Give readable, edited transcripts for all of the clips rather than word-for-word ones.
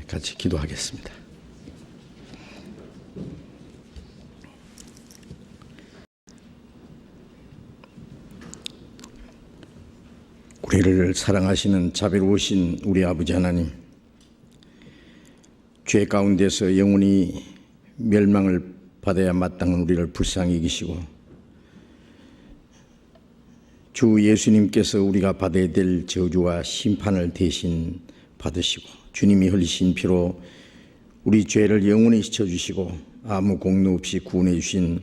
같이 기도하겠습니다. 우리를 사랑하시는 자비로우신 우리 아버지 하나님, 죄 가운데서 영원히 멸망을 받아야 마땅한 우리를 불쌍히 여기시고 주 예수님께서 우리가 받아야 될 저주와 심판을 대신 받으시고 주님이 흘리신 피로 우리 죄를 영원히 씻어주시고 아무 공로 없이 구원해 주신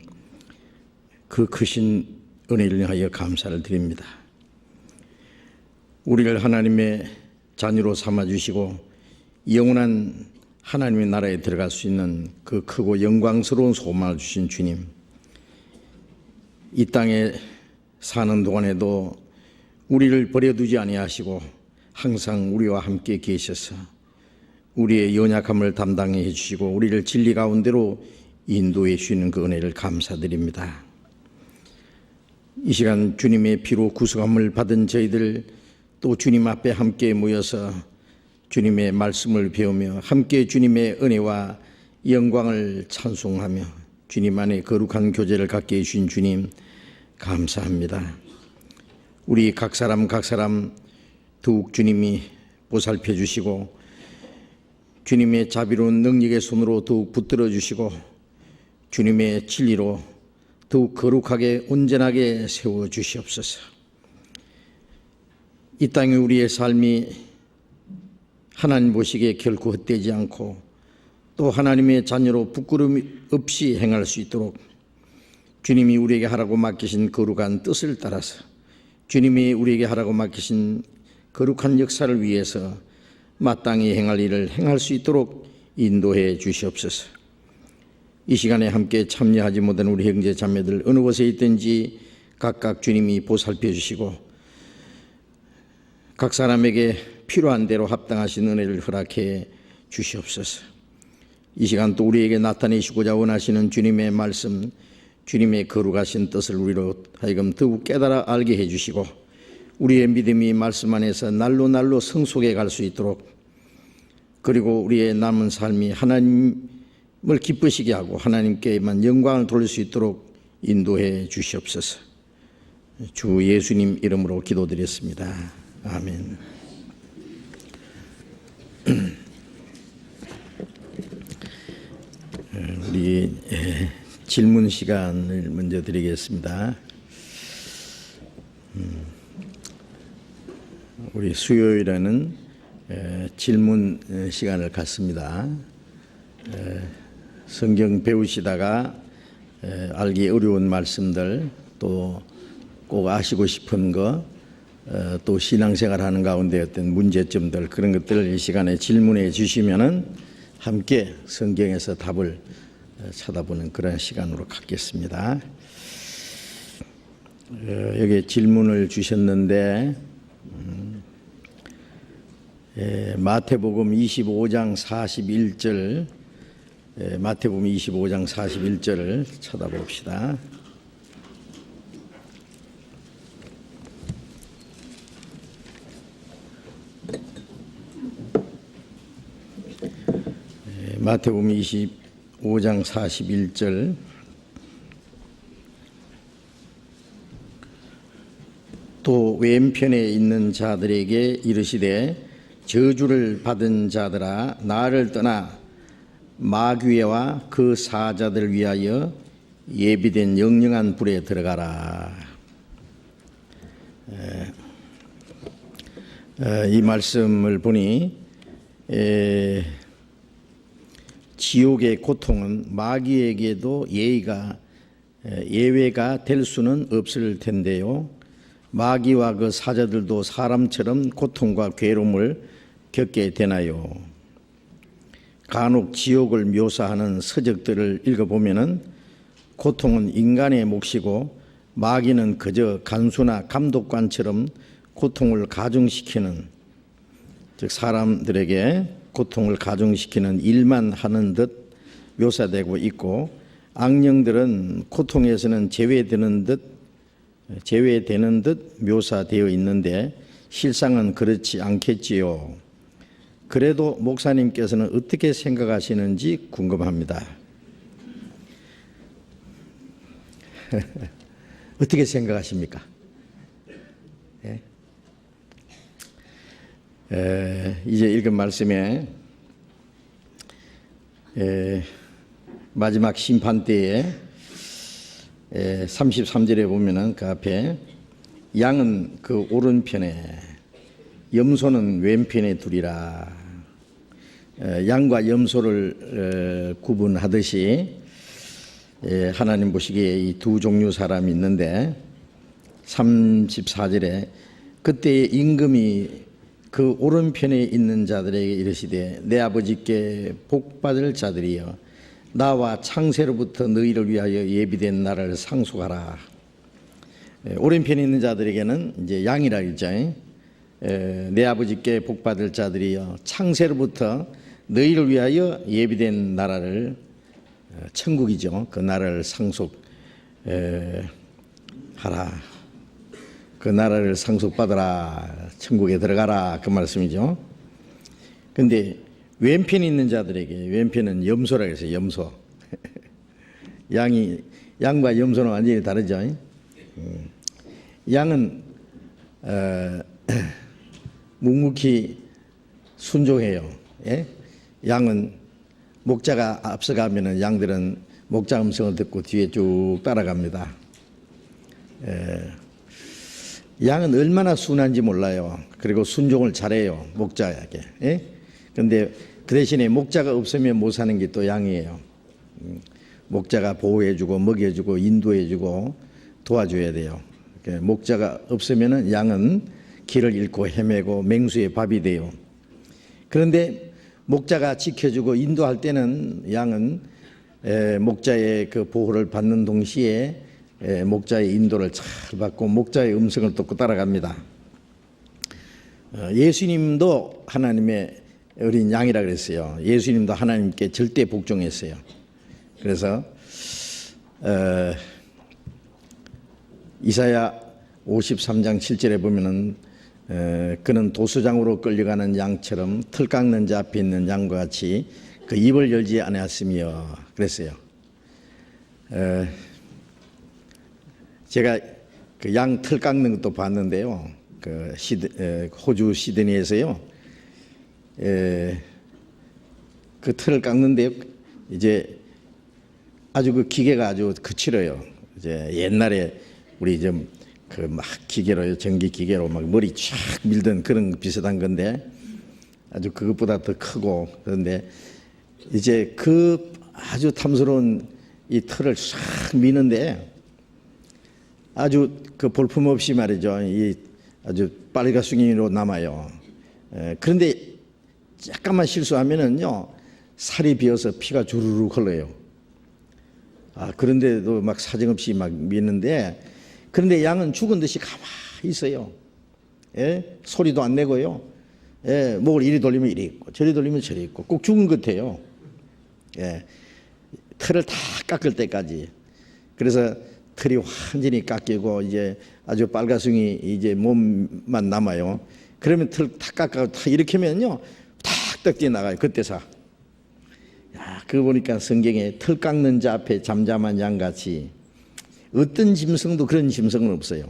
그 크신 은혜를 위하여 감사를 드립니다. 우리를 하나님의 자녀로 삼아주시고 영원한 하나님의 나라에 들어갈 수 있는 그 크고 영광스러운 소망을 주신 주님, 이 땅에 사는 동안에도 우리를 버려두지 아니하시고 항상 우리와 함께 계셔서 우리의 연약함을 담당해 주시고 우리를 진리 가운데로 인도해 주시는 그 은혜를 감사드립니다. 이 시간 주님의 피로 구속함을 받은 저희들 또 주님 앞에 함께 모여서 주님의 말씀을 배우며 함께 주님의 은혜와 영광을 찬송하며 주님 안에 거룩한 교제를 갖게 해주신 주님 감사합니다. 우리 각 사람 더욱 주님이 보살펴 주시고 주님의 자비로운 능력의 손으로 더욱 붙들어 주시고 주님의 진리로 더욱 거룩하게 온전하게 세워 주시옵소서. 이 땅에 우리의 삶이 하나님 보시기에 결코 헛되지 않고 또 하나님의 자녀로 부끄러움 없이 행할 수 있도록 주님이 우리에게 하라고 맡기신 거룩한 뜻을 따라서 주님이 우리에게 하라고 맡기신 거룩한 역사를 위해서 마땅히 행할 일을 행할 수 있도록 인도해 주시옵소서. 이 시간에 함께 참여하지 못한 우리 형제 자매들 어느 곳에 있든지 각각 주님이 보살펴 주시고 각 사람에게 필요한 대로 합당하신 은혜를 허락해 주시옵소서. 이 시간 또 우리에게 나타내시고자 원하시는 주님의 말씀, 주님의 거룩하신 뜻을 우리로 하여금 더욱 깨달아 알게 해주시고 우리의 믿음이 말씀 안에서 날로 성숙해 갈 수 있도록 그리고 우리의 남은 삶이 하나님을 기쁘시게 하고 하나님께만 영광을 돌릴 수 있도록 인도해 주시옵소서. 주 예수님 이름으로 기도드렸습니다. 아멘. 우리 질문 시간을 먼저 드리겠습니다. 우리 수요일에는 질문 시간을 갖습니다. 성경 배우시다가 알기 어려운 말씀들 또 꼭 아시고 싶은 거 또 신앙생활하는 가운데 어떤 문제점들 그런 것들을 이 시간에 질문해 주시면은 함께 성경에서 답을 찾아보는 그런 시간으로 갖겠습니다. 여기 질문을 주셨는데 마태복음 25장 41절 마태복음 25장 41절을 쳐다봅시다. 마태복음 25장 41절 또 왼편에 있는 자들에게 이르시되 저주를 받은 자들아 나를 떠나 마귀와 그 사자들 위하여 예비된 영영한 불에 들어가라. 이 말씀을 보니 지옥의 고통은 마귀에게도 예외가 될 수는 없을 텐데요. 마귀와 그 사자들도 사람처럼 고통과 괴로움을 겪게 되나요? 간혹 지옥을 묘사하는 서적들을 읽어보면은 고통은 인간의 몫이고 마귀는 그저 간수나 감독관처럼 고통을 가중시키는, 즉 사람들에게 고통을 가중시키는 일만 하는 듯 묘사되고 있고, 악령들은 고통에서는 제외되는 듯 묘사되어 있는데 실상은 그렇지 않겠지요. 그래도 목사님께서는 어떻게 생각하시는지 궁금합니다. 어떻게 생각하십니까? 이제 읽은 말씀에 마지막 심판 때에 33절에 보면은 그 앞에 양은 그 오른편에 염소는 왼편에 두리라. 양과 염소를 구분하듯이 하나님 보시기에 이 두 종류 사람이 있는데 34절에 그때의 임금이 그 오른편에 있는 자들에게 이르시되 내 아버지께 복받을 자들이여 나와 창세로부터 너희를 위하여 예비된 나라를 상속하라. 오른편에 있는 자들에게는 이제 양이라 했죠. 내 아버지께 복받을 자들이여 창세로부터 너희를 위하여 예비된 나라를 천국이죠. 그 나라를 상속하라. 그 나라를 상속받으라. 천국에 들어가라. 그 말씀이죠. 근데 왼편에 있는 자들에게 왼편은 염소라고 해서 염소. 양과 염소는 완전히 다르죠. 양은 묵묵히 순종해요. 예? 양은 목자가 앞서가면은 양들은 목자 음성을 듣고 뒤에 쭉 따라갑니다. 양은 얼마나 순한지 몰라요. 그리고 순종을 잘해요. 목자에게. 그런데 그 대신에 목자가 없으면 못 사는 게 또 양이에요. 목자가 보호해주고 먹여주고 인도해주고 도와줘야 돼요. 목자가 없으면은 양은 길을 잃고 헤매고 맹수의 밥이 돼요. 그런데 목자가 지켜주고 인도할 때는 양은 목자의 그 보호를 받는 동시에 목자의 인도를 잘 받고 목자의 음성을 듣고 따라갑니다. 예수님도 하나님의 어린 양이라 그랬어요. 예수님도 하나님께 절대 복종했어요. 그래서 이사야 53장 7절에 보면은 그는 도수장으로 끌려가는 양처럼 틀 깎는 자 앞에 있는 양과 같이 그 입을 열지 아니하였으며 그랬어요. 제가 그 양 틀 깎는 것도 봤는데요. 그 호주 시드니에서요. 그 틀을 깎는데 이제 아주 그 기계가 아주 거칠어요. 이제 옛날에 우리 좀 그 막 기계로 전기 기계로 막 머리 쫙 밀던 그런 비슷한 건데 아주 그것보다 더 크고 그런데 이제 그 아주 탐스러운 이 틀을 쫙 미는데 아주 그 볼품 없이 말이죠. 이 아주 빨가숭이로 남아요. 그런데 약간만 실수하면은요 살이 비어서 피가 주르르 흘러요. 그런데도 막 사정없이 막 미는데 그런데 양은 죽은 듯이 가만히 있어요. 소리도 안 내고요. 목을 이리 돌리면 이리 있고 저리 돌리면 저리 있고 꼭 죽은 것 같아요. 털을 다 깎을 때까지. 그래서 털이 완전히 깎이고 이제 아주 빨가숭이 이제 몸만 남아요. 그러면 털 다 깎아고 다 이렇게 하면요 탁탁 뛰어나가요. 그때서. 그거 보니까 성경에 털 깎는 자 앞에 잠잠한 양같이 어떤 짐승도 그런 짐승은 없어요.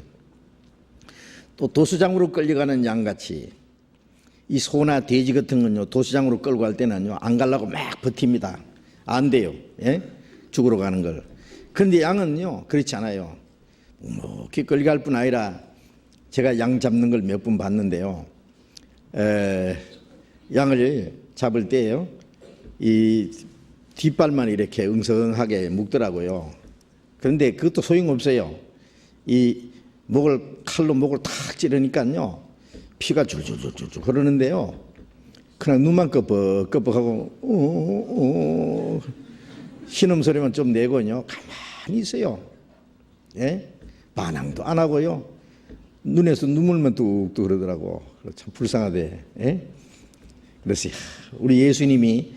또 도수장으로 끌려가는 양같이 이 소나 돼지 같은 건요 도수장으로 끌고 갈 때는요 안 가려고 막 버팁니다. 안 돼요. 죽으러 가는 걸. 그런데 양은요 그렇지 않아요. 이렇게 끌려갈 뿐 아니라 제가 양 잡는 걸 몇 번 봤는데요. 양을 잡을 때요 이 뒷발만 이렇게 응성하게 묶더라고요. 그런데 그것도 소용없어요. 이 칼로 목을 탁 찌르니까요 피가 줄줄줄줄 흐르는데요. 그냥 눈만 끄벅끄벅하고 신음소리만 좀 내고요 가만히 있어요. 반항도 안 하고요. 눈에서 눈물만 뚝뚝 흐르더라고. 참 불쌍하대. 그래서 우리 예수님이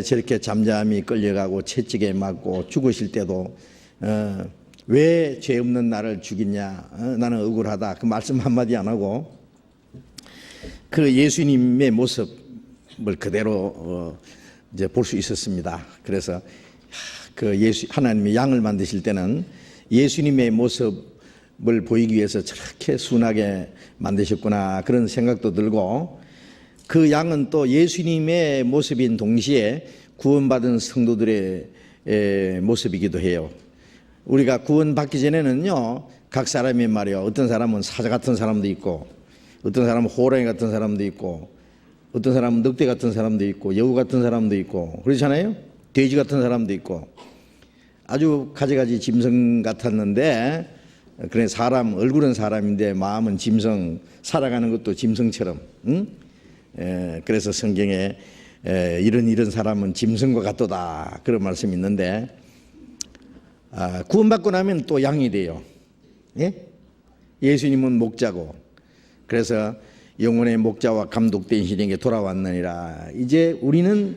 저렇게 잠잠히 끌려가고 채찍에 맞고 죽으실 때도 왜 죄 없는 나를 죽이냐 나는 억울하다 그 말씀 한마디 안 하고 그 예수님의 모습 그대로 이제 볼 수 있었습니다. 그래서 하나님이 양을 만드실 때는 예수님의 모습을 보이기 위해서 저렇게 순하게 만드셨구나 그런 생각도 들고, 그 양은 또 예수님의 모습인 동시에 구원받은 성도들의 모습이기도 해요. 우리가 구원받기 전에는요, 각 사람이 말이요, 어떤 사람은 사자 같은 사람도 있고, 어떤 사람은 호랑이 같은 사람도 있고, 어떤 사람은 늑대 같은 사람도 있고, 여우 같은 사람도 있고, 그렇잖아요. 돼지 같은 사람도 있고, 아주 가지가지 짐승 같았는데, 그래 사람 얼굴은 사람인데 마음은 짐승, 살아가는 것도 짐승처럼. 그래서 성경에 이런 사람은 짐승과 같도다 그런 말씀이 있는데, 구원받고 나면 또 양이 돼요. 예? 예수님은 목자고, 그래서 영혼의 목자와 감독 대신에게 돌아왔느니라. 이제 우리는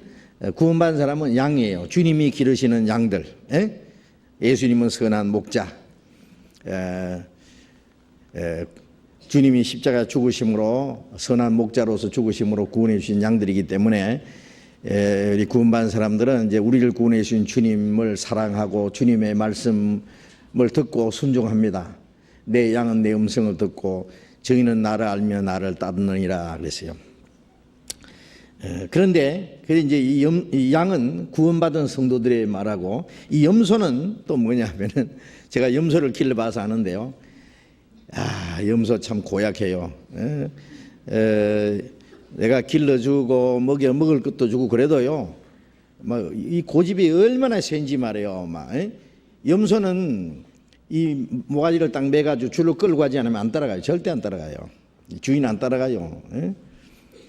구원받은 사람은 양이에요. 주님이 기르시는 양들. 예? 예수님은 선한 목자. 주님이 십자가 죽으심으로, 선한 목자로서 죽으심으로 구원해 주신 양들이기 때문에 우리 구원받은 사람들은 이제 우리를 구원해 주신 주님을 사랑하고 주님의 말씀을 듣고 순종합니다. 내 양은 내 음성을 듣고 저희는 나를 알며 나를 따르느니라 그랬어요. 그런데 이제 이 양은 구원받은 성도들의 말하고, 이 염소는 또 뭐냐면은, 제가 염소를 길러봐서 아는데요. 염소 참 고약해요. 내가 길러주고 먹을 것도 주고 그래도요, 이 고집이 얼마나 센지 말이에요. 염소는 이 모가지를 딱 매가지고 줄로 끌고 가지 않으면 안 따라가요. 절대 안 따라가요. 주인 안 따라가요.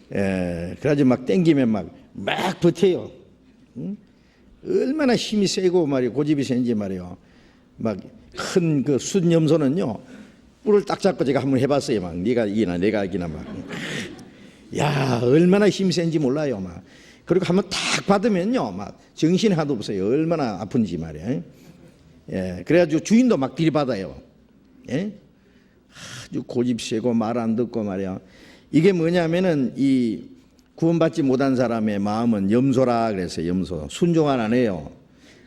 그래가지고 막 땡기면 막 버텨요. 얼마나 힘이 세고 말이에요. 고집이 센지 말이에요. 막 큰 그 순염소는요, 뿔을 딱 잡고 제가 한번 해봤어요. 네가 이기나 내가 이기나 야, 얼마나 힘이 센지 몰라요. 그리고 한번 탁 받으면요, 정신이 하나도 없어요. 얼마나 아픈지 말이에요. 그래가지고 주인도 막 들이받아요. 아주 고집 세고 말 안 듣고 말이야. 이게 뭐냐면은 이 구원받지 못한 사람의 마음은 염소라 그랬어요. 염소. 순종을 안 해요.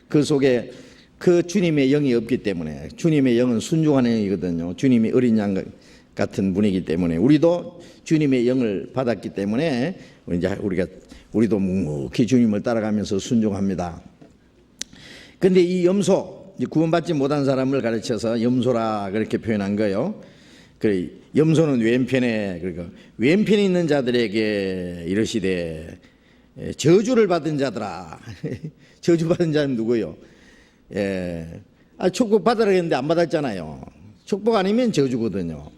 그 속에 그 주님의 영이 없기 때문에. 주님의 영은 순종하는 영이거든요. 주님이 어린 양 같은 분이기 때문에, 우리도 주님의 영을 받았기 때문에 우리도 묵묵히 주님을 따라가면서 순종합니다. 그런데 이 염소, 구원받지 못한 사람을 가르쳐서 염소라 그렇게 표현한 거예요. 그래, 염소는 왼편에, 그러니까 왼편에 있는 자들에게 이르시되 저주를 받은 자들아. 저주받은 자는 누구요? 축복 받으라 했는데 안 받았잖아요. 축복 아니면 저주거든요.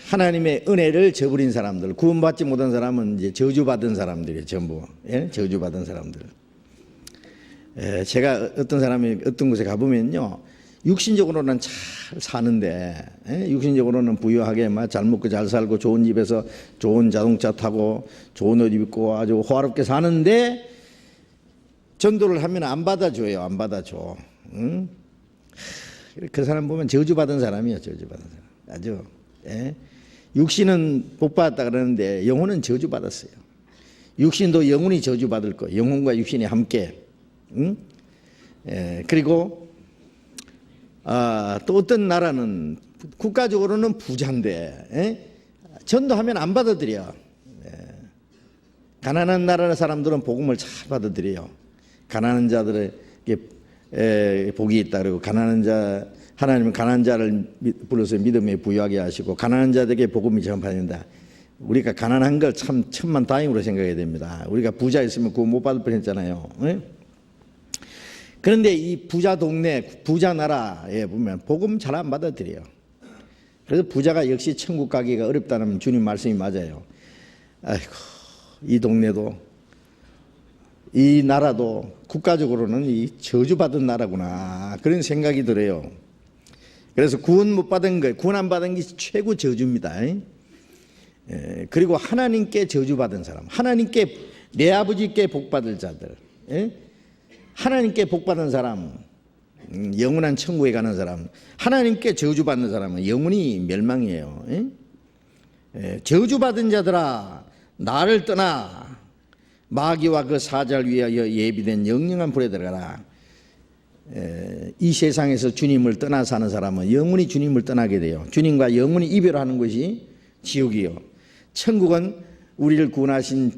하나님의 은혜를 저버린 사람들, 구원받지 못한 사람은 이제 저주받은 사람들이에요. 전부. 저주받은 사람들. 제가 어떤 곳에 가보면요, 육신적으로는 잘 사는데, 육신적으로는 부유하게 잘 먹고 잘 살고 좋은 집에서 좋은 자동차 타고 좋은 옷 입고 아주 호화롭게 사는데, 전도를 하면 안 받아줘요. 안 받아줘. 그 사람 보면 저주받은 사람이에요. 저주받은 사람. 아주. 육신은 복 받았다 그러는데 영혼은 저주받았어요. 육신도 영혼이 저주받을 거예요. 영혼과 육신이 함께. 그리고 또 어떤 나라는 국가적으로는 부자인데 전도하면 안 받아들여. 가난한 나라 사람들은 복음을 잘 받아들여요. 가난한 자들에게 복이 있다 그러고, 하나님은 가난한 자를 불러서 믿음에 부유하게 하시고 가난한 자들에게 복음이 전파된다. 우리가 가난한 걸 참 천만다행으로 생각해야 됩니다. 우리가 부자 있으면 구원 못 받을 뻔했잖아요. 그런데 이 부자 동네, 부자 나라에 보면 복음 잘 안 받아들여요. 그래서 부자가 역시 천국 가기가 어렵다는 주님 말씀이 맞아요. 아이고, 이 동네도 이 나라도 국가적으로는 이 저주받은 나라구나 그런 생각이 들어요. 그래서 구원 못 받은 거, 구원 안 받은 게 최고 저주입니다. 그리고 하나님께 저주받은 사람, 하나님께 내 아버지께 복받을 자들, 하나님께 복받은 사람, 영원한 천국에 가는 사람, 하나님께 저주받는 사람은 영원히 멸망이에요. 저주받은 자들아 나를 떠나 마귀와 그 사자를 위하여 예비된 영영한 불에 들어가라. 이 세상에서 주님을 떠나 사는 사람은 영원히 주님을 떠나게 돼요. 주님과 영원히 이별하는 것이 지옥이요. 천국은 우리를 구원하신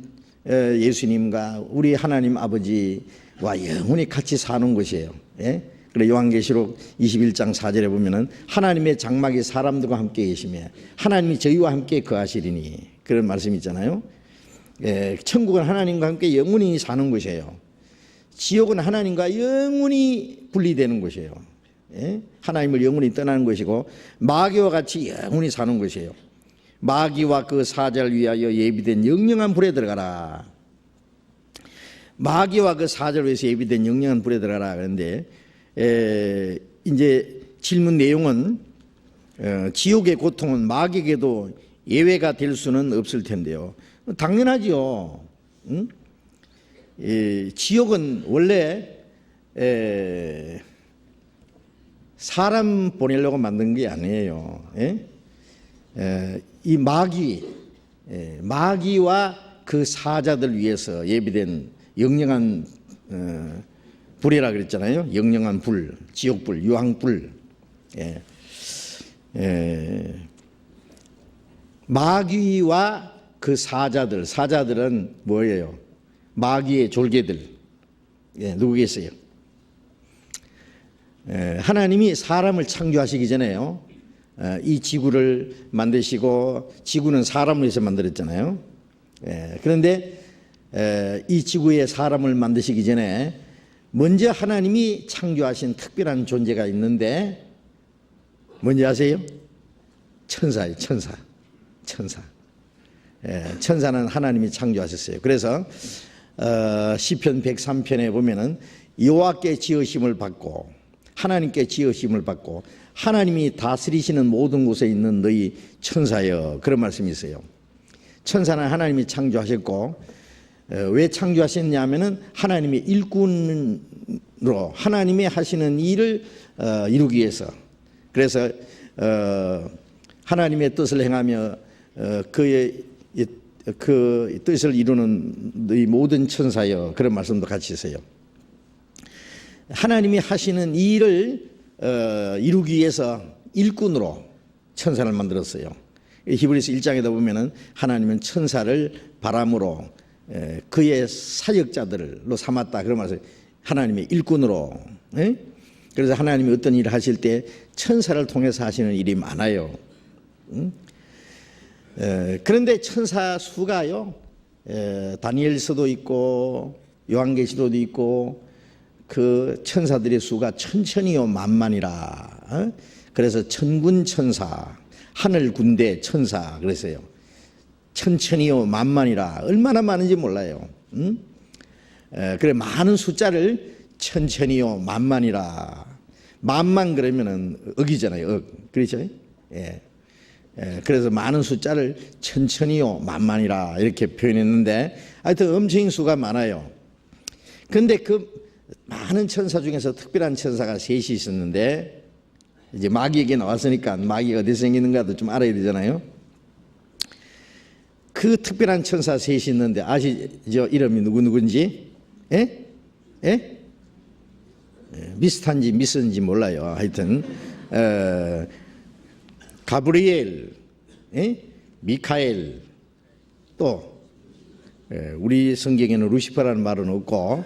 예수님과 우리 하나님 아버지와 영원히 같이 사는 곳이에요. 그래 요한계시록 21장 4절에 보면은 하나님의 장막이 사람들과 함께 계시며 하나님이 저희와 함께 거하시리니 그런 말씀이 있잖아요. 천국은 하나님과 함께 영원히 사는 곳이에요. 지옥은 하나님과 영원히 분리되는 곳이에요. 하나님을 영원히 떠나는 것이고 마귀와 같이 영원히 사는 것이에요. 마귀와 그 사자를 위하여 예비된 영영한 불에 들어가라. 마귀와 그 사자를 위해서 예비된 영영한 불에 들어가라. 그런데 이제 질문 내용은 지옥의 고통은 마귀에게도 예외가 될 수는 없을 텐데요. 당연하죠. 응? 지옥은 원래 사람 보내려고 만든 게 아니에요. 이 마귀와 그 사자들 위해서 예비된 영영한 불이라 그랬잖아요. 영영한 불, 지옥불, 유황불. 마귀와 그 사자들은 뭐예요? 마귀의 졸개들. 누구겠어요? 하나님이 사람을 창조하시기 전에요. 이 지구를 만드시고 지구는 사람을 위해서 만들었잖아요. 그런데 이 지구에 사람을 만드시기 전에 먼저 하나님이 창조하신 특별한 존재가 있는데 뭔지 아세요? 천사예요. 천사. 천사는 하나님이 창조하셨어요. 그래서 시편 103편에 보면은 여호와께 지으심을 받고 하나님께 지으심을 받고 하나님이 다스리시는 모든 곳에 있는 너희 천사여, 그런 말씀이 있어요. 천사는 하나님이 창조하셨고 왜 창조하셨냐 하면은 하나님의 일꾼으로 하나님이 하시는 일을 이루기 위해서. 그래서 하나님의 뜻을 행하며 그의 그 뜻을 이루는 너희 모든 천사여, 그런 말씀도 같이 있어요. 하나님이 하시는 일을 이루기 위해서 일꾼으로 천사를 만들었어요. 히브리서 1장에다 보면은 하나님은 천사를 바람으로 그의 사역자들로 삼았다, 그런 말씀. 하나님의 일꾼으로. 그래서 하나님이 어떤 일을 하실 때 천사를 통해서 하시는 일이 많아요. 그런데 천사 수가요, 다니엘서도 있고 요한계시록도 있고 그 천사들의 수가 천천히요 만만이라. 그래서 천군 천사, 하늘 군대 천사 그랬어요. 천천히요 만만이라. 얼마나 많은지 몰라요. 그래 많은 숫자를 천천히요 만만이라. 만만 그러면은 억이잖아요. 억. 그렇죠? 그래서 많은 숫자를 천천히요 만만이라 이렇게 표현했는데 하여튼 엄청 수가 많아요. 그런데 그 많은 천사 중에서 특별한 천사가 셋이 있었는데 이제 마귀에게 나왔으니까 마귀가 어디서 생기는가도 좀 알아야 되잖아요. 그 특별한 천사 셋이 있는데 아시죠? 이름이 누군지? 비슷한지 미스인지 몰라요. 하여튼 가브리엘, 미카엘, 또 우리 성경에는 루시퍼라는 말은 없고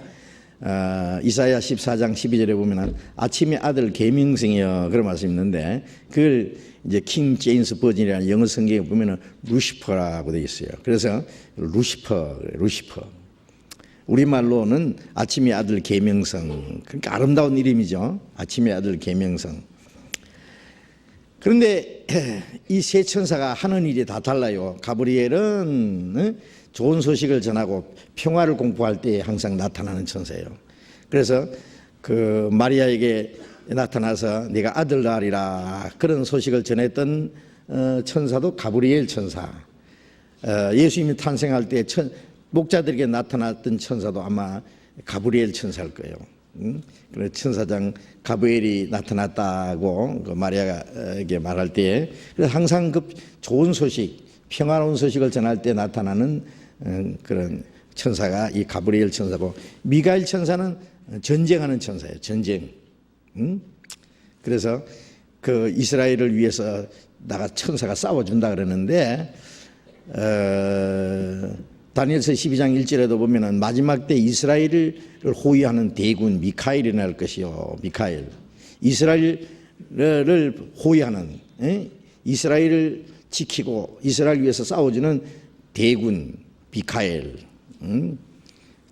이사야 14장 12절에 보면 아침의 아들 계명성이여, 그런 말씀이 있는데 그걸 이제 킹 제임스 버전이라는 영어 성경에 보면은 루시퍼라고 되어 있어요. 그래서 루시퍼. 우리말로는 아침의 아들 계명성. 그러니까 아름다운 이름이죠. 아침의 아들 계명성. 그런데 이 세 천사가 하는 일이 다 달라요. 가브리엘은 좋은 소식을 전하고 평화를 공포할 때 항상 나타나는 천사예요. 그래서 그 마리아에게 나타나서 네가 아들 낳으리라 그런 소식을 전했던 천사도 가브리엘 천사. 예수님이 탄생할 때 목자들에게 나타났던 천사도 아마 가브리엘 천사일 거예요. 그래서 천사장 가브리엘이 나타났다고 그 마리아에게 말할 때, 그래서 항상 그 좋은 소식, 평화로운 소식을 전할 때 나타나는 그런 천사가 이 가브리엘 천사고, 미가엘 천사는 전쟁하는 천사예요. 전쟁. 그래서 그 이스라엘을 위해서 나가 천사가 싸워준다 그러는데, 다니엘서 12장 1절에도 보면은 마지막 때 이스라엘을 호위하는 대군 미카엘이 날 것이요. 미카엘. 이스라엘을 호위하는, 이스라엘을 지키고 이스라엘 위해서 싸워주는 대군 미카엘,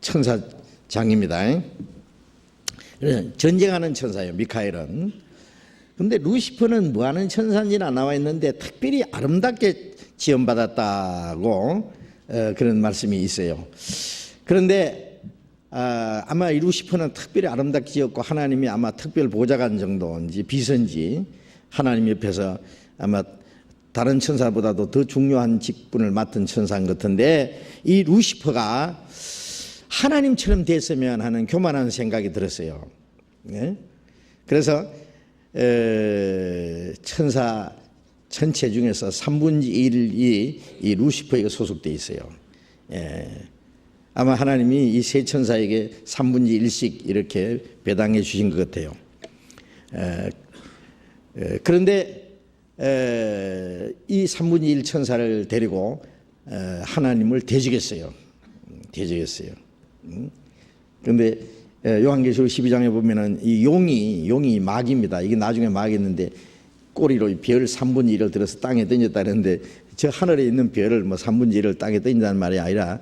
천사장입니다. 전쟁하는 천사예요, 미카엘은. 그런데 루시퍼는 뭐하는 천사인지는 안 나와 있는데 특별히 아름답게 지원받았다고 그런 말씀이 있어요. 그런데 아마 이 루시퍼는 특별히 아름답게 지었고, 하나님이 아마 특별 보좌관 정도인지 비서인지 하나님 옆에서 아마 다른 천사보다도 더 중요한 직분을 맡은 천사인 것 같은데, 이 루시퍼가 하나님처럼 됐으면 하는 교만한 생각이 들었어요. 그래서 천사 전체 중에서 3분의 1이 이 루시퍼에게 소속되어 있어요. 아마 하나님이 이 세 천사에게 3분의 1씩 이렇게 배당해 주신 것 같아요. 그런데 이 3분의 1 천사를 데리고 하나님을 대적했어요. 그런데 요한계시록 12장에 보면은 이 용이 마귀입니다. 이게 나중에 마귀였는데 꼬리로 별 3분의 1을 들어서 땅에 던졌다 그랬는데, 저 하늘에 있는 별을 뭐 3분의 1을 땅에 던진다는 말이 아니라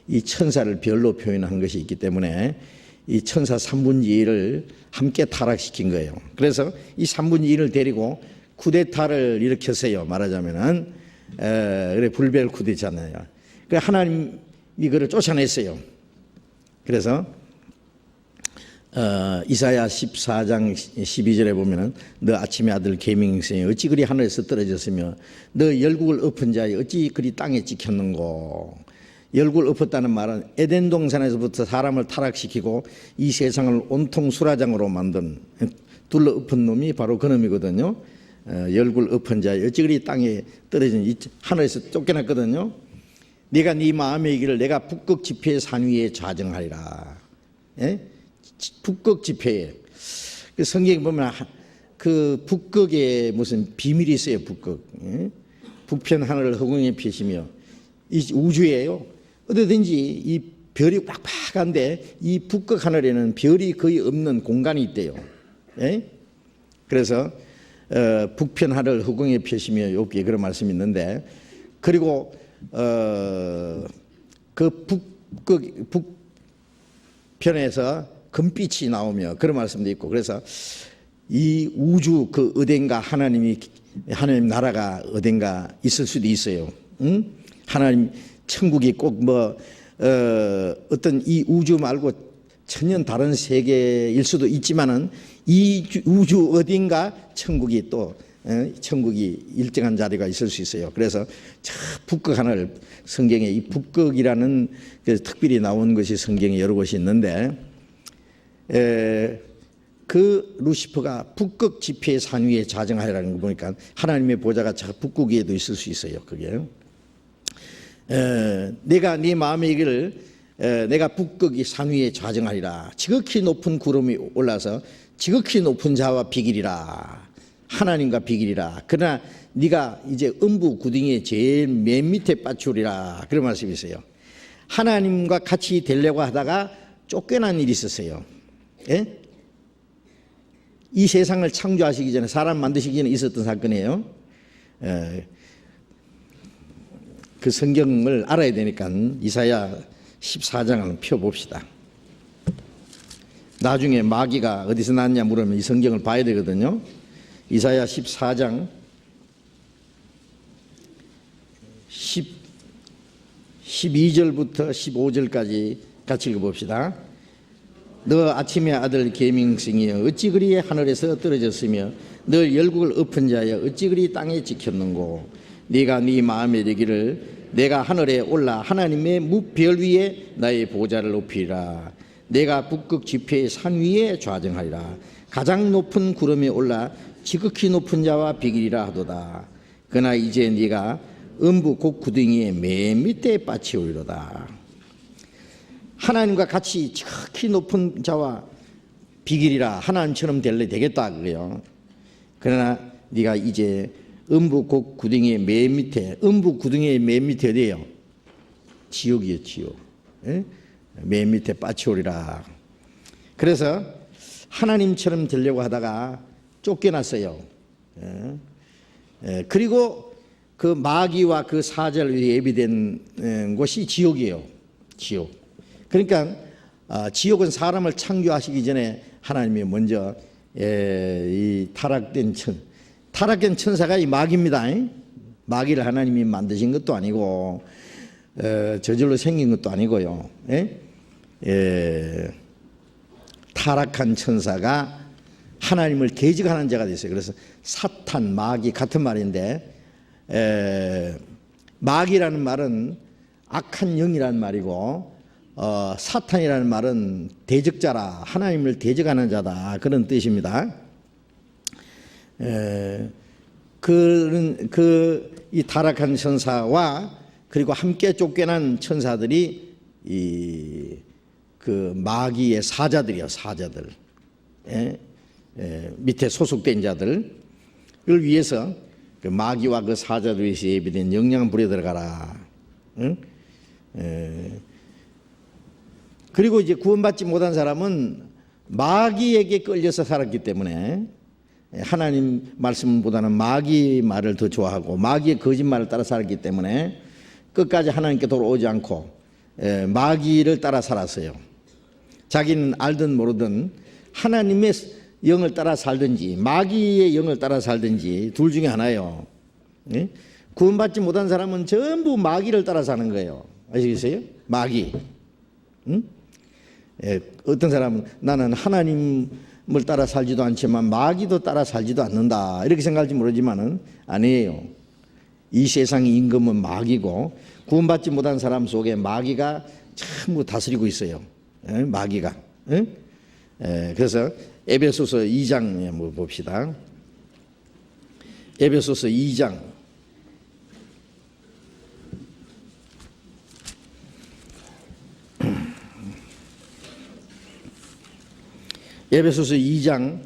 이 천사를 별로 표현한 것이 있기 때문에 이 천사 3분의 1을 함께 타락시킨 거예요. 그래서 이 3분의 1을 데리고 쿠데타를 일으켰어요. 말하자면은 그래 불별 쿠데타잖아요. 그 하나님이 그를 쫓아냈어요. 그래서 이사야 14장 12절에 보면은 너 아침의 아들 계명성이 어찌 그리 하늘에서 떨어졌으며 너 열국을 엎은 자여 어찌 그리 땅에 찍혔는고. 열국을 엎었다는 말은 에덴 동산에서부터 사람을 타락시키고 이 세상을 온통 수라장으로 만든 둘러 엎은 놈이 바로 그 놈이거든요. 열국을 엎은 자여 어찌 그리 땅에 떨어진, 하늘에서 쫓겨났거든요. 네가 네 마음의 얘기를 내가 북극 지폐의 산 위에 좌정하리라. 북극 지폐에, 그 성경에 보면 그 북극에 무슨 비밀이 있어요. 북편 하늘을 허공에 펴시며, 이 우주예요. 어디든지 이 별이 빡빡한데 이 북극 하늘에는 별이 거의 없는 공간이 있대요. 그래서 북편 하늘 허공에 펴시며, 여기 그런 말씀이 있는데, 그리고 그 북편에서 금빛이 나오며, 그런 말씀도 있고, 그래서 이 우주 그 어딘가 하나님 나라가 어딘가 있을 수도 있어요. 하나님 천국이 꼭 어떤 이 우주 말고 전혀 다른 세계일 수도 있지만은 이 우주 어딘가 천국이 또 천국이 일정한 자리가 있을 수 있어요. 그래서 저 북극 하늘, 성경에 이 북극이라는 특별히 나온 것이 성경에 여러 곳이 있는데, 그 루시퍼가 북극 지폐의 산 위에 좌정하리라는 거 보니까 하나님의 보좌가 저 북극 위에도 있을 수 있어요. 그게 내가 네 마음의 길을 내가 북극이 산 위에 좌정하리라. 지극히 높은 구름이 올라서 지극히 높은 자와 비길이라. 하나님과 비길이라. 그러나 네가 이제 음부 구덩이의 제일 맨 밑에 빠추리라. 그런 말씀이 있어요. 하나님과 같이 되려고 하다가 쫓겨난 일이 있었어요. 이 세상을 창조하시기 전에, 사람 만드시기 전에 있었던 사건이에요. 그 성경을 알아야 되니까 이사야 14장을 펴봅시다. 나중에 마귀가 어디서 났냐 물으면 이 성경을 봐야 되거든요. 이사야 14장 12절부터 15절까지 같이 읽어봅시다. 너 아침의 아들 계명성이여 어찌 그리 하늘에서 떨어졌으며 너 열국을 엎은 자여 어찌 그리 땅에 찍혔는고. 네가 네 마음에 이르기를 내가 하늘에 올라 하나님의 무별 위에 나의 보좌를 높이리라. 내가 북극 지폐의 산 위에 좌정하리라. 가장 높은 구름에 올라 지극히 높은 자와 비길이라 하도다. 그러나 이제 네가 음부 곡구덩이의 맨 밑에 빠치오리로다. 하나님과 같이 지극히 높은 자와 비길이라 하나님처럼 될래 되겠다 그래요. 그러나 네가 이제 음부 곡구덩이의 맨 밑에, 음부 구덩이의 맨 밑에 어디예요? 지옥이에요, 지옥. 예? 맨 밑에 빠치오리라. 그래서 하나님처럼 되려고 하다가 쫓겨났어요. 그리고 그 마귀와 그 사자를 위해 예비된 곳이 지옥이에요. 지옥. 그러니까 지옥은 사람을 창조하시기 전에 하나님이 먼저 이 타락된 천사가 이 마귀입니다. 마귀를 하나님이 만드신 것도 아니고 저절로 생긴 것도 아니고요. 타락한 천사가 하나님을 대적하는 자가 됐어요. 그래서 사탄, 마귀 같은 말인데, 마귀라는 말은 악한 영이라는 말이고, 사탄이라는 말은 대적자라, 하나님을 대적하는 자다, 그런 뜻입니다. 이 타락한 천사와 그리고 함께 쫓겨난 천사들이 그 마귀의 사자들이요, 사자들. 밑에 소속된 자들을 위해서 그 마귀와 그 사자들 위해서 예비된 영양불에 들어가라. 그리고 이제 구원받지 못한 사람은 마귀에게 끌려서 살았기 때문에 하나님 말씀보다는 마귀 말을 더 좋아하고 마귀의 거짓말을 따라 살았기 때문에 끝까지 하나님께 돌아오지 않고 마귀를 따라 살았어요. 자기는 알든 모르든 하나님의 영을 따라 살든지 마귀의 영을 따라 살든지 둘 중에 하나예요. 구원받지 못한 사람은 전부 마귀를 따라 사는 거예요. 아시겠어요? 마귀. 어떤 사람은 나는 하나님을 따라 살지도 않지만 마귀도 따라 살지도 않는다 이렇게 생각할지 모르지만은 아니에요. 이 세상의 임금은 마귀고 구원받지 못한 사람 속에 마귀가 전부 다스리고 있어요. 마귀가. 그래서 에베소서 2장에 한번 봅시다. 에베소서 2장. 에베소서 2장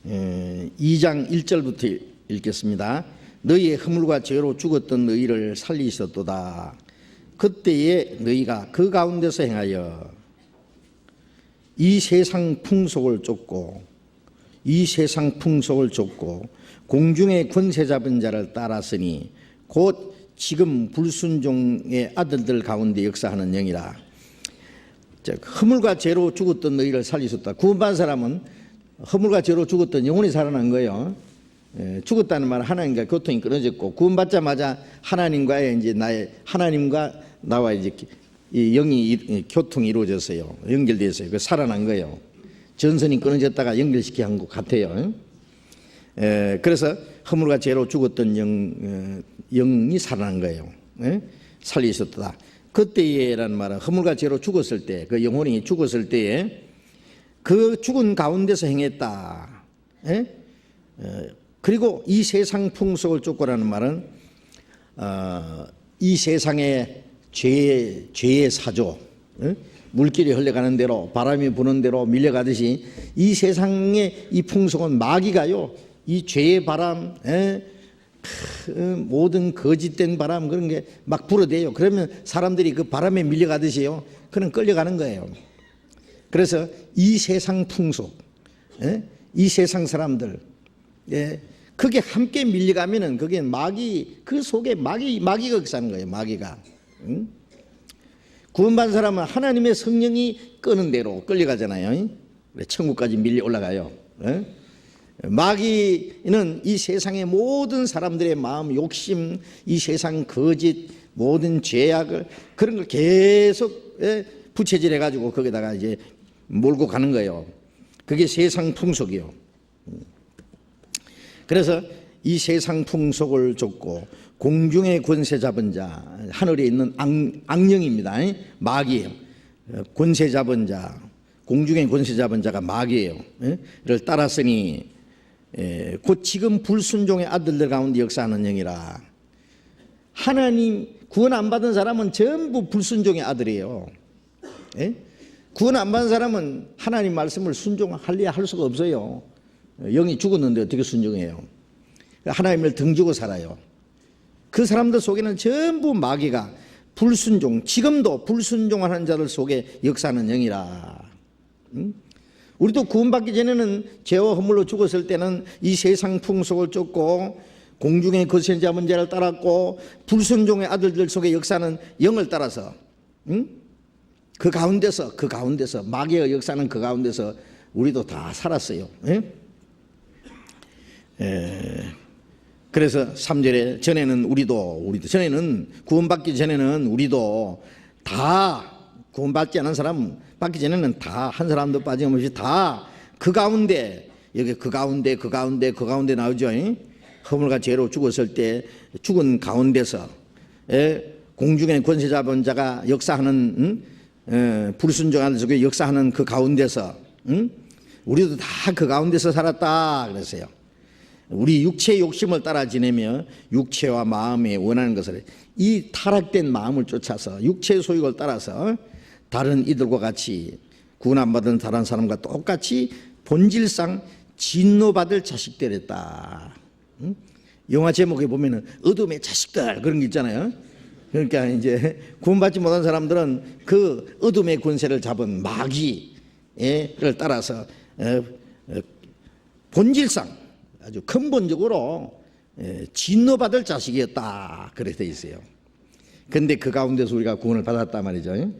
2장 1절부터 읽겠습니다. 너희의 허물과 죄로 죽었던 너희를 살리셨도다. 그때에 너희가 그 가운데서 행하여 이 세상 풍속을 쫓고 공중의 권세 잡은 자를 따랐으니 곧 지금 불순종의 아들들 가운데 역사하는 영이라. 허물과 죄로 죽었던 너희를 살리셨다. 구원받은 사람은 허물과 죄로 죽었던 영혼이 살아난 거예요. 죽었다는 말은 하나님과 교통이 끊어졌고 구원받자마자 하나님과의 이제 하나님과 나와 이제 이 영이 교통이 이루어졌어요. 연결되었어요. 그 살아난 거예요. 전선이 끊어졌다가 연결시키 한 것 같아요. 그래서 허물과 죄로 죽었던 영이 살아난 거예요. 살리셨다. 그때에라는 말은 허물과 죄로 죽었을 때, 그 영혼이 죽었을 때에 그 죽은 가운데서 행했다. 그리고 이 세상 풍속을 쫓고라는 말은 이 세상의 죄의 사조, 물길이 흘러가는 대로 바람이 부는 대로 밀려가듯이 이 세상의 이 풍속은 마귀가요, 이 죄의 바람, 모든 거짓된 바람 그런 게 막 불어대요. 그러면 사람들이 그 바람에 밀려가듯이요, 그는 끌려가는 거예요. 그래서 이 세상 풍속, 이 세상 사람들, 그게 함께 밀려가면은 그게 마귀, 그 속에 마귀가 사는 거예요. 마귀가. 구원받은 사람은 하나님의 성령이 끄는 대로 끌려가잖아요. 천국까지 밀려 올라가요. 마귀는 이 세상의 모든 사람들의 마음, 욕심, 이 세상 거짓, 모든 죄악을 그런 걸 계속 부채질해 가지고 거기다가 이제 몰고 가는 거예요. 그게 세상 풍속이요. 그래서 이 세상 풍속을 쫓고 공중의 권세 잡은 자, 하늘에 있는 악령입니다. 마귀예요. 권세 잡은 자, 공중의 권세 잡은 자가 마귀예요. 를 따랐으니 곧 지금 불순종의 아들들 가운데 역사하는 영이라. 하나님 구원 안 받은 사람은 전부 불순종의 아들이에요. 예? 구원 안 받은 사람은 하나님 말씀을 순종하려 할 수가 없어요. 영이 죽었는데 어떻게 순종해요? 하나님을 등지고 살아요. 그 사람들 속에는 전부 마귀가 불순종, 지금도 불순종하는 자들 속에 역사하는 영이라. 우리도 구원받기 전에는 죄와 허물로 죽었을 때는 이 세상 풍속을 쫓고 공중의 거센 잡은 자를 따랐고 불순종의 아들들 속에 역사하는 영을 따라서 그 가운데서 마귀의 역사는 그 가운데서 우리도 다 살았어요. 그래서 3절에 전에는 전에는 구원받기 전에는 우리도 다 구원받지 않은 사람 받기 전에는 다 한 사람도 빠짐없이 다 그 가운데 여기 그 가운데 나오죠. 허물과 죄로 죽었을 때 죽은 가운데서 공중의 권세 잡은 자가 역사하는 불순종한 속에 역사하는 그 가운데서 우리도 다 그 가운데서 살았다 그랬어요. 우리 육체의 욕심을 따라 지내며 육체와 마음에 원하는 것을 이 타락된 마음을 쫓아서 육체의 소욕을 따라서 다른 이들과 같이 구원 안 받은 다른 사람과 똑같이 본질상 진노받을 자식들이었다. 영화 제목에 보면은 어둠의 자식들 그런 게 있잖아요. 그러니까 이제 구원받지 못한 사람들은 그 어둠의 권세를 잡은 마귀를 따라서 본질상 아주 근본적으로 진노받을 자식이었다 그렇게 돼 있어요. 그런데 그 가운데서 우리가 구원을 받았단 말이죠.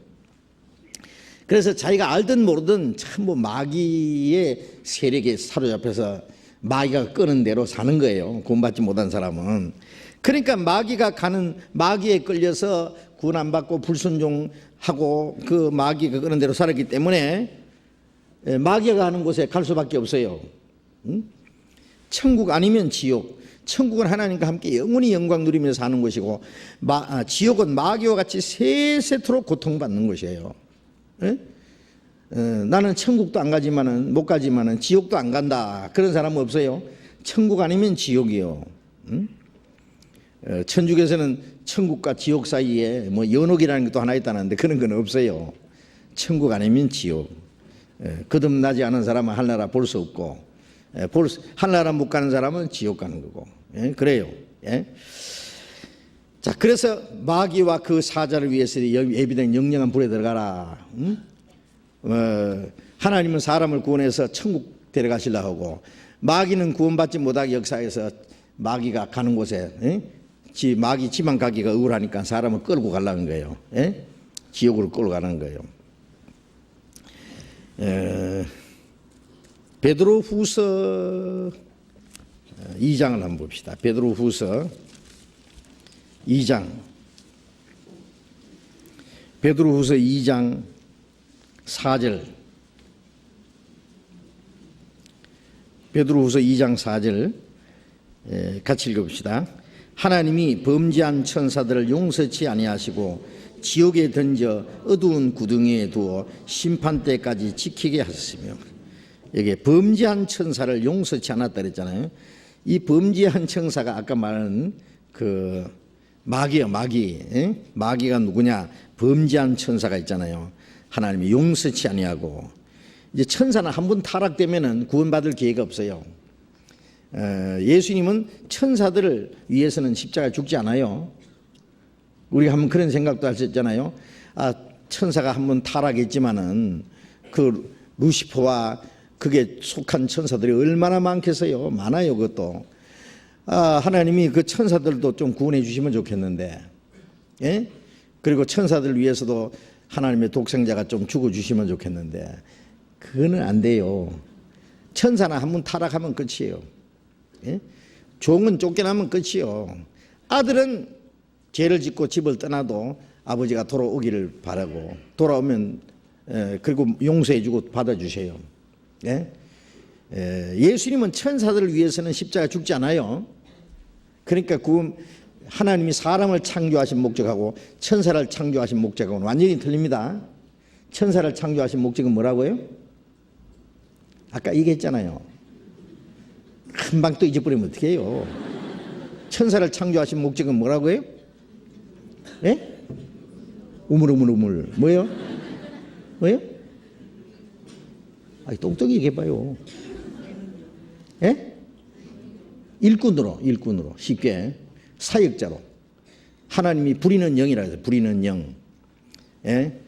그래서 자기가 알든 모르든 전부 마귀의 세력에 사로잡혀서 마귀가 끄는 대로 사는 거예요. 구원받지 못한 사람은. 그러니까 마귀가 가는 마귀에 끌려서 구원 안 받고 불순종하고 그 마귀가 끄는 대로 살았기 때문에 마귀가 가는 곳에 갈 수밖에 없어요. 천국 아니면 지옥. 천국은 하나님과 함께 영원히 영광 누리면서 사는 곳이고 지옥은 마귀와 같이 세세토록 고통받는 곳이에요. 나는 천국도 안 가지만은 못 가지만은 지옥도 안 간다 그런 사람은 없어요. 천국 아니면 지옥이요. 천주교에서는 천국과 지옥 사이에 뭐 연옥이라는 것도 하나 있다는데 그런 건 없어요. 천국 아니면 지옥. 거듭나지 않은 사람은 하늘나라 볼 수 없고 하늘나라 못 가는 사람은 지옥 가는 거고 그래요. 자, 그래서 마귀와 그 사자를 위해서 예비된 영영한 불에 들어가라. 하나님은 사람을 구원해서 천국 데려가시려고 하고 마귀는 구원받지 못하게 역사해서 마귀가 가는 곳에 마귀 지만 가기가 억울하니까 사람을 끌고 가려는 거예요. 지옥으로 끌고 가는 거예요. 베드로후서 2장을 한번 봅시다. 베드로후서 2장. 베드로후서 2장 4절. 베드로후서 2장 4절 같이 읽어봅시다. 하나님이 범죄한 천사들을 용서치 아니하시고 지옥에 던져 어두운 구덩이에 두어 심판 때까지 지키게 하셨으며 여기 범죄한 천사를 용서치 않았다 그랬잖아요. 이 범죄한 천사가 아까 말한 그 마귀요, 마귀. 마귀가 누구냐? 범죄한 천사가 있잖아요. 하나님이 용서치 아니하고 이제 천사는 한 번 타락되면은 구원받을 기회가 없어요. 예수님은 천사들을 위해서는 십자가에 죽지 않아요. 우리가 한번 그런 생각도 할 수 있잖아요. 천사가 한 번 타락했지만은 그 루시퍼와 그게 속한 천사들이 얼마나 많겠어요. 많아요, 그것도. 하나님이 그 천사들도 좀 구원해 주시면 좋겠는데, 그리고 천사들 위해서도 하나님의 독생자가 좀 죽어주시면 좋겠는데 그거는 안 돼요. 천사는 한 번 타락하면 끝이에요. 종은 쫓겨나면 끝이요. 아들은 죄를 짓고 집을 떠나도 아버지가 돌아오기를 바라고 돌아오면 그리고 용서해 주고 받아주세요. 예수님은 천사들을 위해서는 십자가 죽지 않아요. 그러니까 하나님이 사람을 창조하신 목적하고 천사를 창조하신 목적하고는 완전히 틀립니다. 천사를 창조하신 목적은 뭐라고요? 아까 얘기했잖아요. 금방 또 잊어버리면 어떻게 해요? 천사를 창조하신 목적은 뭐라고요? 예? 우물우물우물 뭐예요? 뭐예요? 아니, 똑똑히 얘기해봐요. 예? 일꾼으로 쉽게 사역자로 하나님이 부리는 영이라 해서 부리는 영. 예?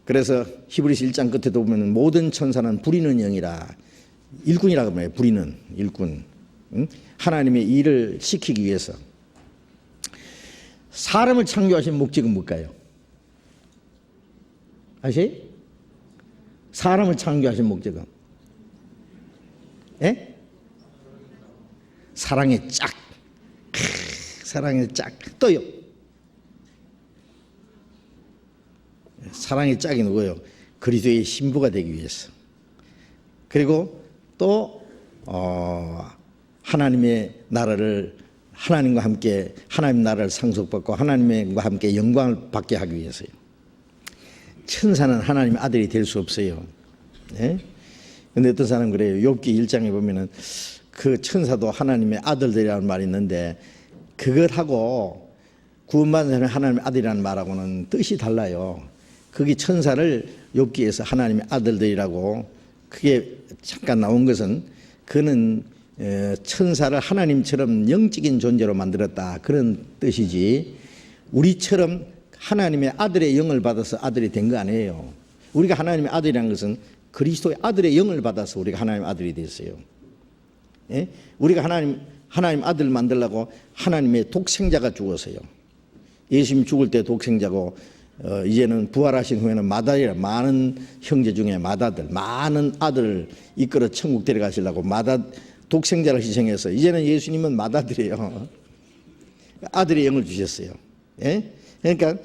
그래서 히브리서 1장 끝에도 보면 모든 천사는 부리는 영이라 일꾼이라고 말해요. 부리는 일꾼. 응? 하나님의 일을 시키기 위해서. 사람을 창조하신 목적은 뭘까요? 아세요? 사람을 창조하신 목적은? 예? 사랑의 짝. 사랑의 짝. 또요. 사랑의 짝이 누구예요? 그리스도의 신부가 되기 위해서. 그리고 또 하나님의 나라를 하나님과 함께 하나님 나라를 상속받고 하나님과 함께 영광을 받게 하기 위해서요. 천사는 하나님의 아들이 될 수 없어요. 예? 근데 어떤 사람은 그래요. 욥기 1장에 보면은 그 천사도 하나님의 아들들이라는 말이 있는데 그것하고 구원받은 사람이 하나님의 아들이라는 말하고는 뜻이 달라요. 거기 천사를 욥기에서 하나님의 아들들이라고 그게 잠깐 나온 것은 그는 천사를 하나님처럼 영적인 존재로 만들었다 그런 뜻이지 우리처럼 하나님의 아들의 영을 받아서 아들이 된 거 아니에요. 우리가 하나님의 아들이라는 것은 그리스도의 아들의 영을 받아서 우리가 하나님의 아들이 됐어요. 예? 우리가 하나님 아들을 만들려고 하나님의 독생자가 죽었어요. 예수님 죽을 때 독생자고 이제는 부활하신 후에는 마다이라 많은 형제 중에 마다들 많은 아들을 이끌어 천국 데려가시려고 독생자를 희생해서 이제는 예수님은 마다들이에요. 아들의 영을 주셨어요. 예? 그러니까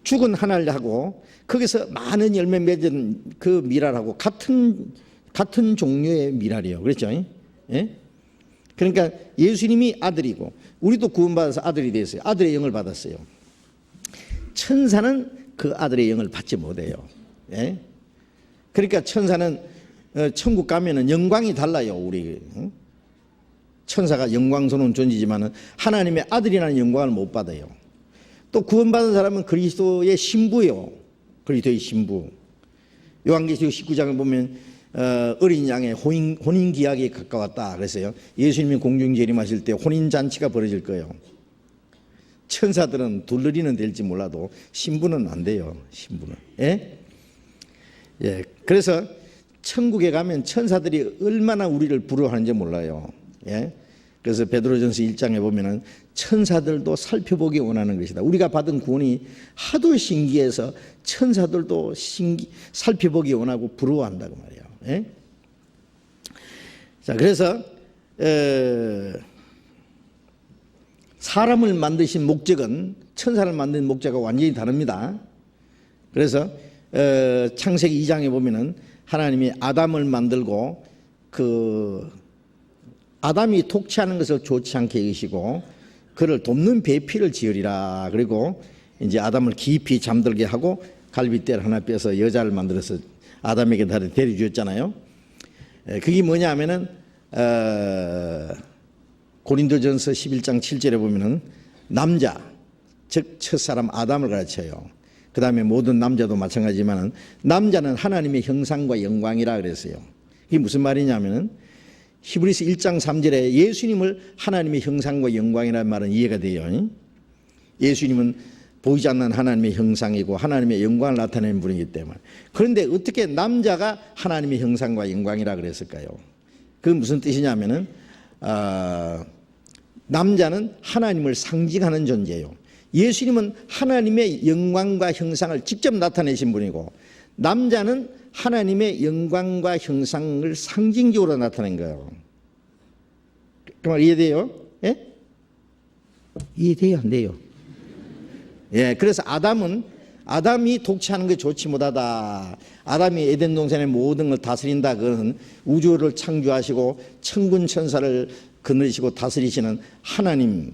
죽은 하나님하고 거기서 많은 열매 맺은 그 미랄하고 같은 종류의 미랄이에요. 그렇죠? 예? 그러니까 예수님이 아들이고 우리도 구원받아서 아들이 됐어요. 아들의 영을 받았어요. 천사는 그 아들의 영을 받지 못해요. 예? 그러니까 천사는 천국 가면은 영광이 달라요. 우리 천사가 영광스러운 존재지만은 하나님의 아들이라는 영광을 못 받아요. 또 구원받은 사람은 그리스도의 신부예요. 그리스도의 신부. 요한계시록 19장을 보면 어린 양의 혼인기약이 가까웠다 그랬어요. 예수님이 공중 재림하실 때 혼인잔치가 벌어질 거예요. 천사들은 둘러리는 될지 몰라도 신부는 안 돼요. 신부는. 예? 예. 그래서 천국에 가면 천사들이 얼마나 우리를 부러워하는지 몰라요. 예? 그래서 베드로전서 1장에 보면은 천사들도 살펴보기 원하는 것이다. 우리가 받은 구원이 하도 신기해서 천사들도 살펴보기 원하고 부러워한다고 말이에요. 예? 자, 그래서 사람을 만드신 목적은 천사를 만든 목적과 완전히 다릅니다. 그래서 창세기 2장에 보면은 하나님이 아담을 만들고 아담이 독취하는 것을 좋지 않게 여기시고 그를 돕는 배필을 지으리라. 그리고 이제 아담을 깊이 잠들게 하고 갈빗대를 하나 빼서 여자를 만들어서 아담에게 데려주었잖아요. 그게 뭐냐 하면은 고린도전서 11장 7절에 보면은 남자 즉 첫사람 아담을 가르쳐요. 그 다음에 모든 남자도 마찬가지지만 남자는 하나님의 형상과 영광이라 그랬어요. 이게 무슨 말이냐면은 히브리서 1장 3절에 예수님을 하나님의 형상과 영광이라는 말은 이해가 돼요. 예수님은 보이지 않는 하나님의 형상이고 하나님의 영광을 나타내는 분이기 때문에. 그런데 어떻게 남자가 하나님의 형상과 영광이라 그랬을까요? 그건 무슨 뜻이냐면은 남자는 하나님을 상징하는 존재예요. 예수님은 하나님의 영광과 형상을 직접 나타내신 분이고 남자는 하나님의 영광과 형상을 상징적으로 나타낸 거예요. 그 말 이해돼요? 예? 이해돼요? 안 돼요? 예, 그래서 아담이 독취하는 게 좋지 못하다. 아담이 에덴 동산의 모든 걸 다스린다. 그것은 우주를 창조하시고 천군 천사를 거느리시고 다스리시는 하나님의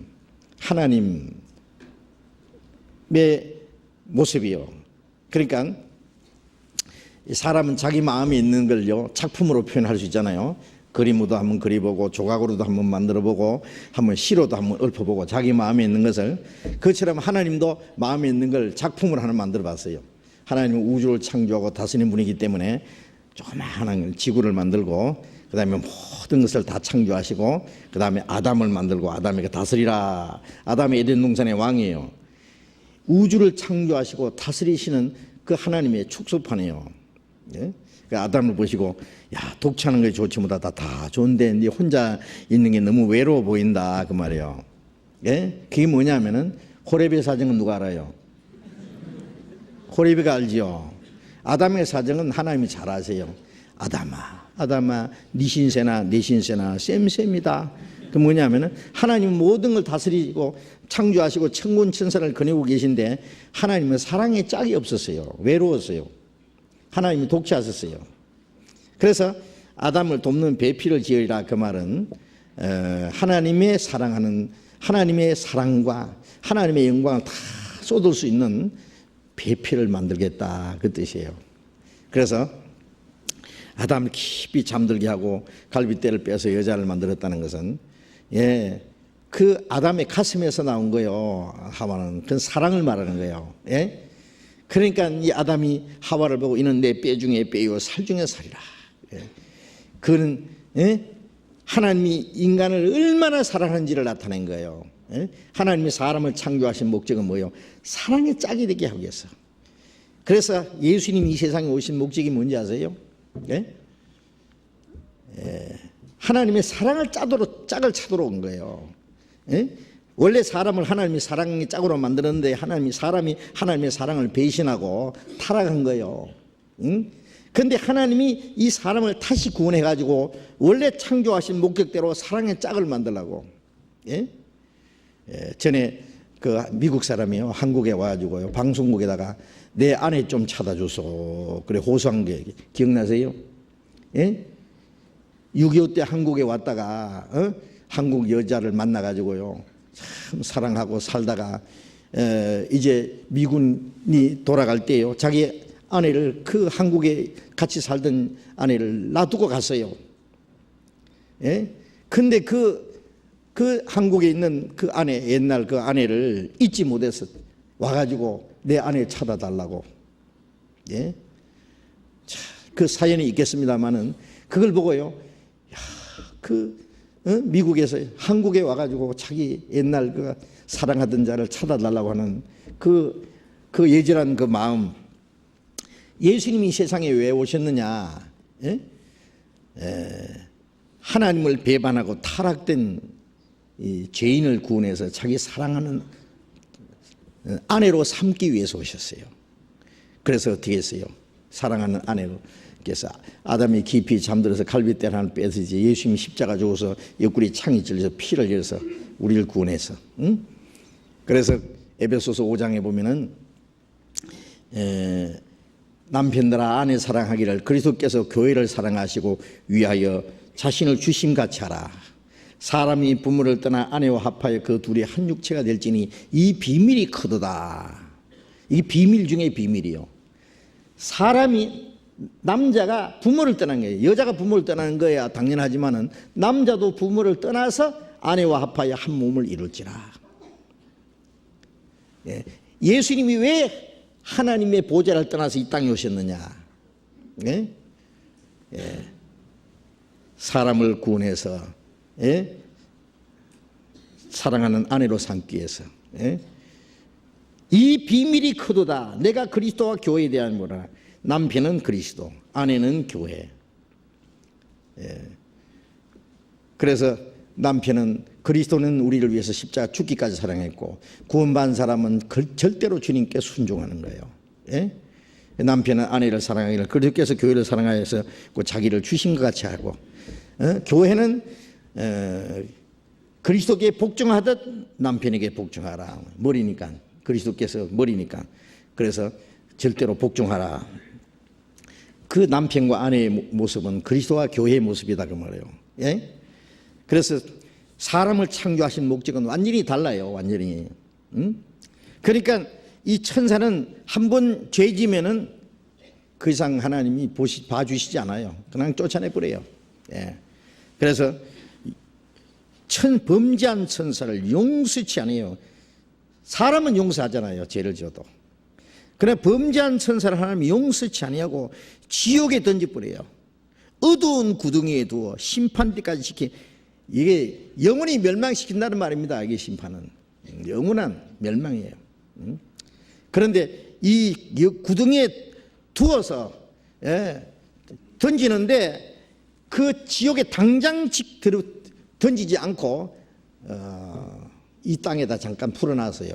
모습이요. 그러니까 사람은 자기 마음에 있는 걸요 작품으로 표현할 수 있잖아요. 그림으로도 한번 그려보고 조각으로도 한번 만들어보고 한번 시로도 한번 읊어보고 자기 마음에 있는 것을, 그처럼 하나님도 마음에 있는 걸 작품을 하나 만들어봤어요. 하나님은 우주를 창조하고 다스리는 분이기 때문에 조그마한 지구를 만들고 그 다음에 모든 것을 다 창조하시고 그 다음에 아담을 만들고 아담에게 다스리라. 아담이 에덴 동산의 왕이에요. 우주를 창조하시고 다스리시는 그 하나님의 축소판이에요. 예? 그 아담을 보시고 야, 독차는 게 좋지 못하다. 다 좋은데 네 혼자 있는 게 너무 외로워 보인다 그 말이에요. 예? 그게 뭐냐면은 호렙의 사정은 누가 알아요? 호렙이가 알지요. 아담의 사정은 하나님이 잘 아세요. 아담아 네 신세나 내 신세나 쌤쌤이다. 그 뭐냐면은 하나님 모든 걸 다스리고 창조하시고 천군 천사를 거느리고 계신데 하나님은 사랑의 짝이 없었어요. 외로웠어요. 하나님이 독치하셨어요. 그래서 아담을 돕는 배필을 지으리라. 그 말은 하나님의 사랑하는 하나님의 사랑과 하나님의 영광을 다 쏟을 수 있는 배필을 만들겠다 그 뜻이에요. 그래서 아담을 깊이 잠들게 하고 갈빗대를 빼서 여자를 만들었다는 것은 그 아담의 가슴에서 나온 거예요. 하와는 그 사랑을 말하는 거예요. 그러니까 이 아담이 하와를 보고 이는 내 뼈 중에 뼈요 살 중에 살이라. 그는 하나님이 인간을 얼마나 사랑하는지를 나타낸 거예요. 하나님이 사람을 창조하신 목적은 뭐예요? 사랑의 짝이 되게 하기 위해서. 그래서 예수님이 이 세상에 오신 목적이 뭔지 아세요? 하나님의 사랑을 짝을 찾도록 온 거예요. 원래 사람을 하나님이 사랑의 짝으로 만드는데 사람이 하나님의 사랑을 배신하고 타락한 거예요. 그런데 하나님이 이 사람을 다시 구원해 가지고 원래 창조하신 목적대로 사랑의 짝을 만들라고. 전에 그 미국 사람이요 한국에 와가지고요 방송국에다가 내 아내 좀 찾아줘서 그래 호소한 게 기억나세요? 6.25 때 한국에 왔다가 한국 여자를 만나가지고요 참 사랑하고 살다가 이제 미군이 돌아갈 때요 자기 아내를 그 한국에 같이 살던 아내를 놔두고 갔어요. 근데 그 한국에 있는 그 아내 옛날 그 아내를 잊지 못해서 와가지고 내 아내 찾아달라고. 그 사연이 있겠습니다만은 그걸 보고요. 미국에서 한국에 와가지고 자기 옛날 그 사랑하던 자를 찾아달라고 하는 그 예절한 그 마음. 예수님이 세상에 왜 오셨느냐? 하나님을 배반하고 타락된 이 죄인을 구원해서 자기 사랑하는 아내로 삼기 위해서 오셨어요. 그래서 어떻게 했어요? 사랑하는 아내로께서 아담이 깊이 잠들어서 갈빗대 하나를 빼서지 예수님이 십자가 죽어서 옆구리 창이 찔려서 피를 흘려서 우리를 구원해서. 그래서 에베소서 5장에 보면은 남편들아 아내 사랑하기를 그리스도께서 교회를 사랑하시고 위하여 자신을 주심같이 하라. 사람이 부모를 떠나 아내와 합하여 그 둘이 한 육체가 될지니 이 비밀이 크도다. 이 비밀 중에 비밀이요. 사람이 남자가 부모를 떠난 거예요. 여자가 부모를 떠나는 거야 당연하지만은 남자도 부모를 떠나서 아내와 합하여 한 몸을 이룰지라. 예수님이 왜 하나님의 보좌를 떠나서 이 땅에 오셨느냐? 사람을 구원해서 사랑하는 아내로 삼기 위해서. 이 비밀이 크도다. 내가 그리스도와 교회에 대한 뭐라. 남편은 그리스도, 아내는 교회. 그래서 남편은 그리스도는 우리를 위해서 십자가 죽기까지 사랑했고 구원받은 사람은 절대로 주님께 순종하는 거예요. 남편은 아내를 사랑하기를 그리스도께서 교회를 사랑하여서 자기를 주신 것 같이 하고 교회는 그리스도께 복종하듯 남편에게 복종하라. 머리니까 그리스도께서 머리니까 그래서 절대로 복종하라. 그 남편과 아내의 모습은 그리스도와 교회의 모습이다 그 말이에요. 그래서 사람을 창조하신 목적은 완전히 달라요. 완전히. 그러니까 이 천사는 한 번 죄지면은 그 이상 하나님이 봐주시지 않아요. 그냥 쫓아내버려요. 그래서 범죄한 천사를 용서치 않아요. 사람은 용서하잖아요, 죄를 지어도. 그러나 범죄한 천사를 하나님이 용서치 아니하고 지옥에 던져버려요. 어두운 구덩이에 두어 심판대까지 시키. 이게 영원히 멸망시킨다는 말입니다. 이게 심판은 영원한 멸망이에요. 그런데 이 구덩이에 두어서 던지는데 그 지옥에 당장 던지지 않고 이 땅에다 잠깐 풀어놨어요.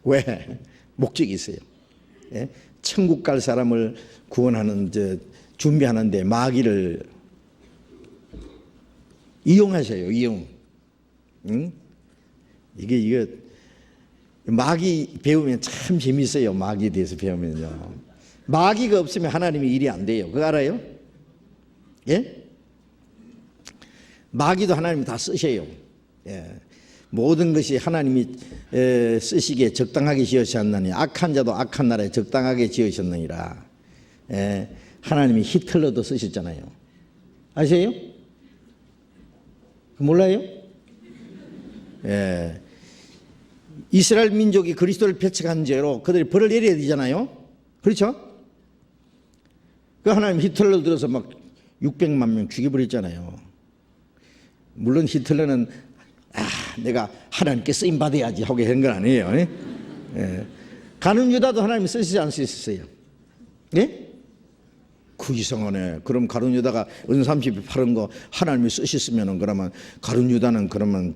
왜? 목적이 있어요. 천국 갈 사람을 구원하는 준비하는데 마귀를 이용하셔요. 이용. 이게 마귀 배우면 참 재밌어요. 마귀에 대해서 배우면요. 마귀가 없으면 하나님의 일이 안 돼요. 그거 알아요? 예? 마귀도 하나님이 다 쓰셔요. 예. 모든 것이 하나님이 쓰시기에 적당하게 지으셨느니 악한 자도 악한 나라에 적당하게 지으셨느니라. 예. 하나님이 히틀러도 쓰셨잖아요. 아세요? 몰라요? 예. 이스라엘 민족이 그리스도를 배척한 죄로 그들이 벌을 내려야 되잖아요. 그렇죠? 그 하나님 히틀러 들어서 막 600만 명 죽여버렸잖아요. 물론 히틀러는 내가 하나님께 쓰임 받아야지 하고 한 건 아니에요. 예. 가룟 유다도 하나님이 쓰시지 않으셨어요. 예? 그 이상하네. 그럼 가룟 유다가 은삼십이 팔은 거 하나님이 쓰셨으면은 그러면 가룟 유다는 그러면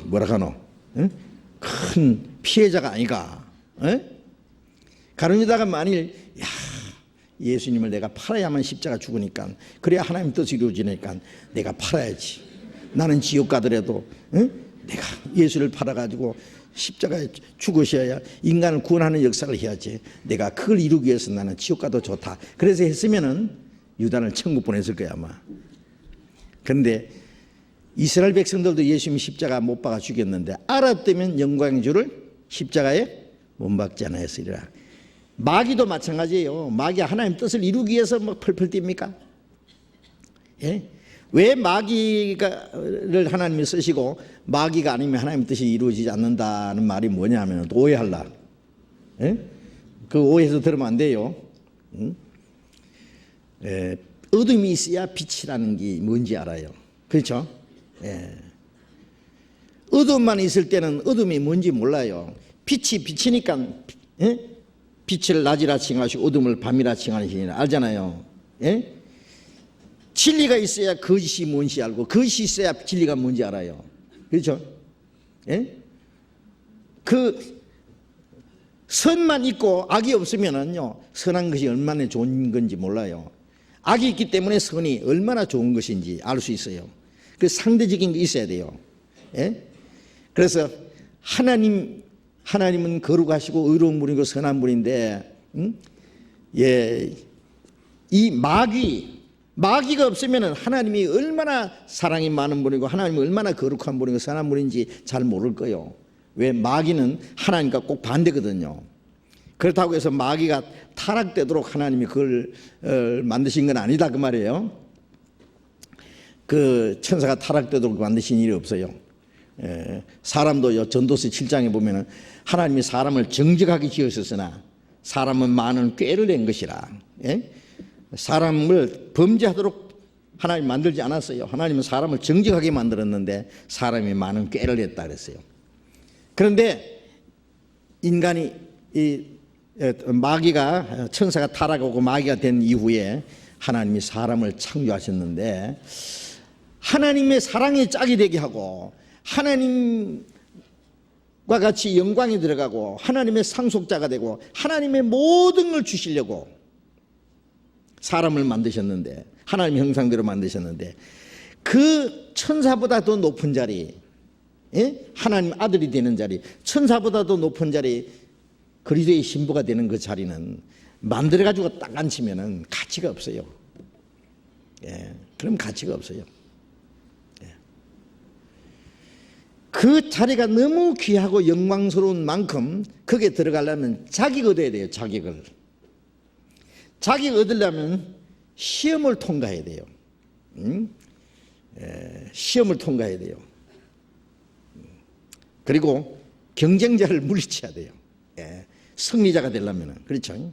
뭐라 하노? 예? 큰 피해자가 아니가? 예? 가룟 유다가 만일 예수님을 내가 팔아야만 십자가 죽으니까 그래야 하나님 뜻이 이루어지니까 내가 팔아야지. 나는 지옥 가더라도 내가 예수를 팔아가지고 십자가에 죽으셔야 인간을 구원하는 역사를 해야지. 내가 그걸 이루기 위해서 나는 지옥 가도 좋다. 그래서 했으면은 유다를 천국 보냈을 거야 아마. 그런데 이스라엘 백성들도 예수님 십자가 못 박아 죽였는데 알았다면 영광의 주를 십자가에 못 박지 않았으리라. 마귀도 마찬가지예요. 마귀가 하나님 뜻을 이루기 위해서 뭐 펄펄 뜁니까? 예? 왜 마귀를 하나님이 쓰시고 마귀가 아니면 하나님 뜻이 이루어지지 않는다는 말이 뭐냐면 오해할라. 예? 그 오해해서 들으면 안 돼요. 예. 어둠이 있어야 빛이라는 게 뭔지 알아요. 그렇죠? 예. 어둠만 있을 때는 어둠이 뭔지 몰라요. 빛이 빛이니까 예? 빛을 낮이라 칭하시고 어둠을 밤이라 칭하시니라 알잖아요. 예? 진리가 있어야 거짓이 뭔지 알고 거짓이 있어야 진리가 뭔지 알아요. 그렇죠? 예? 그 선만 있고 악이 없으면은요 선한 것이 얼마나 좋은 건지 몰라요. 악이 있기 때문에 선이 얼마나 좋은 것인지 알 수 있어요. 그 상대적인 게 있어야 돼요. 예? 그래서 하나님은 거룩하시고 의로운 분이고 선한 분인데, 예, 이 마귀가 없으면 하나님이 얼마나 사랑이 많은 분이고 하나님이 얼마나 거룩한 분이고 선한 분인지 잘 모를 거예요. 왜? 마귀는 하나님과 꼭 반대거든요. 그렇다고 해서 마귀가 타락되도록 하나님이 그걸 만드신 건 아니다 그 말이에요. 그 천사가 타락되도록 만드신 일이 없어요. 예, 사람도요 전도서 7장에 보면은 하나님이 사람을 정직하게 지으셨으나 사람은 많은 꾀를 낸 것이라. 예? 사람을 범죄하도록 하나님 만들지 않았어요. 하나님은 사람을 정직하게 만들었는데 사람이 많은 꾀를 냈다 그랬어요. 그런데 인간이 마귀가 천사가 타락하고 마귀가 된 이후에 하나님이 사람을 창조하셨는데 하나님의 사랑의 짝이 되게 하고 하나님과 같이 영광이 들어가고 하나님의 상속자가 되고 하나님의 모든 걸 주시려고 사람을 만드셨는데 하나님의 형상대로 만드셨는데 그 천사보다 더 높은 자리, 예? 하나님 아들이 되는 자리, 천사보다 더 높은 자리 그리스도의 신부가 되는 그 자리는 만들어가지고 딱 앉히면은 가치가 없어요. 예, 그럼 가치가 없어요. 그 자리가 너무 귀하고 영광스러운 만큼 거기에 들어가려면 자격을 얻어야 돼요. 자격을 얻으려면 시험을 통과해야 돼요. 시험을 통과해야 돼요. 그리고 경쟁자를 물리쳐야 돼요. 승리자가 되려면. 그렇죠?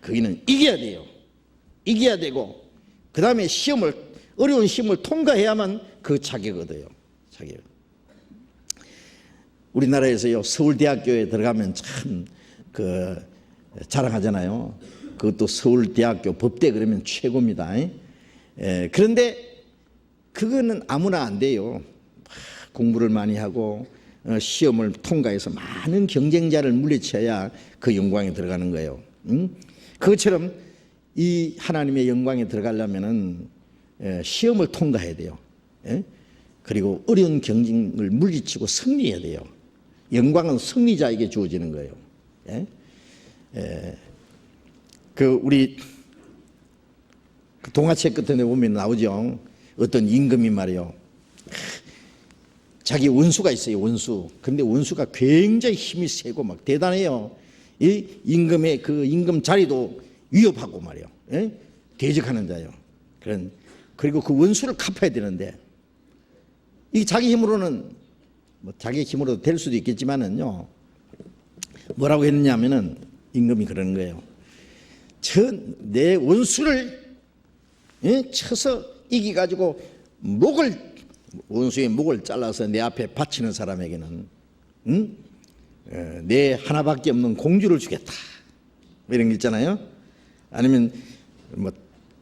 거기는 이겨야 돼요. 이겨야 되고 그 다음에 어려운 시험을 통과해야만 그 자격을 얻어요. 자격. 우리나라에서요, 서울대학교에 들어가면 참 자랑하잖아요. 그것도 서울대학교 법대 그러면 최고입니다. 그런데 그거는 아무나 안 돼요. 공부를 많이 하고 시험을 통과해서 많은 경쟁자를 물리쳐야 그 영광에 들어가는 거예요. 그것처럼 이 하나님의 영광에 들어가려면은 시험을 통과해야 돼요. 그리고 어려운 경쟁을 물리치고 승리해야 돼요. 영광은 승리자에게 주어지는 거예요. 우리 동화책 같은 데 보면 나오죠. 어떤 임금이 말이요, 자기 원수가 있어요. 원수. 그런데 원수가 굉장히 힘이 세고 막 대단해요. 이 임금의 그 임금 자리도 위협하고 말이요, 대적하는 자요. 그리고 그 원수를 갚아야 되는데 이 자기 힘으로는 자기 힘으로 될 수도 있겠지만은요, 뭐라고 했느냐면은 임금이 그러는 거예요. 내 원수를 쳐서 이기가지고 원수의 목을 잘라서 내 앞에 바치는 사람에게는 내 하나밖에 없는 공주를 주겠다, 이런 게 있잖아요. 아니면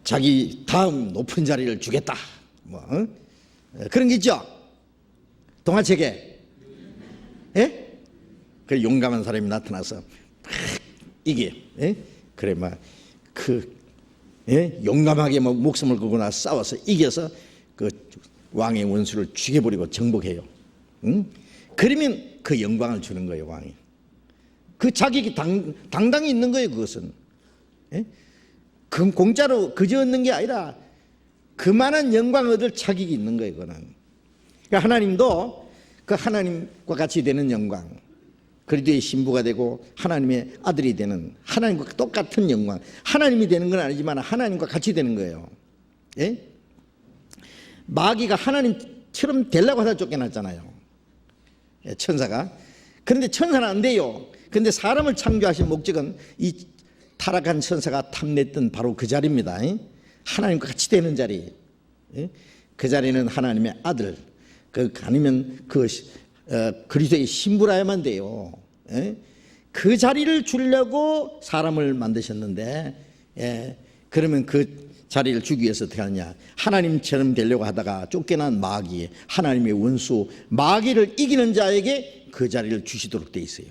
자기 다음 높은 자리를 주겠다, 그런 게 있죠, 동화책에. 그 용감한 사람이 나타나서 이게 그래 용감하게 목숨을 걸고 나 싸워서 이겨서 그 왕의 원수를 죽여버리고 정복해요. 그러면 그 영광을 주는 거예요, 왕이. 그 자격이 당당히 있는 거예요, 그것은. 그 공짜로 그저 얻는 게 아니라 그만한 영광을 얻을 자격이 있는 거예요, 그거는. 그러니까 하나님도 그 하나님과 같이 되는 영광, 그리스도의 신부가 되고 하나님의 아들이 되는, 하나님과 똑같은 영광, 하나님이 되는 건 아니지만 하나님과 같이 되는 거예요. 마귀가 하나님처럼 되려고 하다 쫓겨났잖아요, 천사가. 그런데 천사는 안 돼요. 그런데 사람을 창조하신 목적은 이 타락한 천사가 탐냈던 바로 그 자리입니다. 하나님과 같이 되는 자리. 그 자리는 하나님의 아들, 아니면 그리스도의 신부라야만 돼요. 그 자리를 주려고 사람을 만드셨는데, 그러면 그 자리를 주기 위해서 어떻게 하느냐, 하나님처럼 되려고 하다가 쫓겨난 마귀, 하나님의 원수 마귀를 이기는 자에게 그 자리를 주시도록 돼 있어요.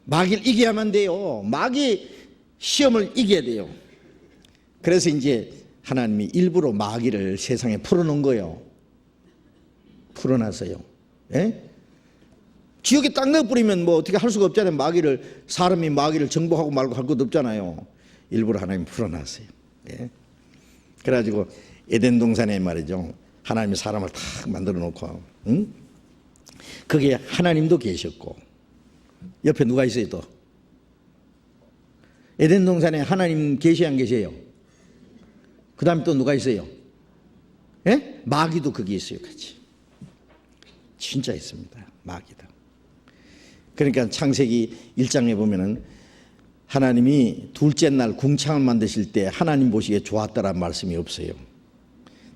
마귀를 이겨야만 돼요. 마귀 시험을 이겨야 돼요. 그래서 이제 하나님이 일부러 마귀를 세상에 풀어놓은 거예요. 풀어놨어요. 지옥에 딱 넣어버리면 어떻게 할 수가 없잖아요. 사람이 마귀를 정복하고 말고 할 것도 없잖아요. 일부러 하나님이 풀어놨어요. 그래가지고 에덴 동산에 말이죠, 하나님이 사람을 탁 만들어 놓고, 거기에 하나님도 계셨고, 옆에 누가 있어요 또? 에덴 동산에 하나님 계셔야 안 계세요? 그 다음에 또 누가 있어요? 마귀도 거기 있어요, 같이. 진짜 있습니다, 마귀도. 그러니까 창세기 1장에 보면은 하나님이 둘째 날 궁창을 만드실 때 하나님 보시기에 좋았더라 말씀이 없어요.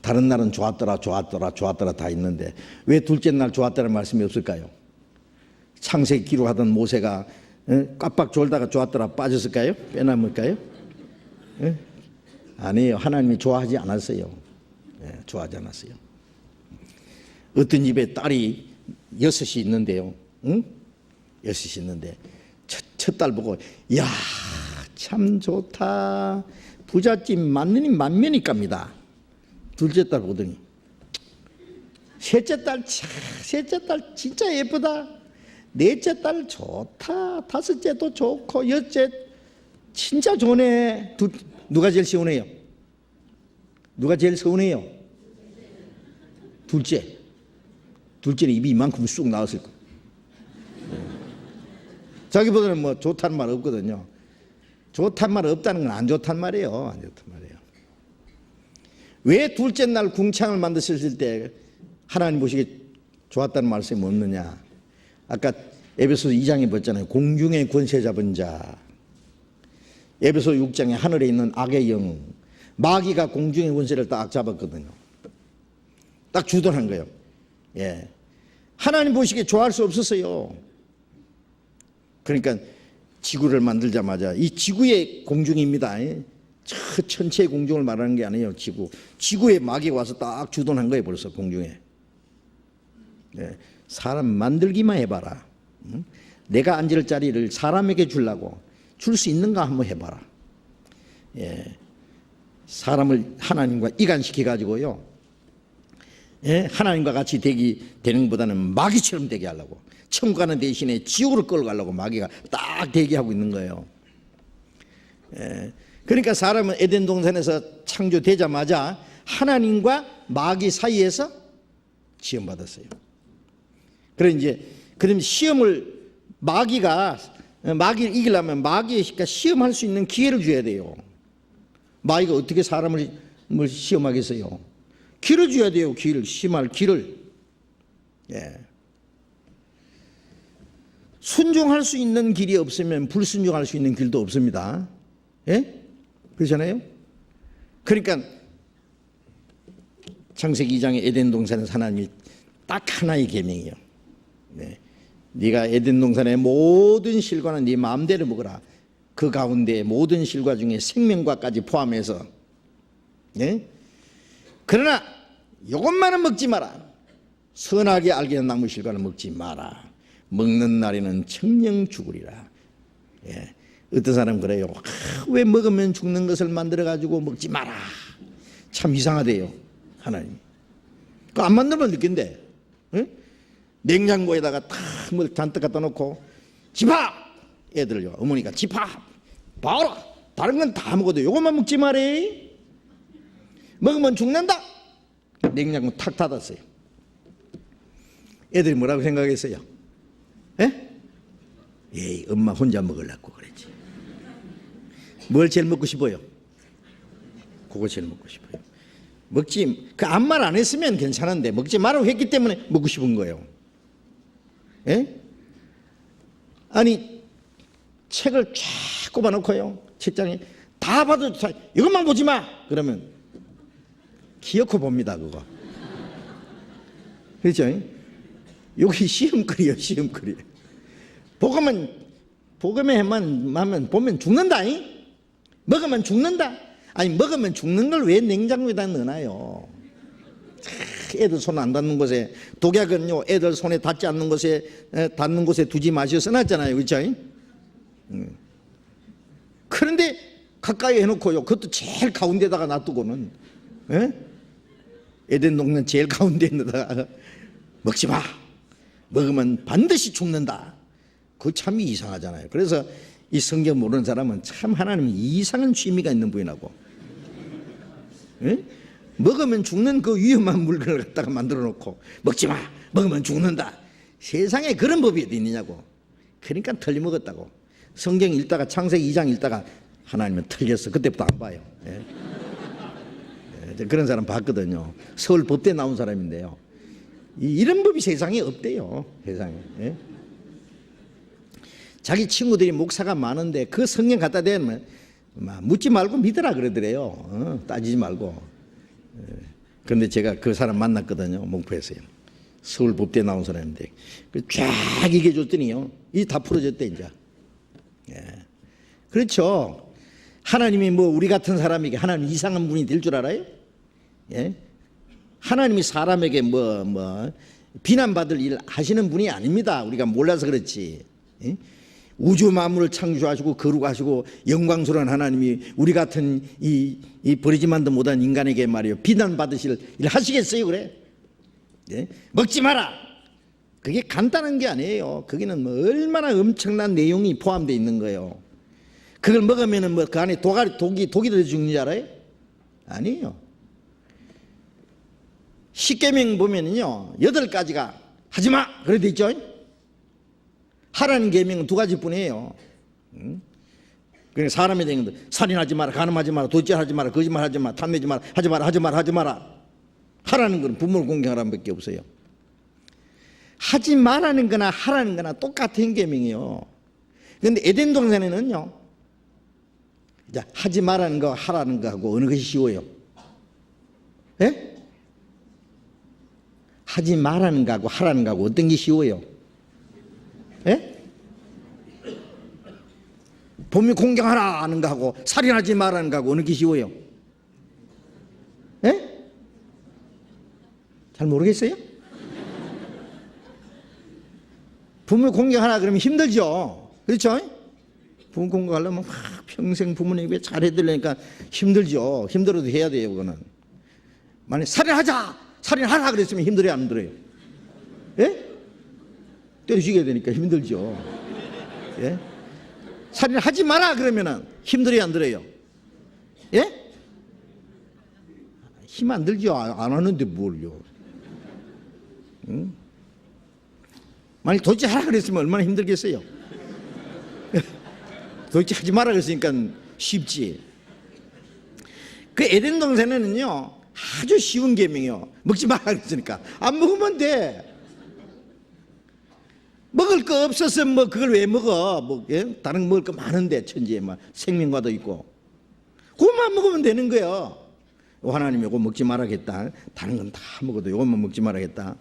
다른 날은 좋았더라 다 있는데 왜 둘째 날 좋았더라 말씀이 없을까요? 창세기 기록하던 모세가 깜빡 졸다가 좋았더라 빠졌을까요? 빼남을까요? 아니에요. 하나님이 좋아하지 않았어요. 좋아하지 않았어요. 어떤 집에 딸이 6이 있는데요, 6이 있는데 첫 딸 보고, 이야 참 좋다, 부잣집 맞느니 만면이 갑니다. 둘째 딸 보더니, 셋째 딸 진짜 예쁘다, 넷째 딸 좋다, 다섯째도 좋고, 여째 진짜 좋네. 누가 제일 서운해요? 누가 제일 서운해요? 둘째는 입이 이만큼 쑥 나왔을 거예요. 자기보다는 좋다는 말 없거든요. 좋다는 말 없다는 건 안 좋단 말이에요. 안 좋단 말이에요. 왜 둘째 날 궁창을 만드셨을 때 하나님 보시기에 좋았다는 말씀이 없느냐? 아까 에베소 2장에 봤잖아요. 공중의 권세 잡은 자. 에베소 6장에 하늘에 있는 악의 영, 마귀가 공중의 권세를 딱 잡았거든요. 딱 주도한 거예요. 예. 하나님 보시기에 좋아할 수 없었어요. 그러니까 지구를 만들자마자 이 지구의 공중입니다. 저 천체의 공중을 말하는 게 아니에요. 지구에 마귀가 와서 딱 주도한 거예요. 벌써 공중에. 예. 사람 만들기만 해봐라. 내가 앉을 자리를 사람에게 주려고 줄 수 있는가 한번 해봐라. 예. 사람을 하나님과 이간시켜 가지고요. 예? 하나님과 같이 되는 것보다는 마귀처럼 되게 하려고, 천국 가는 대신에 지옥으로 끌고 가려고 마귀가 딱 대기하고 있는 거예요. 예. 그러니까 사람은 에덴 동산에서 창조되자마자 하나님과 마귀 사이에서 시험받았어요. 그럼 시험을 마귀를 이기려면 마귀가 시험할 수 있는 기회를 줘야 돼요. 마귀가 어떻게 사람을 시험하겠어요? 길을 줘야 돼요. 시험할 길을. 예. 순종할 수 있는 길이 없으면 불순종할 수 있는 길도 없습니다. 예? 그렇잖아요? 그러니까 창세기 2장의 에덴 동산에서 하나님이 딱 하나의 계명이에요. 네. 네가 에덴 동산의 모든 실과는 네 마음대로 먹어라. 그 가운데 모든 실과 중에 생명과까지 포함해서. 네? 그러나 이것만은 먹지 마라. 선하게 알게 된 나무 실과는 먹지 마라. 먹는 날에는 청령 죽으리라. 예. 어떤 사람 그래요. 왜 먹으면 죽는 것을 만들어가지고 먹지 마라. 참 이상하대요. 하나님. 그 안 만들면 느낀대. 예? 냉장고에다가 탁 뭘 잔뜩 갖다 놓고 집합! 애들요. 어머니가 집합! 봐라! 다른 건 다 먹어도 이것만 먹지 말해. 먹으면 죽는다. 냉장고 탁 닫았어요. 애들이 뭐라고 생각했어요? 예? 에이, 엄마 혼자 먹으려고 그랬지. 뭘 제일 먹고 싶어요? 그거 제일 먹고 싶어요. 아무 말 안 했으면 괜찮은데 먹지 말라고 했기 때문에 먹고 싶은 거예요. 예? 아니, 책을 쫙 꼽아놓고요. 책장에 다 봐도 이것만 보지 마! 그러면 기어코 봅니다, 그거. 그렇죠? 여기 시험거리예요, 시험거리. 복음에만 보면 죽는다. 먹으면 죽는다. 아니, 먹으면 죽는 걸 왜 냉장고에다 넣어놔요? 애들 손 안 닿는 곳에, 독약은요 애들 손에 닿지 않는 곳에 두지 마시오 써놨잖아요. 그렇죠? 그런데 가까이 해놓고요, 그것도 제일 가운데다가 놔두고는, 예? 에덴 동산 제일 가운데에 넣다가 먹지 마. 먹으면 반드시 죽는다. 그거 참 이상하잖아요. 그래서 이 성경 모르는 사람은 참 하나님이 이상한 취미가 있는 분이라고. 예? 먹으면 죽는 그 위험한 물건을 갖다가 만들어 놓고 먹지 마. 먹으면 죽는다. 세상에 그런 법이 어디 있느냐고. 그러니까 틀림먹었다고. 성경 읽다가 창세기 2장 읽다가 하나님은 틀렸어. 그때부터 안 봐요. 예? 예, 그런 사람 봤거든요. 서울 법대 나온 사람인데요. 이런 법이 세상에 없대요. 세상에. 예? 자기 친구들이 목사가 많은데 그 성경 갖다 대면 묻지 말고 믿으라 그러더래요. 따지지 말고. 그런데 제가 그 사람 만났거든요. 목포에서요. 서울 법대 나온 사람인데 쫙 얘기해줬더니요, 이 다 풀어졌대 이제. 예. 그렇죠. 하나님이 우리 같은 사람에게 하나님 이상한 분이 될 줄 알아요? 예? 하나님이 사람에게 비난받을 일 하시는 분이 아닙니다. 우리가 몰라서 그렇지. 예? 우주 만물을 창조하시고 거룩하시고 영광스러운 하나님이 우리 같은 이 버리지만도 못한 인간에게 말이요, 비난받으실 일 하시겠어요? 그래? 예? 먹지 마라. 그게 간단한 게 아니에요. 거기는 얼마나 엄청난 내용이 포함되어 있는 거예요. 그걸 먹으면은 그 안에 독이 들어 죽는 줄 알아요? 아니에요. 십계명 보면은요, 8가지가 하지 마! 그래 돼 있죠? 하라는 계명은 2가지뿐이에요. 그러니까 사람이 되는 것도 살인하지 마라, 간음하지 마라, 도둑질하지 마라, 거짓말하지 마라, 탐내지 마라, 하지 마라, 하지 마라, 하지 마라. 하라는 건 부모를 공경하라는 밖에 없어요. 하지 말라는 거나 하라는 거나 똑같은 계명이요. 그런데 에덴 동산에는요, 자, 하지 말라는 거 하라는 거하고 어느 것이 쉬워요? 예? 하지 말라는 거하고 하라는 거하고 어떤 게 쉬워요? 예? 부모 공경하라 하는 거하고 살인하지 말라는 거하고 어느 게 쉬워요? 예? 잘 모르겠어요? 부모 공경하라 그러면 힘들죠. 그렇죠? 부모 공경하려면 막 평생 부모님에게 잘해드리니까 힘들죠. 힘들어도 해야 돼요. 그거는. 만약 살인하자, 살인하라 그랬으면 힘들어요, 안 힘들어요? 예? 때려 죽여야 되니까 힘들죠. 예? 살인하지 마라 그러면은 힘들어요, 안 들어요? 예? 힘 안 들죠. 안 하는데 뭘요? 응? 만약 도대체 하라 그랬으면 얼마나 힘들겠어요? 도대체 하지 마라 그랬으니까 쉽지. 그 에덴 동산에는요 아주 쉬운 계명이요. 먹지 마라 그랬으니까 안 먹으면 돼. 먹을 거 없어서 뭐 그걸 왜 먹어? 뭐 예? 다른 먹을 거 많은데 천지에 막 생명과도 있고 그것만 먹으면 되는 거예요. 하나님이 이거 먹지 말아야겠다. 다른 건 다 먹어도 이것만 먹지 말아야겠다.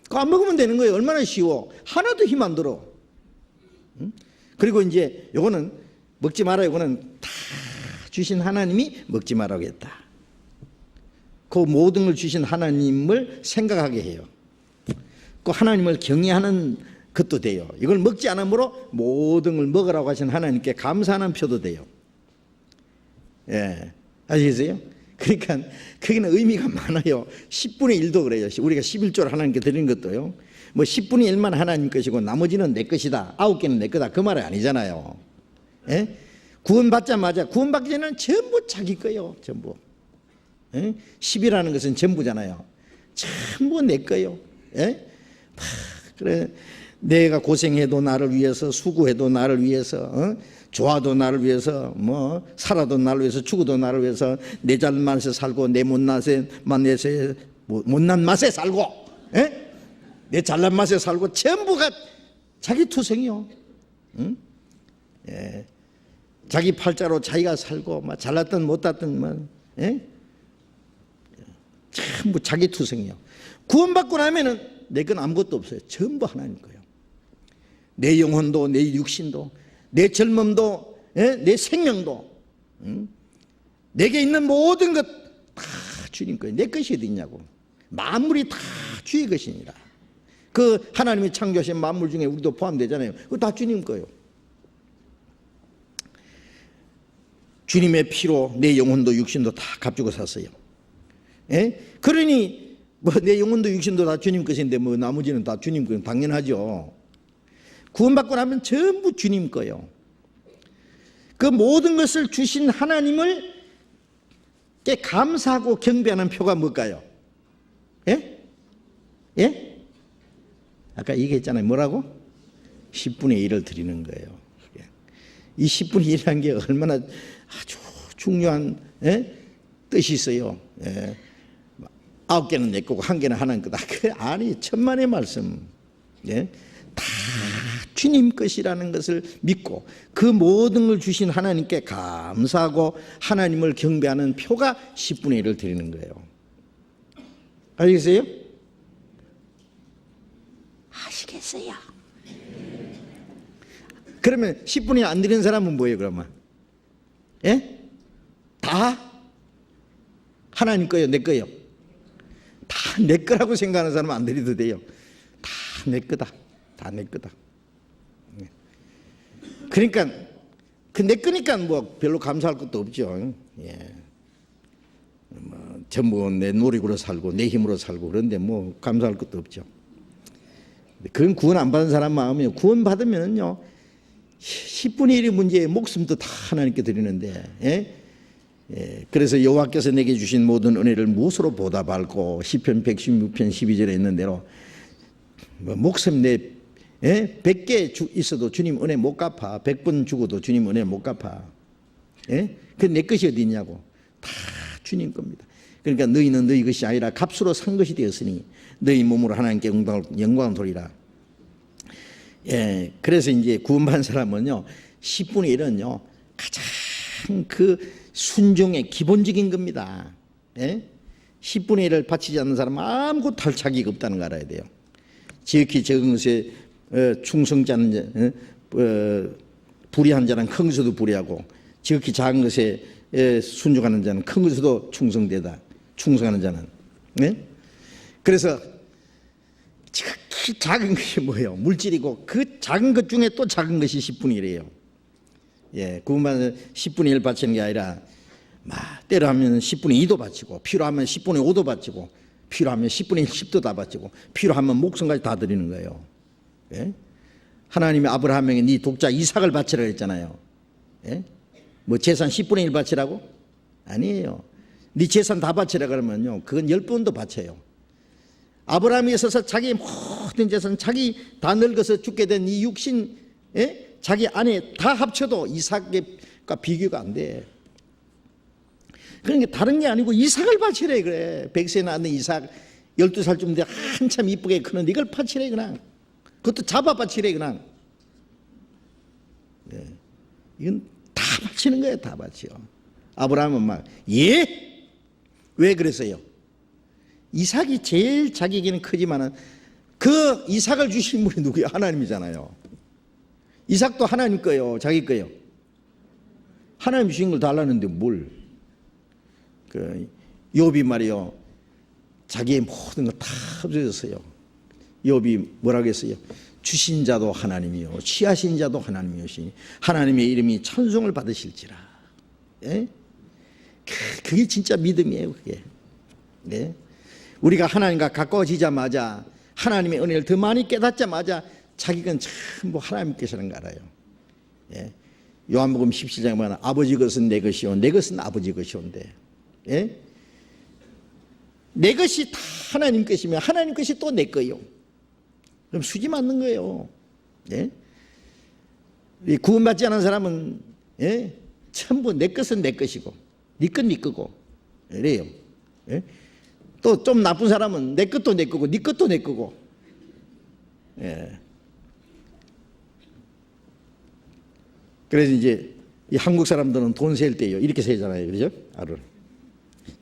그거 안 먹으면 되는 거예요. 얼마나 쉬워. 하나도 힘 안 들어. 응? 그리고 이제 요거는 먹지 마라. 요거는 다 주신 하나님이 먹지 말아야겠다. 그 모든 걸 주신 하나님을 생각하게 해요. 그 하나님을 경외하는 것도 돼요. 이걸 먹지 않으므로 모든 걸 먹으라고 하신 하나님께 감사하는 표도 돼요. 예, 아시겠어요? 그러니까 거기는 의미가 많아요. 10분의 1도 그래요. 우리가 11조를 하나님께 드리는 것도요. 뭐 10분의 1만 하나님 것이고 나머지는 내 것이다. 9개는 내 거다. 그 말은 아니잖아요. 예? 구원받자마자 구원받기 전에는 전부 자기 거예요. 전부. 예? 10이라는 것은 전부잖아요. 전부 내 거예요. 예? 그래. 내가 고생해도 나를 위해서, 수고해도 나를 위해서, 좋아도 나를 위해서, 뭐 살아도 나를 위해서, 죽어도 나를 위해서, 내 잘맛에 살고 내 못난 맛에 살고, 예? 내 잘난 맛에 살고 전부가 자기 투성이요. 응? 예. 자기 팔자로 자기가 살고, 막 잘났든 못났든, 뭐, 예? 전부 자기 투성이요. 구원받고 나면은 내 건 아무것도 없어요. 전부 하나님 거예요. 내 영혼도, 내 육신도, 내 젊음도, 예? 내 생명도, 내게 있는 모든 것 다 주님 거예요. 내 것이 어디 있냐고. 만물이 다 주의 것이니라. 그 하나님이 창조하신 만물 중에 우리도 포함되잖아요. 그거 다 주님 거예요. 주님의 피로 내 영혼도 육신도 다 값주고 샀어요. 예? 그러니 뭐 내 영혼도 육신도 다 주님 것인데 뭐 나머지는 다 주님 거예요. 당연하죠. 구원받고 나면 전부 주님 거예요. 그 모든 것을 주신 하나님을 감사하고 경배하는 표가 뭘까요? 예? 예? 아까 얘기했잖아요. 뭐라고? 10분의 1을 드리는 거예요. 이 10분의 1이라는 게 얼마나 아주 중요한 뜻이 있어요. 9개는 내 거고 1개는 하나님 거다. 그 아니 천만의 말씀. 다 주님 것이라는 것을 믿고 그 모든 걸 주신 하나님께 감사하고 하나님을 경배하는 표가 10분의 1을 드리는 거예요. 아시겠어요? 아시겠어요? 그러면 10분의 1 안 드리는 사람은 뭐예요 그러면? 예? 다 하나님 거예요? 내 거예요? 다 내 거라고 생각하는 사람은 안 드려도 돼요. 다 내 거다. 다 내 거다. 그러니까 그 내 거니까 뭐 별로 감사할 것도 없죠. 예. 뭐 전부 내 노력으로 살고 내 힘으로 살고 그런데 뭐 감사할 것도 없죠. 그건 구원 안 받은 사람 마음이요. 구원 받으면은요 10분의 1의 문제에 목숨도 다 하나님께 드리는데, 예? 예. 그래서 여호와께서 내게 주신 모든 은혜를 무엇으로 보답할고 시편 116편 12절에 있는 대로 뭐 목숨 내 100개 있어도 주님 은혜 못 갚아. 100번 죽어도 주님 은혜 못 갚아. 예? 그 내 것이 어디 있냐고. 다 주님 겁니다. 그러니까 너희는 너희 것이 아니라 값으로 산 것이 되었으니 너희 몸으로 하나님께 영광을 돌리라. 예, 그래서 이제 구원받은 사람은요 10분의 1은요 가장 그 순종의 기본적인 겁니다. 예? 10분의 1을 바치지 않는 사람은 아무것도 할 자격이 없다는 거 알아야 돼요. 지극히 적은 것에 충성자는 불의한 자는 큰 것에도 불의하고 지극히 작은 것에 순종하는 자는 큰 것에도 충성하는 자는. 네? 그래서 지극히 작은 것이 뭐예요? 물질이고 그 작은 것 중에 또 작은 것이 10분의 1이에요. 예, 구원받은 10분의 1 바치는 게 아니라 때로하면 10분의 2도 바치고 필요하면 10분의 5도 바치고 필요하면 10분의 1, 10도 다 바치고 필요하면 목숨까지 다 드리는 거예요. 예? 하나님이 아브라함에게 네 독자 이삭을 바치라 했잖아요. 예? 뭐 재산 10분의 1 바치라고? 아니에요. 네 재산 다 바치라 그러면요 그건 10번도 바쳐요. 아브라함이 있어서 자기 모든 재산 자기 다 늙어서 죽게 된 이 육신 자기 안에 다 합쳐도 이삭과 비교가 안 돼. 그러니까 다른 게 아니고 이삭을 바치래 그래. 백세 낳는 이삭 12살쯤 돼 한참 이쁘게 크는데 이걸 바치래 그냥. 그것도 잡아 바치래 그냥. 네. 이건 다 바치는 거예요. 다 바치요. 아브라함은 막 예? 왜 그랬어요? 이삭이 제일 자기에게는 크지만은 그 이삭을 주신 분이 누구예요? 하나님이잖아요. 이삭도 하나님 거예요. 자기 거예요. 하나님 주신 걸 달라는데 뭘? 그 욥이 말이요 자기의 모든 거 다 없어졌어요. 욥이 뭐라고 했어요? 주신 자도 하나님이요 취하신 자도 하나님이시니 하나님의 이름이 찬송을 받으실지라. 예? 그게 진짜 믿음이에요. 그게. 네? 우리가 하나님과 가까워지자마자 하나님의 은혜를 더 많이 깨닫자마자 자기가 전부 하나님 것이라는 거 알아요. 예? 요한복음 17장에 보면 아버지 것은 내 것이요 내 것은 아버지 것이온데 예? 내 것이 다 하나님 것이면 하나님 것이 또 내 거예요. 그럼 수지 맞는 거예요. 예? 구원받지 않은 사람은 예? 전부 내 것은 내 것이고 네 것 네 거고 이래요. 예? 또 좀 나쁜 사람은 내 것도 내 거고 네 것도 내 거고. 예. 그래서 이제 이 한국 사람들은 돈 셀 때요 이렇게 세잖아요, 그렇죠? 알을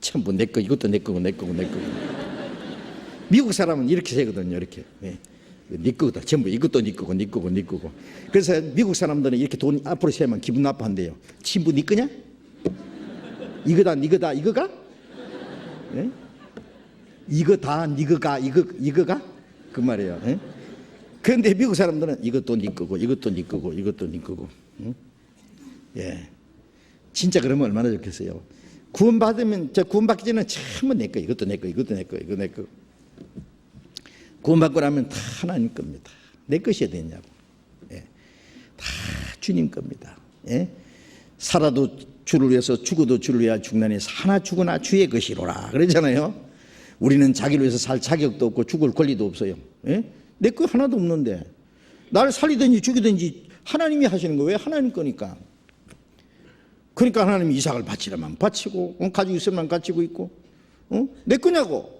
전부 내 거 이것도 내 거고 내 거고 내 거고. 미국 사람은 이렇게 세거든요, 이렇게. 예. 네 거다 전부 이것도 네 거고 네 거고 네 거고. 그래서 미국 사람들은 이렇게 돈 앞으로 세면 기분 나빠한대요. 친구 네 거냐? 이거다 니거다 이거가? 예? 이거 다 니거가 이거가? 그 말이에요. 예? 그런데 미국 사람들은 이것도 네 거고 이것도 네 거고 이것도 네 거고. 응? 예, 진짜 그러면 얼마나 좋겠어요. 구원받으면 구원받기 전에 전부 내 거 이것도 내 거 이것도 내 거 이거 내 거. 구원받고 나면 다 하나님 겁니다. 내 것이 되냐고. 예, 다 주님 겁니다. 예? 살아도 주를 위해서 죽어도 주를 위하여 죽나니 사나 죽으나 주의 것이로라 그러잖아요. 우리는 자기를 위해서 살 자격도 없고 죽을 권리도 없어요. 예? 내 거 하나도 없는데 나를 살리든지 죽이든지 하나님이 하시는 거 왜 하나님 거니까. 그러니까 하나님이 이삭을 바치라면 바치고 가지고 있으면 가지고 있고 내 거냐고.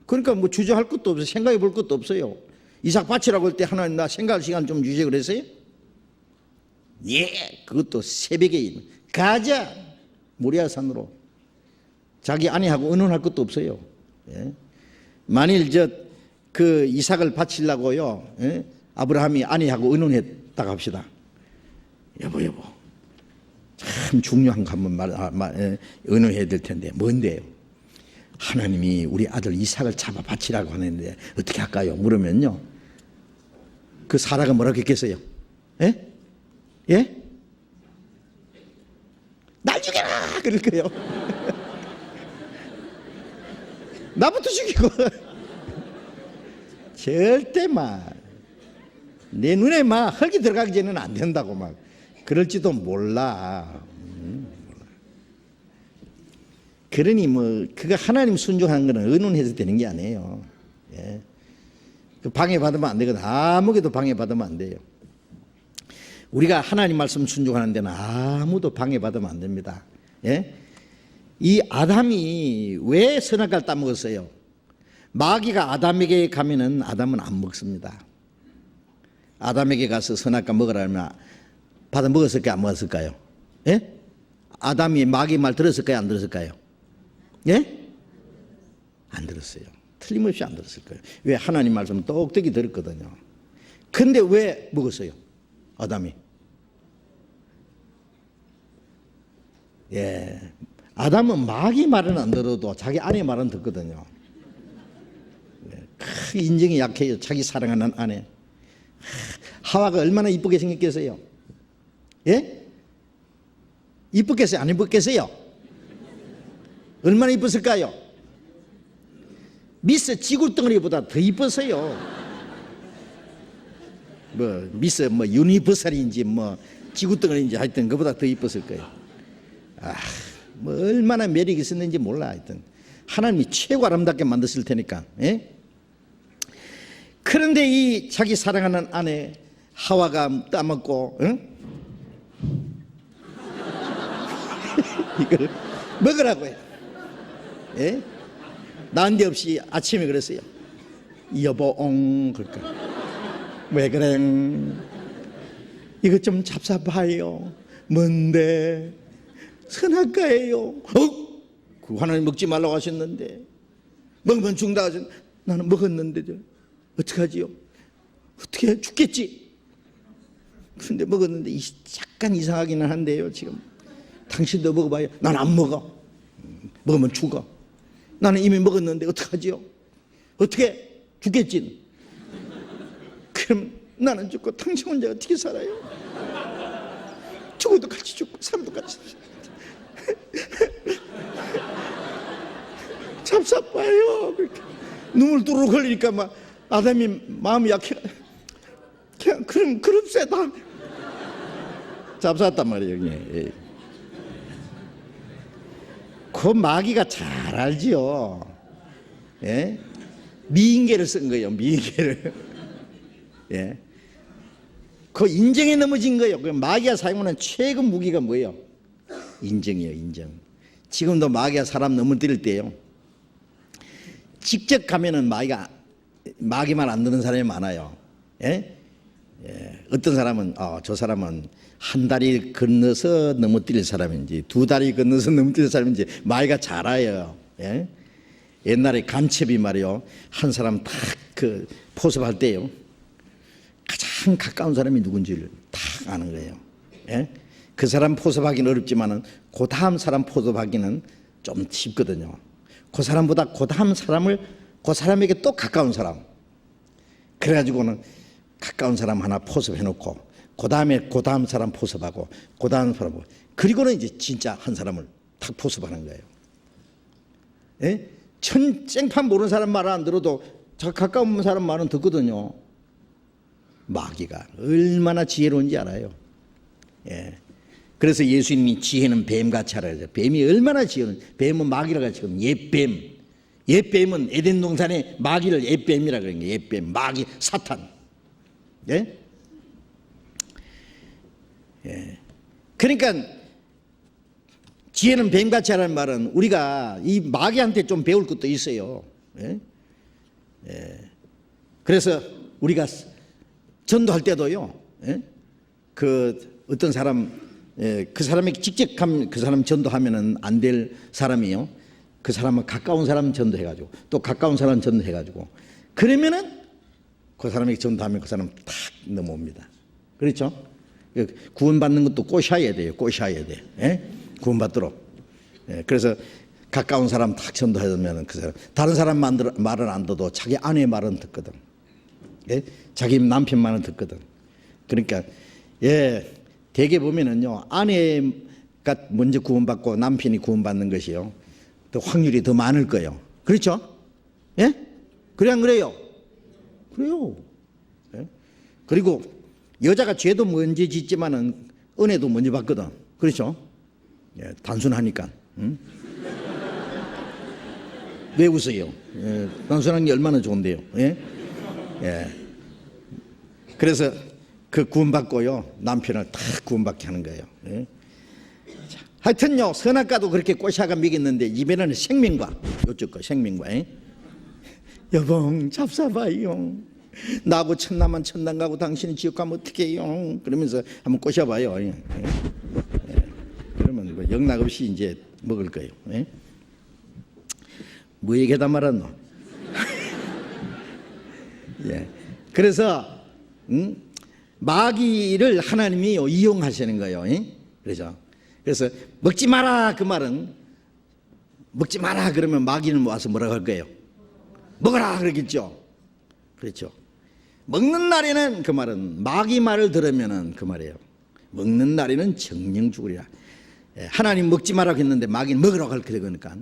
그러니까 뭐 주저할 것도 없어요. 생각해 볼 것도 없어요. 이삭 바치라고 할 때 하나님 나 생각할 시간 좀 주지 그랬어요? 예, 그것도 새벽에 가자 모리아산으로. 자기 아내하고 의논할 것도 없어요. 예? 만일 그 이삭을 바치려고요, 예? 아브라함이 아내하고 의논했다고 합시다. 여보 참 중요한 거 한번 의논해야 될 텐데 뭔데요? 하나님이 우리 아들 이삭을 잡아 바치라고 하는데 어떻게 할까요? 물으면요 그 사라가 뭐라고 했겠어요? 예? 예? 날 죽여라 그럴 거예요. 나부터 죽이고. 절대 내 눈에 흙이 들어가기 전에는 안 된다고 그럴지도 몰라. 그러니 그거 하나님 순종하는 거는 의논해서 되는 게 아니에요. 예. 그 방해받으면 안 되거든. 아무게도 방해받으면 안 돼요. 우리가 하나님 말씀 순종하는 데는 아무도 방해받으면 안 됩니다. 예? 이 아담이 왜 선악과를 따먹었어요? 마귀가 아담에게 가면은 아담은 안 먹습니다. 아담에게 가서 선악과 먹으라면 받아 먹었을까요? 안 먹었을까요? 예? 아담이 마귀 말 들었을까요? 안 들었을까요? 예? 안 들었어요. 틀림없이 안 들었을 거예요. 왜? 하나님 말씀 똑똑히 들었거든요. 근데 왜 먹었어요? 아담이. 예. 아담은 마귀 말은 안 들어도 자기 아내 말은 듣거든요. 그 인정이 약해요. 자기 사랑하는 아내. 하와가 얼마나 이쁘게 생겼겠어요? 예? 이쁘겠어요? 안 이쁘겠어요? 얼마나 이뻤을까요? 미스 지구덩어리보다 더 이뻤어요. 미스 유니버설인지 지구덩어리인지 하여튼 그보다 더 이뻤을 거예요. 얼마나 매력이 있었는지 몰라. 하여튼 하나님이 최고 아름답게 만드실 테니까. 예? 그런데 이 자기 사랑하는 아내 하와가 따먹고 이걸 먹으라고 해요. 예? 난데없이 아침에 그랬어요. 여보옹 그럴까? 왜 그래? 이거 좀 잡숴봐요. 뭔데? 선악과예요. 그 하나님 먹지 말라고 하셨는데 먹으면 죽는다 하셨는데 나는 먹었는데 어떡하지요? 어떻게 죽겠지? 그런데 먹었는데 약간 이상하기는 한데요. 지금 당신도 먹어봐요. 난 안 먹어. 먹으면 죽어. 나는 이미 먹었는데 어떡하지요? 어떻게? 죽겠지. 그럼 나는 죽고 당신 혼자 어떻게 살아요? 죽어도 같이 죽고 살아도 같이 잡숴봐요. 그렇게 눈물 뚜루룩 흘리니까 막 아담이 마음이 약해. 그냥 그럼 세다. 잡숴왔단 말이에요. 예. 그 마귀가 잘 알지요. 예? 미인계를 쓴 거예요. 미인계를. 예. 그 인정에 넘어진 거예요. 그 마귀가 사용하는 최고 무기가 뭐예요? 인정이에요. 인정. 지금도 마귀가 사람 넘어뜨릴 때요. 직접 가면은 마귀 말 안 듣는 사람이 많아요. 예? 예. 어떤 사람은 저 사람은 한 다리 건너서 넘어뜨릴 사람인지 두 다리 건너서 넘어뜨릴 사람인지 마귀가 잘 알아요. 예? 옛날에 간첩이 말이요. 한 사람 딱 그 포섭할 때요. 가장 가까운 사람이 누군지를 딱 아는 거예요. 예? 그 사람 포섭하기는 어렵지만은 그 다음 사람 포섭하기는 좀 쉽거든요. 그 사람보다 그 다음 사람을 그 사람에게 또 가까운 사람. 그래가지고는 가까운 사람 하나 포섭해놓고 그 다음에 그 다음 사람 포섭하고 그 다음 사람 그리고는 이제 진짜 한 사람을 탁 포섭하는 거예요. 예? 쟁판 모르는 사람 말 안 들어도 가까운 사람 말은 듣거든요. 마귀가 얼마나 지혜로운지 알아요. 예. 그래서 예수님이 지혜는 뱀같이 하라 그러죠. 뱀이 얼마나 지혜로운, 뱀은 마귀라고 하죠. 옛뱀. 옛뱀은 에덴 동산에 마귀를 옛뱀이라고 그러는 거예요. 옛뱀, 마귀, 사탄. 예? 예. 그러니까 지혜는 뱀같이 하라는 말은 우리가 이 마귀한테 좀 배울 것도 있어요. 예? 예. 그래서 우리가 전도할 때도요. 예? 그 어떤 사람 그 사람에게 직접 그 사람 전도하면은 안 될 사람이요. 그 사람은 가까운 사람 전도해가지고 또 가까운 사람 전도해가지고 그러면은 그 사람에게 전도하면 그 사람 탁 넘어옵니다. 그렇죠? 구원받는 것도 꼬셔야 돼요. 꼬셔야 돼. 예? 구원받도록. 예, 그래서 가까운 사람 탁 전도하면 그 사람 다른 사람 말은 안 듣도 자기 아내 말은 듣거든. 예? 자기 남편 말은 듣거든. 그러니까 예, 대개 보면은요 아내가 먼저 구원받고 남편이 구원받는 것이요 더 확률이 더 많을 거예요. 그렇죠? 예? 그래 안 그래요? 그래요. 예? 그리고 여자가 죄도 먼저 짓지만은 은혜도 먼저 받거든. 그렇죠? 예, 단순하니까. 응? 왜 웃어요? 예, 단순한 게 얼마나 좋은데요. 예? 예. 그래서 그 구원받고요, 남편을 다 구원받게 하는 거예요. 예? 자, 하여튼요, 선악과도 그렇게 꼬샤가 먹였는데 입에는 생명과, 요쪽 거 생명과. 예? 여봉 잡사봐요. 나하고 천남만 천당 가고 당신이 지옥 가면 어떻게 해요? 그러면서 한번 꼬셔봐요. 예? 예? 그러면 뭐 영락 없이 이제 먹을 거예요. 예? 뭐 얘기하다 말았노? 예. 그래서 마귀를 하나님이 이용하시는 거예요. 예? 그래서 먹지 마라 그 말은, 먹지 마라 그러면 마귀는 와서 뭐라고 할 거예요? 먹어라 그러겠죠. 그렇죠. 먹는 날에는 그 말은, 마귀 말을 들으면은 그 말이에요. 먹는 날에는 정령 죽으리라. 예, 하나님 먹지 마라고 했는데 마귀는 먹으라고 할 거니까.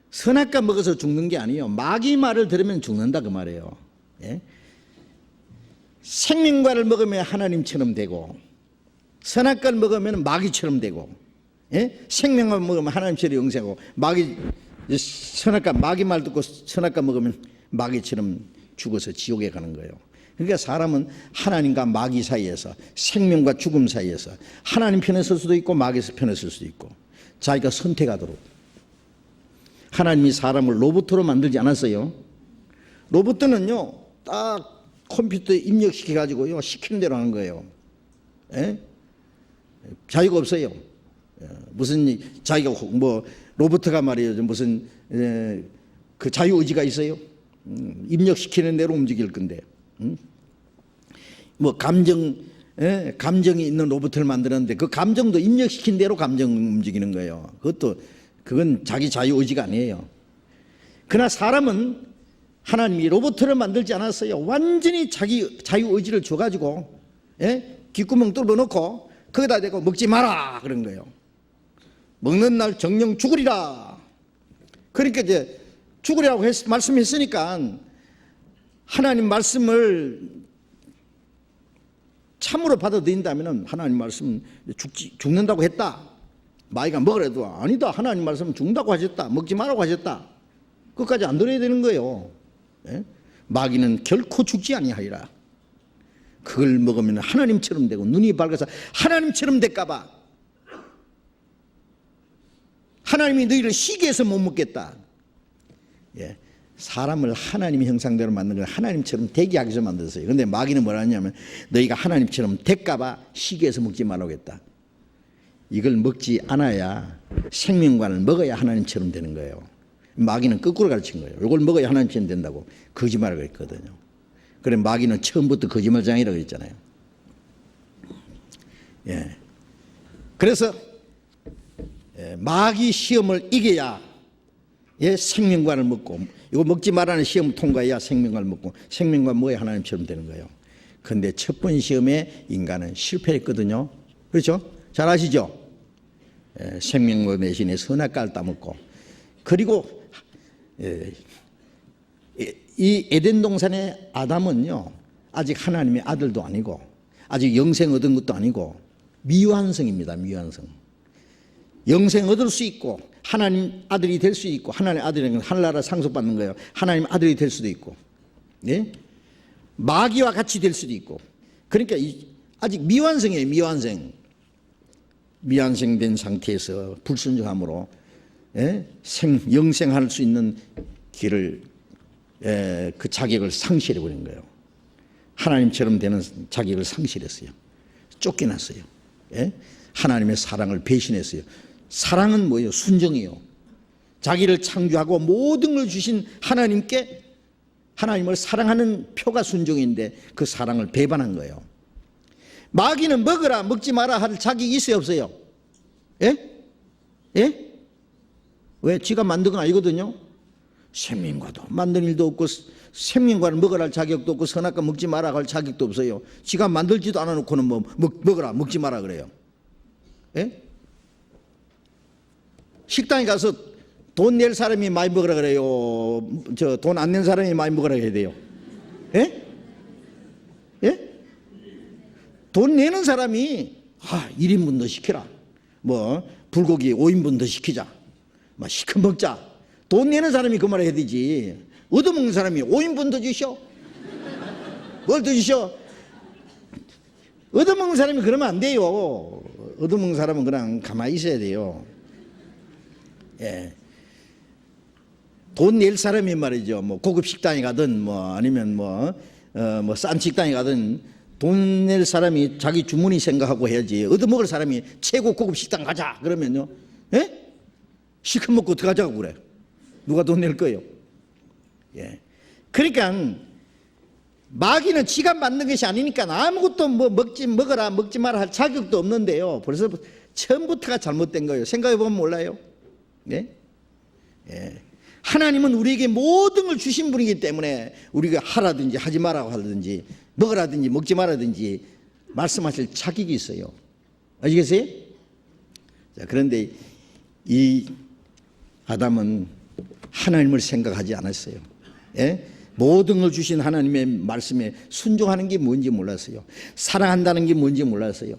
선악과 먹어서 죽는 게 아니에요. 마귀 말을 들으면 죽는다 그 말이에요. 예? 생명과를 먹으면 하나님처럼 되고, 선악과를 먹으면 마귀처럼 되고, 예? 생명과 먹으면 하나님처럼 영생하고, 선악과 마귀 말 듣고 선악과 먹으면 마귀처럼 죽어서 지옥에 가는 거예요. 그러니까 사람은 하나님과 마귀 사이에서, 생명과 죽음 사이에서 하나님 편에 설 수도 있고 마귀 편에 설 수도 있고, 자기가 선택하도록. 하나님이 사람을 로봇으로 만들지 않았어요. 로봇들은요, 딱 컴퓨터에 입력시켜 가지고요, 시키는 대로 하는 거예요. 예? 자유가 없어요. 무슨 자기가 뭐 로봇가 말이에요, 무슨 그 자유 의지가 있어요? 입력시키는 대로 움직일 건데. 뭐 감정이 있는 로봇을 만들었는데 그 감정도 입력시킨 대로 감정 움직이는 거예요. 그건 자기 자유 의지가 아니에요. 그러나 사람은 하나님이 로봇을 만들지 않았어요. 완전히 자기 자유 의지를 줘가지고, 예? 귓구멍 뚫어놓고 거기다 대고 먹지 마라 그런 거예요. 먹는 날 정령 죽으리라. 그러니까 이제 죽으리라고 말씀했으니까 하나님 말씀을 참으로 받아들인다면, 하나님 말씀 죽는다고 했다, 마귀가 먹으래도 아니다, 하나님 말씀은 죽는다고 하셨다, 먹지 말라고 하셨다, 끝까지 안 들어야 되는 거예요. 예? 마귀는 결코 죽지 아니하리라. 그걸 먹으면 하나님처럼 되고 눈이 밝아서 하나님처럼 될까봐 하나님이 너희를 시기해 해서 못 먹겠다. 예. 사람을 하나님의 형상대로 만든 걸 하나님처럼 되게 하기 위해서 만들었어요. 그런데 마귀는 뭐라 하냐면 너희가 하나님처럼 될까봐 시기해 해서 먹지 말라고 했다. 이걸 먹지 않아야, 생명관을 먹어야 하나님처럼 되는 거예요. 마귀는 거꾸로 가르친 거예요. 이걸 먹어야 하나님처럼 된다고 거짓말을 했거든요. 그래 마귀는 처음부터 거짓말장이라고 했잖아요. 예. 그래서 마귀 시험을 이겨야, 예, 생명관을 먹고, 이거 먹지 말라는 시험을 통과해야 생명관을 먹고, 생명관 먹어야 하나님처럼 되는 거예요. 그런데 첫 번째 시험에 인간은 실패했거든요. 그렇죠? 잘 아시죠? 생명과 대신에 선악과를 따먹고, 그리고 이 에덴 동산의 아담은요, 아직 하나님의 아들도 아니고 아직 영생 얻은 것도 아니고 미완성입니다. 미완성. 영생 얻을 수 있고 하나님 아들이 될 수 있고, 하나님 아들은 하늘나라 상속받는 거예요. 하나님 아들이 될 수도 있고, 예? 마귀와 같이 될 수도 있고. 그러니까 아직 미완성이에요. 미완성된 상태에서 불순종함으로, 예? 영생할 수 있는 길을, 그 자격을 상실해버린 거예요. 하나님처럼 되는 자격을 상실했어요. 쫓겨났어요. 예? 하나님의 사랑을 배신했어요. 사랑은 뭐예요? 순종이에요. 자기를 창조하고 모든 걸 주신 하나님께, 하나님을 사랑하는 표가 순종인데 그 사랑을 배반한 거예요. 마귀는 먹으라 먹지 마라 할 자격이 있어요, 없어요? 예? 예? 왜? 지가 만든 건 아니거든요. 생명과도 만든 일도 없고, 생명과를 먹으라 할 자격도 없고, 선악과 먹지 마라 할 자격도 없어요. 지가 만들지도 않아놓고는 뭐 먹으라 먹지 마라 그래요. 예? 식당에 가서 돈 낼 사람이 많이 먹으라 그래요? 저 돈 안 낸 사람이 많이 먹으라 해야 돼요? 예? 예? 돈 내는 사람이 1인분 더 시키라, 뭐 불고기 5인분 더 시키자, 막 시켜 먹자. 돈 내는 사람이 그 말을 해야 되지. 얻어먹는 사람이 5인분 더 주셔? 뭘 더 주셔? 얻어먹는 사람이 그러면 안 돼요. 얻어먹는 사람은 그냥 가만히 있어야 돼요. 예. 돈 낼 사람이 말이죠. 뭐 고급 식당에 가든 뭐 아니면 뭐 싼 식당에 가든 돈 낼 사람이 자기 주머니 생각하고 해야지. 얻어먹을 사람이 최고 고급 식당 가자 그러면요, 예? 실컷 먹고 어떡하자고 그래. 누가 돈 낼 거예요? 예. 그러니까 마귀는 지가 만든 것이 아니니까 아무것도 뭐 먹어라 먹지 마라 할 자격도 없는데요. 벌써 처음부터가 잘못된 거예요. 생각해 보면 몰라요. 예? 예. 하나님은 우리에게 모든 걸 주신 분이기 때문에 우리가 하라든지 하지 말라고 하든지 먹으라든지 먹지 말라든지 말씀하실 자격이 있어요. 아시겠어요? 자, 그런데 이 아담은 하나님을 생각하지 않았어요. 예? 모든 걸 주신 하나님의 말씀에 순종하는 게 뭔지 몰랐어요. 사랑한다는 게 뭔지 몰랐어요.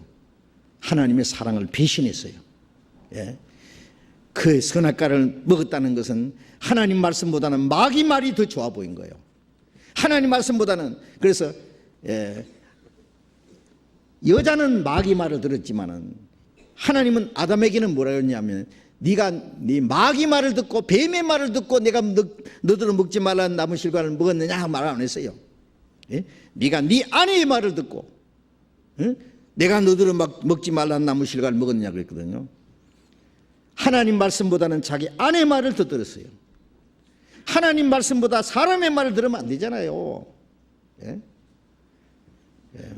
하나님의 사랑을 배신했어요. 예? 그 선악과를 먹었다는 것은 하나님 말씀보다는 마귀 말이 더 좋아 보인 거예요. 하나님 말씀보다는. 그래서 여자는 마귀 말을 들었지만은 하나님은 아담에게는 뭐라 했냐면 네가 네 마귀 말을 듣고 뱀의 말을 듣고 내가 너들은 먹지 말라는 나무 실과를 먹었느냐 말 안 했어요. 예? 네가 네 아내의 말을 듣고 내가 너들은 먹지 말라는 나무 실과를 먹었느냐 그랬거든요. 하나님 말씀보다는 자기 아내의 말을 더 들었어요. 하나님 말씀보다 사람의 말을 들으면 안 되잖아요. 예? 예.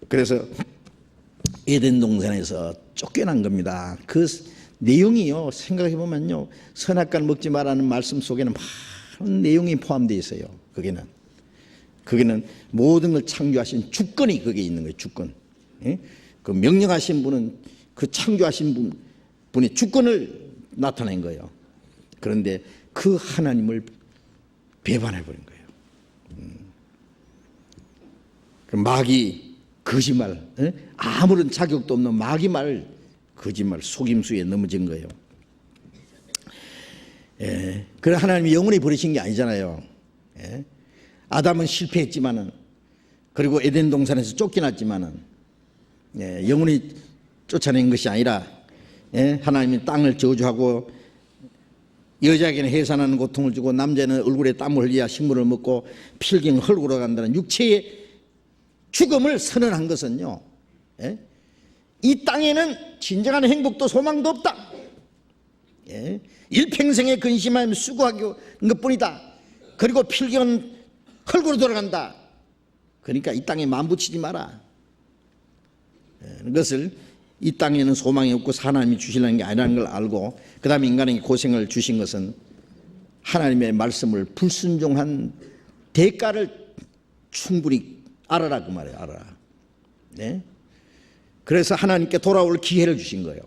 그래서 에덴 동산에서 쫓겨난 겁니다. 그 내용이요, 생각해 보면요, 선악과를 먹지 말라는 말씀 속에는 많은 내용이 포함되어 있어요. 거기는 모든 걸 창조하신 주권이 거기에 있는 거예요. 주권. 예? 그 명령하신 분은 그 창조하신 분의 주권을 나타낸 거예요. 그런데 그 하나님을 배반해 버린 거예요. 그 마귀 거짓말, 아무런 자격도 없는 마귀 말, 거짓말, 속임수에 넘어진 거예요. 예, 그래 하나님이 영원히 버리신 게 아니잖아요. 예, 아담은 실패했지만은, 그리고 에덴 동산에서 쫓겨났지만은, 예, 영원히 쫓아낸 것이 아니라, 예, 하나님이 땅을 저주하고 여자에게는 해산하는 고통을 주고 남자는 얼굴에 땀을 흘려야 식물을 먹고 필경을 헐고 간다는 육체의 죽음을 선언한 것은요, 예? 이 땅에는 진정한 행복도 소망도 없다. 예? 일평생에 근심하며 수고하는 것뿐이다. 그리고 필경은 헐고 돌아간다. 그러니까 이 땅에 만붙이지 마라. 예, 그것을 이 땅에는 소망이 없고 하나님이 주시려는 게 아니라는 걸 알고, 그 다음에 인간에게 고생을 주신 것은 하나님의 말씀을 불순종한 대가를 충분히 알아라 그 말이에요. 알아라. 네? 그래서 하나님께 돌아올 기회를 주신 거예요.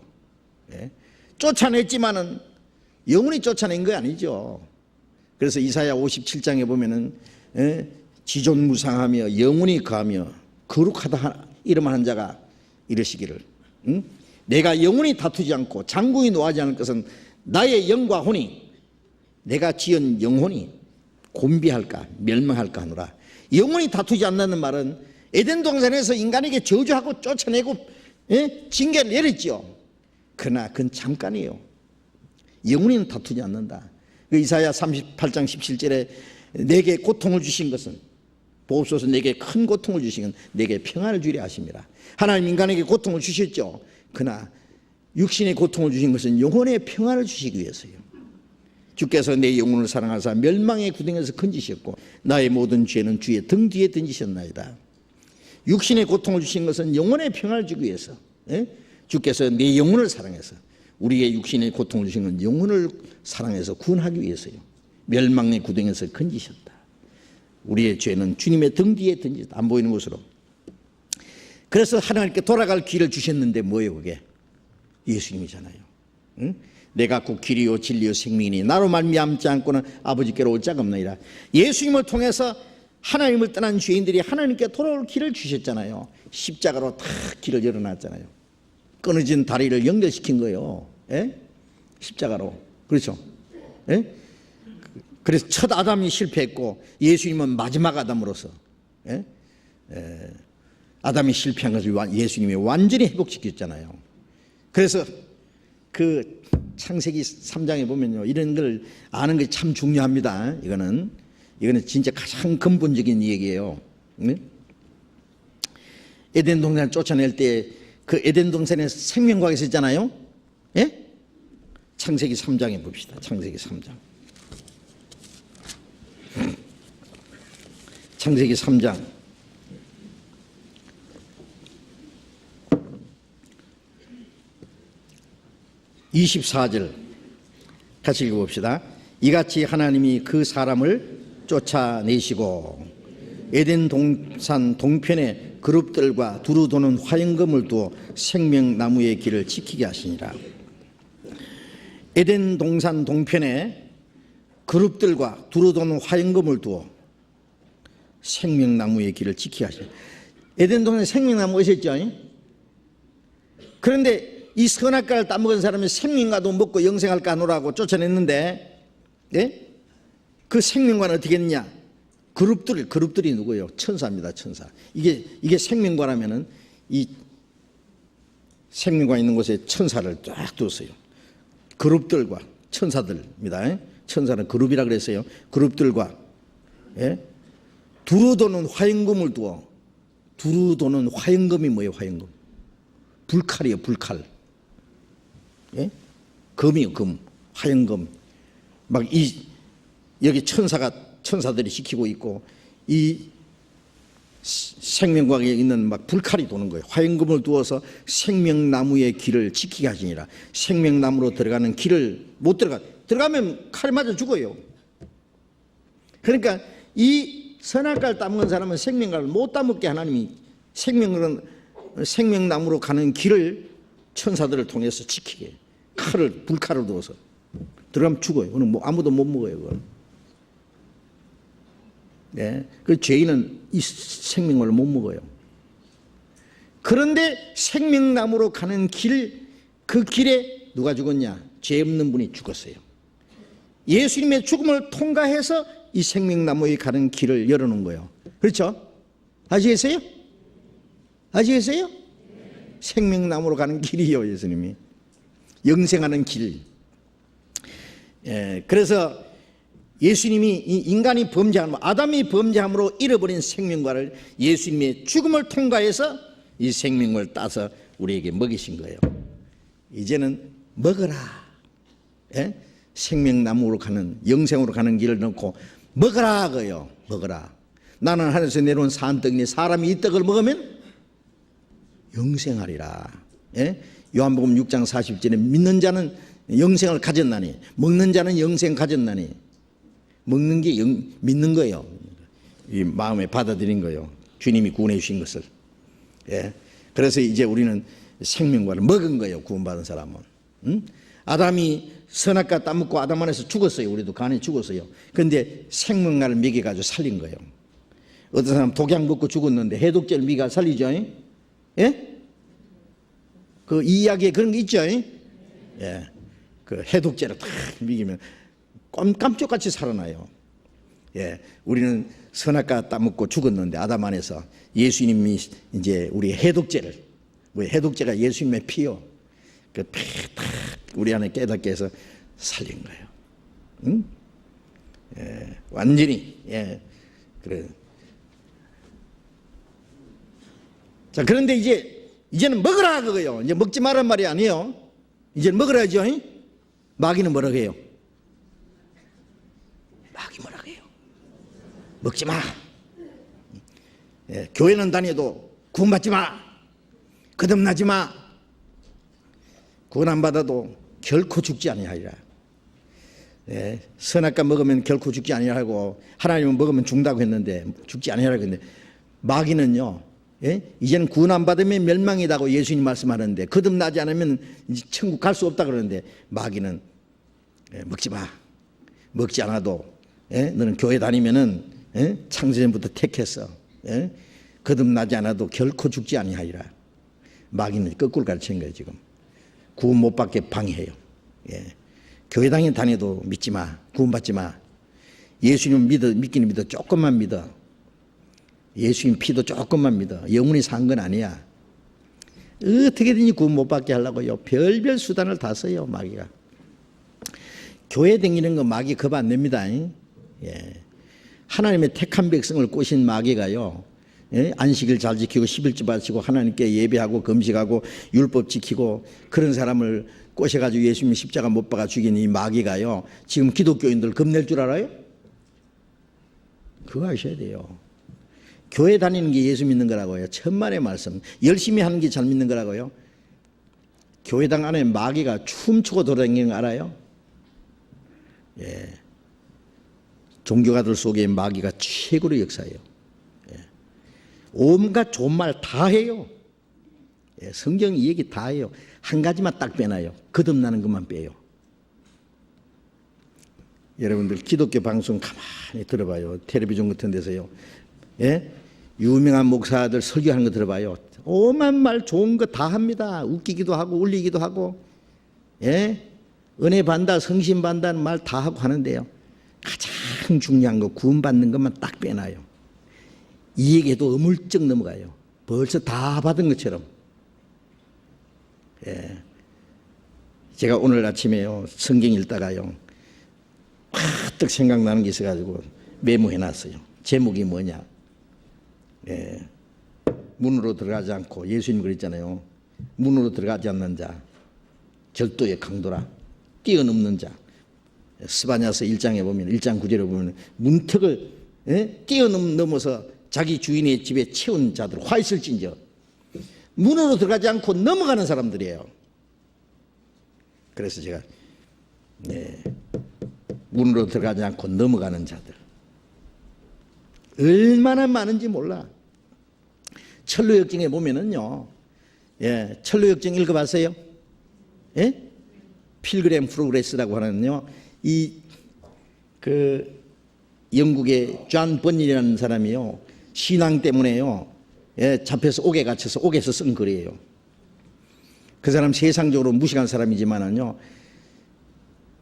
네? 쫓아냈지만은 영원히 쫓아낸 거 아니죠. 그래서 이사야 57장에 보면은 지존무상하며 영원히 거하며 거룩하다 이름한 자가 이르시기를, 내가 영원히 다투지 않고 장구히 노하지 않을 것은 나의 영과 혼이, 내가 지은 영혼이 곤비할까 멸망할까 하노라. 영원히 다투지 않는다는 말은 에덴 동산에서 인간에게 저주하고 쫓아내고 징계를 내렸죠. 그러나 그건 잠깐이에요. 영원히는 다투지 않는다. 그 이사야 38장 17절에 내게 고통을 주신 것은, 보옵소서 내게 큰 고통을 주신 건 내게 평안을 주려 하심이라. 하나님 인간에게 고통을 주셨죠. 그러나 육신의 고통을 주신 것은 영혼의 평안을 주시기 위해서요. 주께서 내 영혼을 사랑하사 멸망의 구덩이에서 건지셨고 나의 모든 죄는 주의 등 뒤에 던지셨나이다. 육신의 고통을 주신 것은 영혼의 평안을 주기 위해서, 주께서 내 영혼을 사랑해서, 우리의 육신의 고통을 주신 건 영혼을 사랑해서 구원하기 위해서요. 멸망의 구덩이에서 건지셨다. 우리의 죄는 주님의 등 뒤에 던지셨다. 안 보이는 곳으로. 그래서 하나님께 돌아갈 길을 주셨는데 뭐예요 그게? 예수님이잖아요. 응? 내가 곧 길이요 진리요 생명이니 나로 말미암지 않고는 아버지께로 올 자가 없나이다. 예수님을 통해서 하나님을 떠난 죄인들이 하나님께 돌아올 길을 주셨잖아요. 십자가로 다 길을 열어놨잖아요. 끊어진 다리를 연결시킨 거예요. 예? 십자가로. 그렇죠? 예? 그래서 첫 아담이 실패했고 예수님은 마지막 아담으로서, 예? 아담이 실패한 것을 예수님이 완전히 회복시켰잖아요. 그래서 그 창세기 3장에 보면요, 이런 걸 아는 게 참 중요합니다. 이거는 진짜 가장 근본적인 얘기예요. 에덴 동산을 쫓아낼 때 그 에덴 동산에 생명과가 있었잖아요. 예? 창세기 3장에 봅시다. 창세기 3장. 창세기 3장 24절 같이 읽어봅시다. 이같이 하나님이 그 사람을 쫓아내시고 에덴 동산 동편에 그룹들과 두루 도는 화영금을 두어 생명나무의 길을 지키게 하시니라. 에덴 동산 동편에 그룹들과 두루 도는 화영금을 두어 생명나무의 길을 지키게 하시니라. 에덴 동산에 생명나무가 있었죠. 그런데 이 선악과를 따먹은 사람이 생명과도 먹고 영생할까 하노라고 쫓아냈는데, 예? 그 생명과는 어떻게 했느냐? 그룹들이 누구예요? 천사입니다. 천사. 이게 생명과라면은 이 생명과 있는 곳에 천사를 쫙 뒀어요. 그룹들과 천사들입니다. 천사는 그룹이라 그랬어요. 그룹들과, 예? 두루 도는 화영금을 두어. 두루 도는 화영금이 뭐예요? 화영금. 불칼이에요. 불칼. 예? 금이요. 금. 화영금. 막 여기 천사들이 지키고 있고, 이 생명과에 있는 막 불칼이 도는 거예요. 화영금을 두어서 생명나무의 길을 지키게 하시니라. 생명나무로 들어가는 길을 못 들어가면 칼 맞아 죽어요. 그러니까 이 선악과를 따먹은 사람은 생명과를 못 따먹게 하나님이 생명나무로 가는 길을 천사들을 통해서 지키게, 불칼을 두어서 들어가면 죽어요. 그건 아무도 못 먹어요. 그건. 네, 그 죄인은 이 생명을 못 먹어요. 그런데 생명나무로 가는 그 길에 누가 죽었냐? 죄 없는 분이 죽었어요. 예수님의 죽음을 통과해서 이 생명나무에 가는 길을 열어놓은 거예요. 그렇죠? 아시겠어요? 아시겠어요? 생명나무로 가는 길이요, 예수님이. 영생하는 길. 예, 그래서 예수님이 인간이 범죄함으로, 아담이 범죄함으로 잃어버린 생명과를 예수님의 죽음을 통과해서 이 생명을 따서 우리에게 먹이신 거예요. 이제는 먹어라. 예? 생명나무로 가는, 영생으로 가는 길을 넣고 먹어라 그요. 먹어라. 나는 하늘에서 내려온 산떡이니 사람이 이 떡을 먹으면 영생하리라. 예? 요한복음 6장 40절에 믿는 자는 영생을 가졌나니, 먹는 자는 영생 가졌나니. 먹는 게 믿는 거예요. 이 마음에 받아들인 거예요. 주님이 구원해 주신 것을. 예. 그래서 이제 우리는 생명과를 먹은 거예요. 구원받은 사람은. 아담이 선악과 따먹고 아담 안에서 죽었어요. 우리도 간에 죽었어요. 그런데 생명과를 먹여가지고 살린 거예요. 어떤 사람 독약 먹고 죽었는데 해독제를 미가 살리죠. 예? 그 이야기에 그런 게 있죠. 예. 그 해독제를 탁 먹이면 깜짝같이 살아나요. 예, 우리는 선악과 따먹고 죽었는데 아담 안에서 예수님이 이제 우리 해독제를, 우리 해독제가 예수님의 피요. 그 피 딱 우리 안에 깨닫게 해서 살린 거예요. 응? 예, 완전히. 예, 그래. 자, 그런데 이제는 먹으라 그거요. 이제 먹지 말란 말이 아니에요. 이제는 먹으라죠. 마귀는 뭐라고 해요? 마귀 뭐라고 해요? 먹지 마. 예, 교회는 다녀도 구원받지 마. 거듭나지 마. 구원 안 받아도 결코 죽지 아니하리라. 예, 선악과 먹으면 결코 죽지 아니하고 하나님은 먹으면 죽는다고 했는데 죽지 아니하라고 했는데 마귀는요. 예? 이제는 구원 안 받으면 멸망이라고 예수님 말씀하는데 거듭나지 않으면 이제 천국 갈 수 없다 그러는데 마귀는 예, 먹지 마. 먹지 않아도 예? 너는 교회 다니면은 예? 창세전부터 택했어. 예? 거듭나지 않아도 결코 죽지 아니하리라. 마귀는 거꾸로 가르치는 거예요. 지금 구원 못 받게 방해해요. 예. 교회 다녀도 믿지 마. 구원 받지 마. 예수님 믿기는 믿어. 조금만 믿어. 예수님 피도 조금만 믿어. 영원히 산 건 아니야. 어떻게든지 구원 못 받게 하려고요. 별별 수단을 다 써요, 마귀가. 교회 다니는 거 마귀 겁 안 냅니다. 예. 하나님의 택한 백성을 꼬신 마귀가요. 예? 안식일 잘 지키고 11조 바치고 하나님께 예배하고 금식하고 율법 지키고 그런 사람을 꼬셔가지고 예수님 십자가 못 박아 죽인 이 마귀가요. 지금 기독교인들 겁낼 줄 알아요? 그거 아셔야 돼요. 교회 다니는 게 예수 믿는 거라고요. 천만의 말씀. 열심히 하는 게 잘 믿는 거라고요. 교회당 안에 마귀가 춤추고 돌아다니는 거 알아요? 예. 종교가들 속에 마귀가 최고로 역사해요. 예. 온갖 좋은 말 다 해요. 예. 성경 얘기 다 해요. 한 가지만 딱 빼놔요. 거듭나는 것만 빼요. 여러분들 기독교 방송 가만히 들어봐요. 텔레비전 같은 데서요. 예? 유명한 목사들 설교하는 거 들어봐요. 오만 말 좋은 거 다 합니다. 웃기기도 하고 울리기도 하고, 예? 은혜 받는다, 성신 받는다는 말 다 하고 하는데요. 가장 중요한 거 구원받는 것만 딱 빼놔요. 이 얘기도 어물쩍 넘어가요. 벌써 다 받은 것처럼. 예. 제가 오늘 아침에요 성경 읽다가요 팍 생각나는 게 있어가지고 메모해놨어요. 제목이 뭐냐? 예. 문으로 들어가지 않고 예수님 그랬잖아요. 문으로 들어가지 않는 자 절도의 강도라. 뛰어넘는 자. 스바냐서 1장에 보면 1장 9절에 보면 문턱을 뛰어넘어서 자기 주인의 집에 채운 자들 화 있을진저. 문으로 들어가지 않고 넘어가는 사람들이에요. 그래서 제가 문으로 들어가지 않고 넘어가는 자들 얼마나 많은지 몰라. 철로역정에 보면은요, 예, 철로역정 읽어봤어요? 예? 필그램 프로그레스라고 하는요, 영국의 존 번닐이라는 사람이요, 신앙 때문에요, 예, 잡혀서 옥에 갇혀서 옥에서 쓴 글이에요. 그 사람 세상적으로 무식한 사람이지만은요,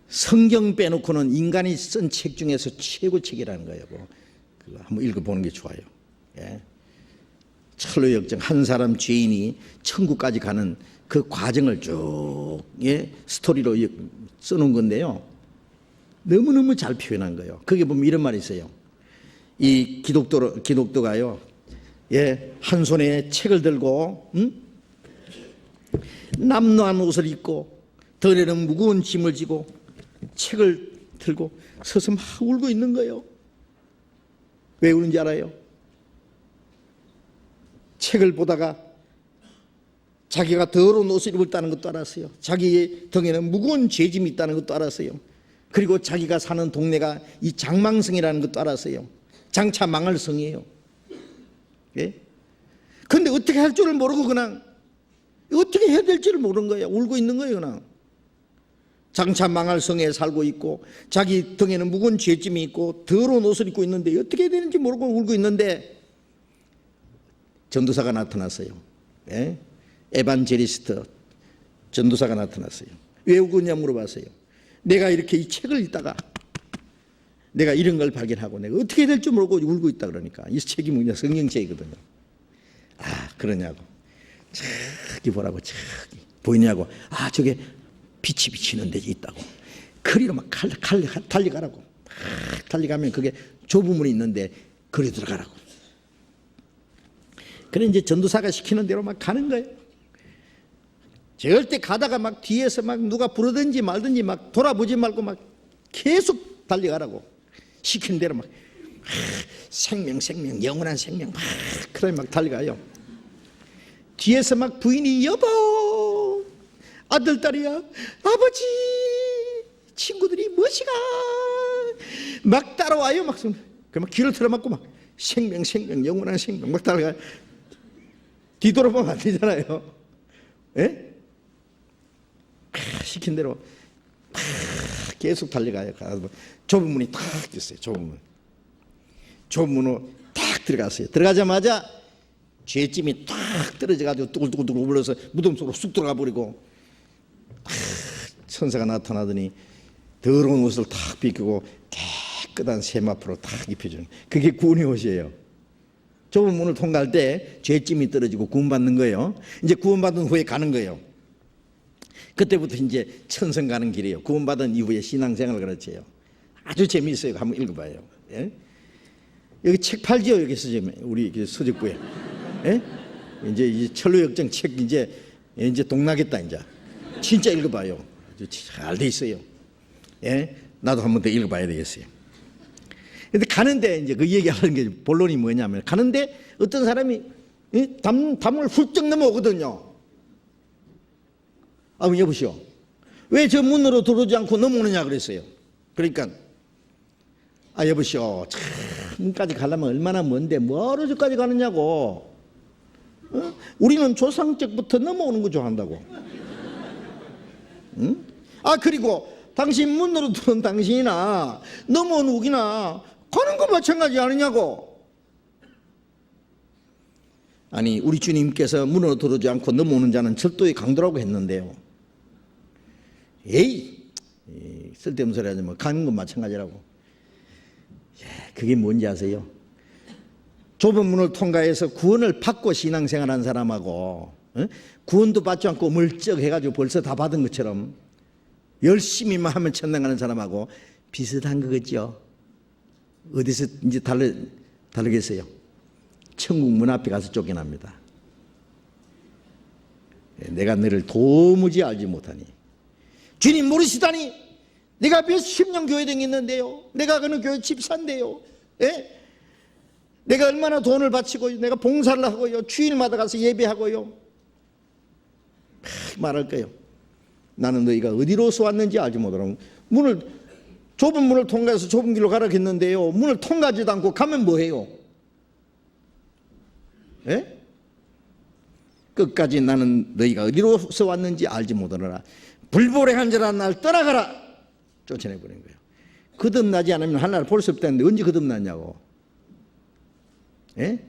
성경 빼놓고는 인간이 쓴 책 중에서 최고 책이라는 거예요. 그거 한번 읽어보는 게 좋아요. 예. 철로역정 한 사람 죄인이 천국까지 가는 그 과정을 쭉 스토리로 써놓은 건데요. 너무너무 잘 표현한 거예요. 거기에 보면 이런 말이 있어요. 이 기독도가요, 예, 한 손에 책을 들고, 남노한 옷을 입고, 덜에는 무거운 짐을 지고, 책을 들고 서서 막 울고 있는 거예요. 왜 우는지 알아요? 책을 보다가 자기가 더러운 옷을 입었다는 것도 알았어요. 자기의 등에는 무거운 죄짐이 있다는 것도 알았어요. 그리고 자기가 사는 동네가 이 장망성이라는 것도 알았어요. 장차 망할 성이에요. 예? 근데 어떻게 할 줄을 모르고 그냥 어떻게 해야 될지를 모르는 거예요. 울고 있는 거예요. 그냥 장차 망할 성에 살고 있고 자기 등에는 무거운 죄짐이 있고 더러운 옷을 입고 있는데 어떻게 해야 되는지 모르고 울고 있는데 전도사가 나타났어요. 예? 에반제리스트 전도사가 나타났어요. 왜 울었냐 물어봤어요. 내가 이렇게 이 책을 읽다가 내가 이런 걸 발견하고 내가 어떻게 해야 될지 모르고 울고 있다 그러니까 이 책이 뭐냐 성경책이거든요. 아 그러냐고. 저기 보라고 저기 보이냐고. 아 저게 빛이 비치는 데 있다고. 그리로 막 달려가라고. 막 달려가면 그게 좁은 문이 있는데 그리 들어가라고. 그래 이제 전도사가 시키는 대로 막 가는 거예요. 절대 가다가 막 뒤에서 막 누가 부르든지 말든지 막 돌아보지 말고 막 계속 달려가라고. 시키는 대로 막 생명 영원한 생명 막 그래 막 달려가요. 뒤에서 막 부인이 여보 아들 딸이야 아버지 친구들이 무엇이가 막 따라와요. 막 길을 틀어막고 막 생명 영원한 생명 막 따라가요. 뒤돌아보면 안 되잖아요. 예? 시킨 대로 계속 달려가요. 좁은 문이 탁 됐어요. 좁은 문으로 탁 들어갔어요. 들어가자마자 죄짐이 탁 떨어져가지고 뚜글뚜글 울어서 무덤 속으로 쑥 들어가 버리고 천사가 나타나더니 더러운 옷을 탁 벗기고 깨끗한 세마포로 탁 입혀주는 그게 구원의 옷이에요. 좁은 문을 통과할 때 죄짐이 떨어지고 구원받는 거예요. 이제 구원받은 후에 가는 거예요. 그때부터 이제 천성 가는 길이에요. 구원받은 이후에 신앙생활을 가르쳐요. 아주 재미있어요. 한번 읽어봐요. 예? 여기 책 팔지요. 여기 서점, 우리 서적부에. 예? 이제 이 철로역정 책 이제 동나겠다 이제. 진짜 읽어봐요. 잘 돼 있어요. 예? 나도 한번 더 읽어봐야 되겠어요. 근데 가는데 이제 그 얘기하는 게 본론이 뭐냐면, 가는데 어떤 사람이 담을 훌쩍 넘어오거든요. 아, 여보시오, 왜 저 문으로 들어오지 않고 넘어오느냐 그랬어요. 그러니까, 아, 여보시오, 참 문까지 가려면 얼마나 먼데 뭐하러 저까지 가느냐고. 우리는 조상 때부터 넘어오는 거 좋아한다고. 응? 아, 그리고 당신 문으로 들어온 당신이나 넘어온 우기나 가는 거 마찬가지 아니냐고. 아니, 우리 주님께서 문으로 들어오지 않고 넘어오는 자는 절도의 강도라고 했는데요. 에이, 쓸데없는 소리 하지 뭐. 가는 건 마찬가지라고. 그게 뭔지 아세요? 좁은 문을 통과해서 구원을 받고 신앙생활한 사람하고 구원도 받지 않고 멀쩍해가지고 벌써 다 받은 것처럼 열심히만 하면 천당 가는 사람하고 비슷한 거겠죠. 어디서 이제 다르겠어요? 천국 문 앞에 가서 쫓겨납니다. 내가 너를 도무지 알지 못하니, 주님 모르시다니, 내가 몇십 년 교회 다녔는데요, 내가 그는 교회 집사인데요, 예? 내가 얼마나 돈을 바치고 내가 봉사를 하고요, 주일마다 가서 예배하고요, 말할 거예요. 나는 너희가 어디로서 왔는지 알지 못하라고. 좁은 문을 통과해서 좁은 길로 가라 했는데요, 문을 통과하지도 않고 가면 뭐해요? 예? 끝까지 나는 너희가 어디로서 왔는지 알지 못하노라. 불보행한 자라 날 떠나가라. 쫓아내버린 거예요. 거듭나지 않으면 하나를 볼 수 없다는데 언제 거듭났냐고. 예?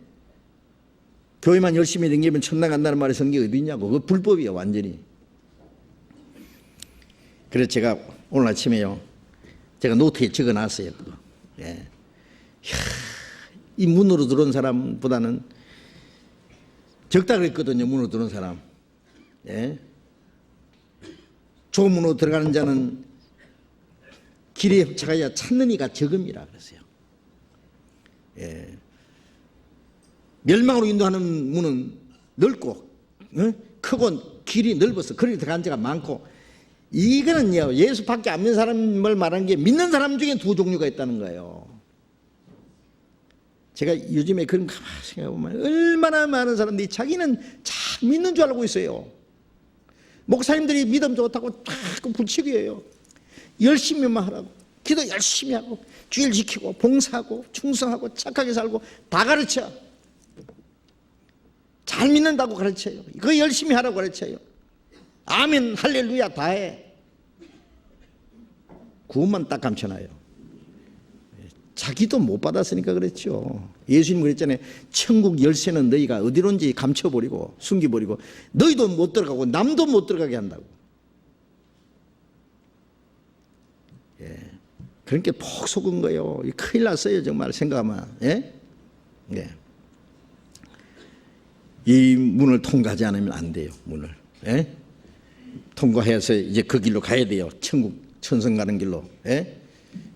교회만 열심히 다니면 천당 간다는 말이 성경에 어디 있냐고. 그거 불법이에요, 완전히. 그래서 제가 오늘 아침에요, 제가 노트에 적어놨어요. 그거. 예. 이 문으로 들어온 사람보다는 적다 그랬거든요. 문으로 들어온 사람. 예. 좁은 문으로 들어가는 자는 길에 찾아야 찾는 이가 적음이라 그랬어요. 예. 멸망으로 인도하는 문은 넓고 크고 길이 넓어서 거기 들어간 자가 많고, 이거는요, 예수밖에 안 믿는 사람을 말하는 게 믿는 사람 중에 두 종류가 있다는 거예요. 제가 요즘에 그런 거 가만히 생각해보면 얼마나 많은 사람들이 자기는 잘 믿는 줄 알고 있어요. 목사님들이 믿음 좋다고 자꾸 불치기예요. 열심히만 하라고, 기도 열심히 하고, 주일 지키고, 봉사하고, 충성하고, 착하게 살고 다 가르쳐. 잘 믿는다고 가르쳐요. 그거 열심히 하라고 가르쳐요. 아멘, 할렐루야 다 해. 구원만 딱 감춰놔요. 자기도 못 받았으니까 그랬죠. 예수님 그랬잖아요. 천국 열쇠는 너희가 어디론지 감춰버리고 숨겨버리고 너희도 못 들어가고 남도 못 들어가게 한다고. 예. 그러니까 폭 속은 거예요. 큰일 났어요, 정말 생각하면. 예? 예. 이 문을 통과하지 않으면 안 돼요. 문을. 예? 통과해서 이제 그 길로 가야 돼요. 천국, 천성 가는 길로. 예?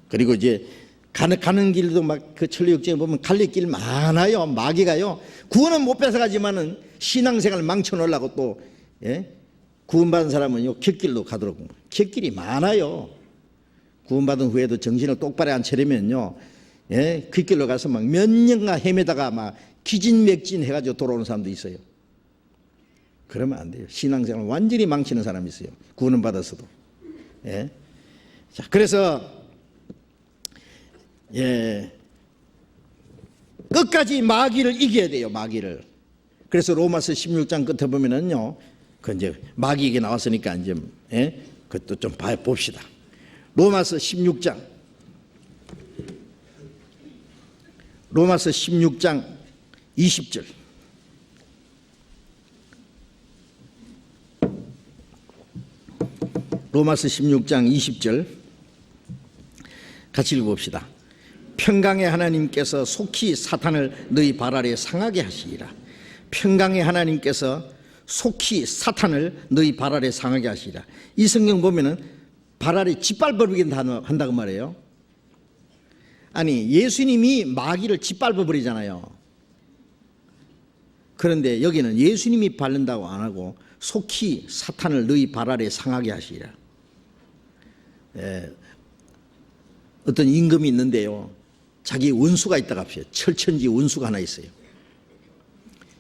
그리고 이제 가는 길도 막 그 천리역정에 보면 갈래길 많아요. 마귀가요. 구원은 못 뺏어가지만은 신앙생활 망쳐놓으려고 또, 예? 구원받은 사람은요, 곁길로 가도록. 곁길이 많아요. 구원받은 후에도 정신을 똑바로 안 차리면요, 예? 그 길로 가서 막 몇 년간 헤매다가 막 기진맥진 해가지고 돌아오는 사람도 있어요. 그러면 안 돼요. 신앙생활 완전히 망치는 사람이 있어요. 구원은 받았어도. 예. 자, 그래서, 예. 끝까지 마귀를 이겨야 돼요, 마귀를. 그래서 로마서 16장 끝에 보면은요, 그 이제 마귀에게 나왔으니까 이제, 예? 그것도 좀 봅시다. 로마서 16장. 로마서 16장 20절. 로마서 16장 20절 같이 읽어봅시다. 평강의 하나님께서 속히 사탄을 너희 발 아래 상하게 하시리라. 평강의 하나님께서 속히 사탄을 너희 발 아래 상하게 하시리라. 이 성경 보면은 발 아래 짓밟아버리긴 한다고 말해요. 아니, 예수님이 마귀를 짓밟아버리잖아요. 그런데 여기는 예수님이 밟는다고 안 하고 속히 사탄을 너희 발 아래 상하게 하시리라. 어떤 임금이 있는데요, 자기 원수가 있다고 합시다. 철천지 원수가 하나 있어요.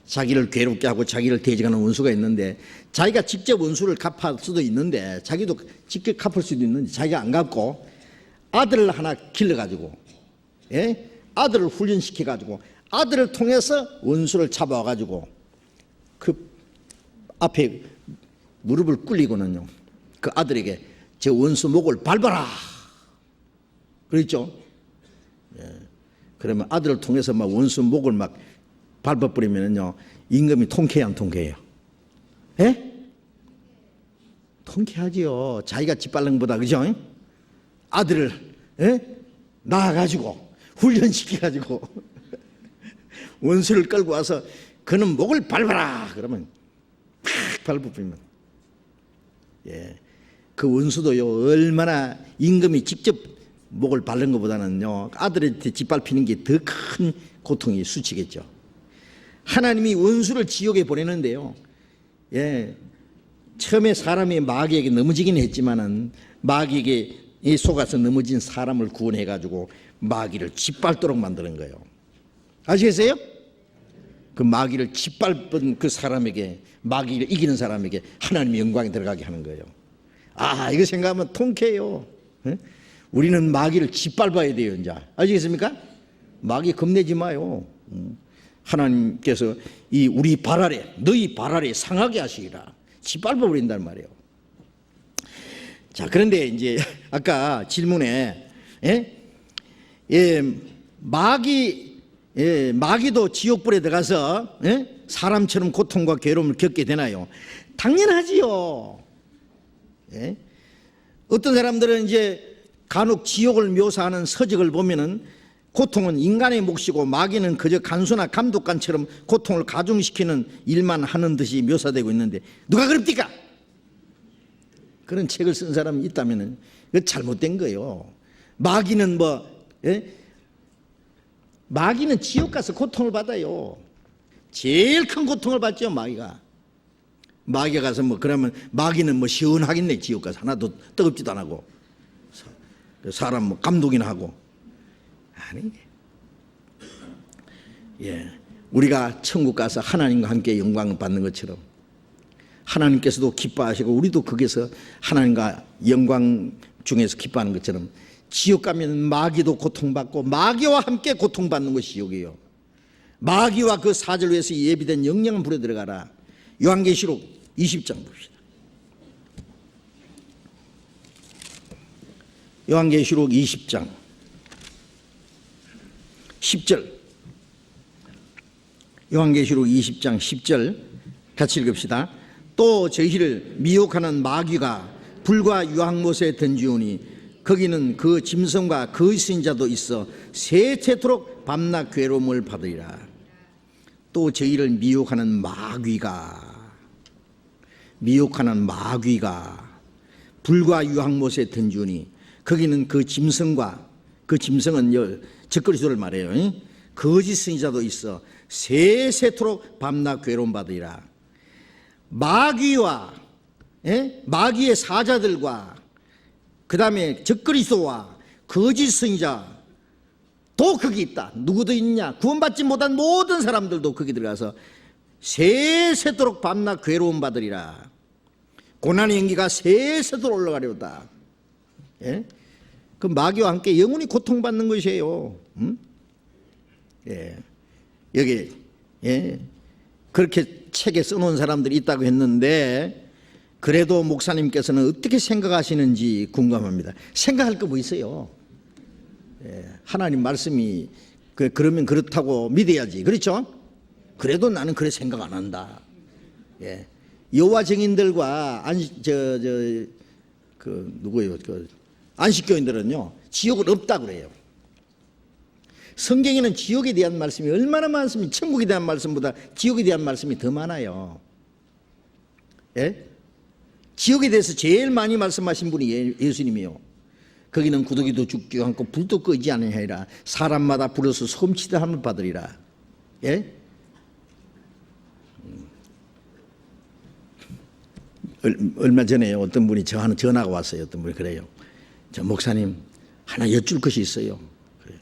자기를 괴롭게 하고 자기를 대적하는 원수가 있는데, 자기가 직접 원수를 갚을 수도 있는데, 자기도 직접 갚을 수도 있는데 자기가 안 갚고 아들을 하나 길러가지고, 아들을 훈련시켜가지고 아들을 통해서 원수를 잡아와가지고 그 앞에 무릎을 꿇리고는요, 그 아들에게 저 원수 목을 밟아라 그랬죠. 그러면 아들을 통해서 막 원수 목을 막 밟아버리면요, 임금이 통쾌해요, 안 통쾌해요? 통쾌하지요. 자기가 짓밟는 것보다, 그죠? 아들을 낳아가지고 훈련시켜가지고 원수를 끌고 와서 그는 목을 밟아라 그러면 팍 밟아버리면, 그 원수도요, 얼마나 임금이 직접 목을 밟는 것보다는요, 아들한테 짓밟히는 게 더 큰 고통이 수치겠죠. 하나님이 원수를 지옥에 보내는데요, 처음에 사람이 마귀에게 넘어지긴 했지만은 마귀에게 속아서 넘어진 사람을 구원해가지고 마귀를 짓밟도록 만드는 거예요. 아시겠어요? 그 마귀를 짓밟은 그 사람에게, 마귀를 이기는 사람에게 하나님의 영광이 들어가게 하는 거예요. 아, 이거 생각하면 통쾌해요. 우리는 마귀를 짓밟아야 돼요, 이제. 아시겠습니까? 마귀 겁내지 마요. 하나님께서 이 우리 발 아래, 너희 발 아래 상하게 하시리라. 짓밟아 버린단 말이에요. 자, 그런데 이제 아까 질문에 마귀도 지옥불에 들어가서 사람처럼 고통과 괴로움을 겪게 되나요? 당연하지요. 어떤 사람들은 이제 간혹 지옥을 묘사하는 서적을 보면은 고통은 인간의 몫이고 마귀는 그저 간수나 감독관처럼 고통을 가중시키는 일만 하는 듯이 묘사되고 있는데, 누가 그럽니까? 그런 책을 쓴 사람이 있다면 그 잘못된 거예요. 마귀는 마귀는 지옥 가서 고통을 받아요. 제일 큰 고통을 받죠, 마귀가. 마귀가 가서 그러면 마귀는 시원하겠네, 지옥 가서. 하나도 뜨겁지도 안 하고 사람 감독이나 하고. 아니, 우리가 천국 가서 하나님과 함께 영광을 받는 것처럼 하나님께서도 기뻐하시고 우리도 거기서 하나님과 영광 중에서 기뻐하는 것처럼, 지옥 가면 마귀도 고통받고 마귀와 함께 고통받는 것이 지옥이에요. 마귀와 그 사절 위에서 예비된 영령은 불에 들어가라. 요한계시록 20장 봅시다. 요한계시록 20장 10절. 요한계시록 20장 10절 같이 읽읍시다. 또 저희를 미혹하는 마귀가 불과 유황못에 던지오니 거기는 그 짐승과 그 신자도 있어 세세토록 밤낮 괴로움을 받으리라. 또 저희를 미혹하는 마귀가 불과 유황못에 던지오니 거기는 그 짐승과, 그 짐승은 적그리스도를 말해요. 거짓 선지자도 있어 세세토록 밤낮 괴로움 받으리라. 마귀와 마귀의 사자들과 그 다음에 적그리스도와 거짓 선지자 또 거기 있다. 누구도 있냐? 구원받지 못한 모든 사람들도 거기 들어가서 세세토록 밤낮 괴로움 받으리라. 고난의 연기가 세세토록 올라가려다. 그 마귀와 함께 영원히 고통받는 것이에요. 여기 그렇게 책에 써놓은 사람들이 있다고 했는데, 그래도 목사님께서는 어떻게 생각하시는지 궁금합니다. 생각할 거 뭐 있어요? 하나님 말씀이 그러면 그렇다고 믿어야지, 그렇죠? 그래도 나는 그래 생각 안 한다. 여호와 증인들과 누구예요? 안식교인들은요, 지옥은 없다 그래요. 성경에는 지옥에 대한 말씀이 얼마나 많습니까? 천국에 대한 말씀보다 지옥에 대한 말씀이 더 많아요. 예? 지옥에 대해서 제일 많이 말씀하신 분이 예수님이요. 거기는 구더기도 죽지 않고 불도 끄지 아니하리라. 사람마다 불어서 섬치다 함을 받으리라. 예? 얼마 전에 어떤 분이 저한테 전화가 왔어요. 어떤 분이 그래요. 저 목사님 하나 여쭐 것이 있어요. 그래요.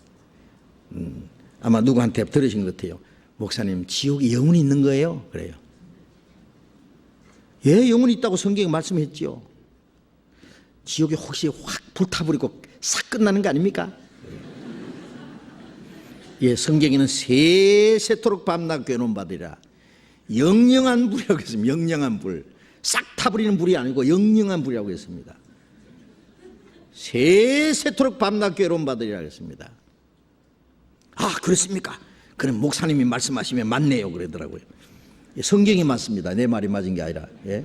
아마 누구한테 들으신 것 같아요. 목사님 지옥에 영혼이 있는 거예요? 그래요. 예, 영혼이 있다고 성경에 말씀했지요. 지옥에 혹시 확 불타버리고 싹 끝나는 거 아닙니까? 예, 성경에는 세세토록 밤낮 괴로움 받으리라. 영영한 불이라고 했습니다. 영영한 불. 싹 타버리는 불이 아니고 영영한 불이라고 했습니다. 세세토록 밤낮 괴로움 받으리라 했습니다. 아, 그렇습니까? 그럼 목사님이 말씀하시면 맞네요. 그러더라고요. 성경이 맞습니다. 내 말이 맞은 게 아니라. 예.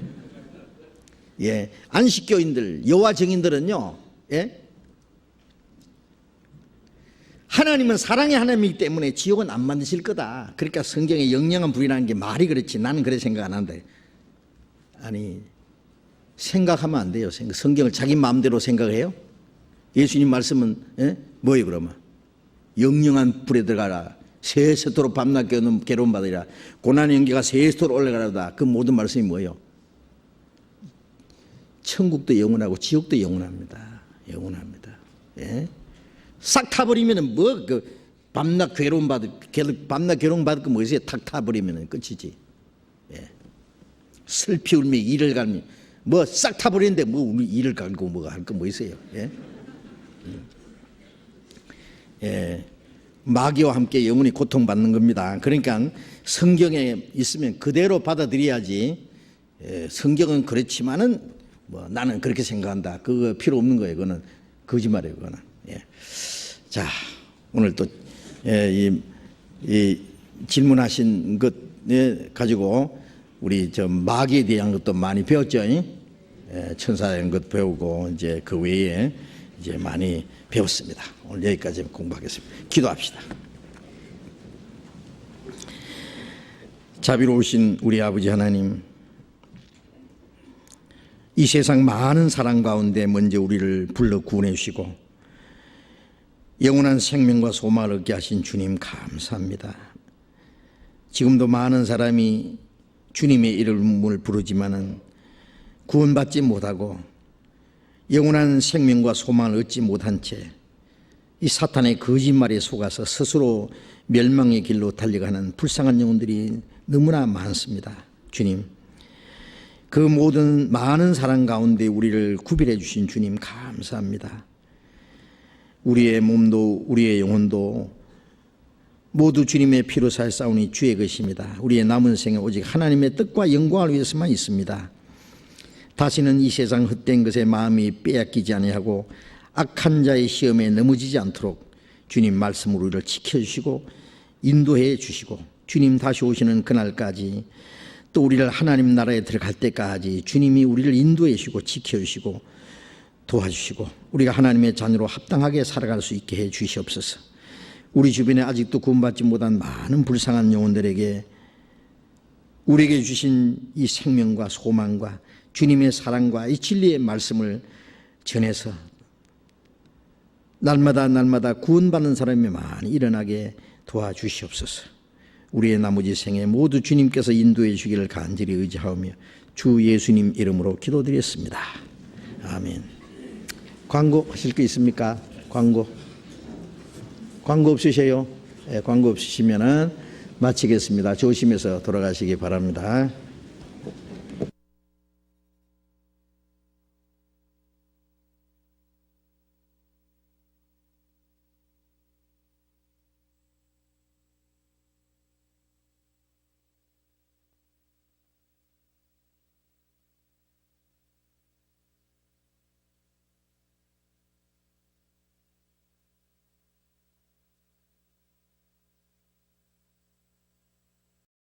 예. 안식교인들, 여호와 증인들은요, 예. 하나님은 사랑의 하나님이기 때문에 지옥은 안 만드실 거다. 그러니까 성경에 영영한 불이라는 게 말이 그렇지. 나는 그래 생각 안 하는데. 아니, 생각하면 안 돼요. 성경을 자기 마음대로 생각해요? 예수님 말씀은, 예? 뭐예요, 그러면? 영영한 불에 들어가라. 세세토록 밤낮 괴로움 받으리라. 고난의 연기가 세세토록 올라가라다. 그 모든 말씀이 뭐예요? 천국도 영원하고 지옥도 영원합니다. 영원합니다. 예? 싹 타버리면은 뭐 그 밤낮 괴로움 받을 거 뭐있어요? 탁 타버리면은 끝이지. 예. 슬피 울며 이를 갈며 뭐 싹 타버리는데 뭐 우리 이를 갈고 뭐가 할 거 뭐 있어요? 예? 예. 마귀와 함께 영원히 고통받는 겁니다. 그러니까 성경에 있으면 그대로 받아들여야지. 예, 성경은 그렇지만은 뭐 나는 그렇게 생각한다. 그거 필요 없는 거예요. 그거는 거짓말이에요. 그거는. 예. 자, 오늘 또 이 질문하신 것 가지고 우리 저 마귀에 대한 것도 많이 배웠죠. 예, 천사에 대한 것 배우고 이제 그 외에 이제 많이 배웠습니다. 오늘 여기까지 공부하겠습니다. 기도합시다. 자비로우신 우리 아버지 하나님, 이 세상 많은 사랑 가운데 먼저 우리를 불러 구원해 주시고 영원한 생명과 소망을 얻게 하신 주님 감사합니다. 지금도 많은 사람이 주님의 이름을 부르지만은 구원받지 못하고 영원한 생명과 소망을 얻지 못한 채 이 사탄의 거짓말에 속아서 스스로 멸망의 길로 달려가는 불쌍한 영혼들이 너무나 많습니다. 주님, 그 모든 많은 사랑 가운데 우리를 구별해 주신 주님 감사합니다. 우리의 몸도 우리의 영혼도 모두 주님의 피로 살사오니 주의 것입니다. 우리의 남은 생에 오직 하나님의 뜻과 영광을 위해서만 있습니다. 다시는 이 세상 헛된 것에 마음이 빼앗기지 아니하고 악한 자의 시험에 넘어지지 않도록 주님 말씀으로 우리를 지켜주시고 인도해 주시고 주님 다시 오시는 그날까지 또 우리를 하나님 나라에 들어갈 때까지 주님이 우리를 인도해 주시고 지켜주시고 도와주시고 우리가 하나님의 자녀로 합당하게 살아갈 수 있게 해 주시옵소서. 우리 주변에 아직도 구원받지 못한 많은 불쌍한 영혼들에게 우리에게 주신 이 생명과 소망과 주님의 사랑과 이 진리의 말씀을 전해서 날마다 구원받는 사람이 많이 일어나게 도와주시옵소서. 우리의 나머지 생에 모두 주님께서 인도해 주기를 간절히 의지하오며 주 예수님 이름으로 기도드렸습니다. 아멘. 광고 하실 거 있습니까? 광고 없으세요? 네, 광고 없으시면은 마치겠습니다. 조심해서 돌아가시기 바랍니다.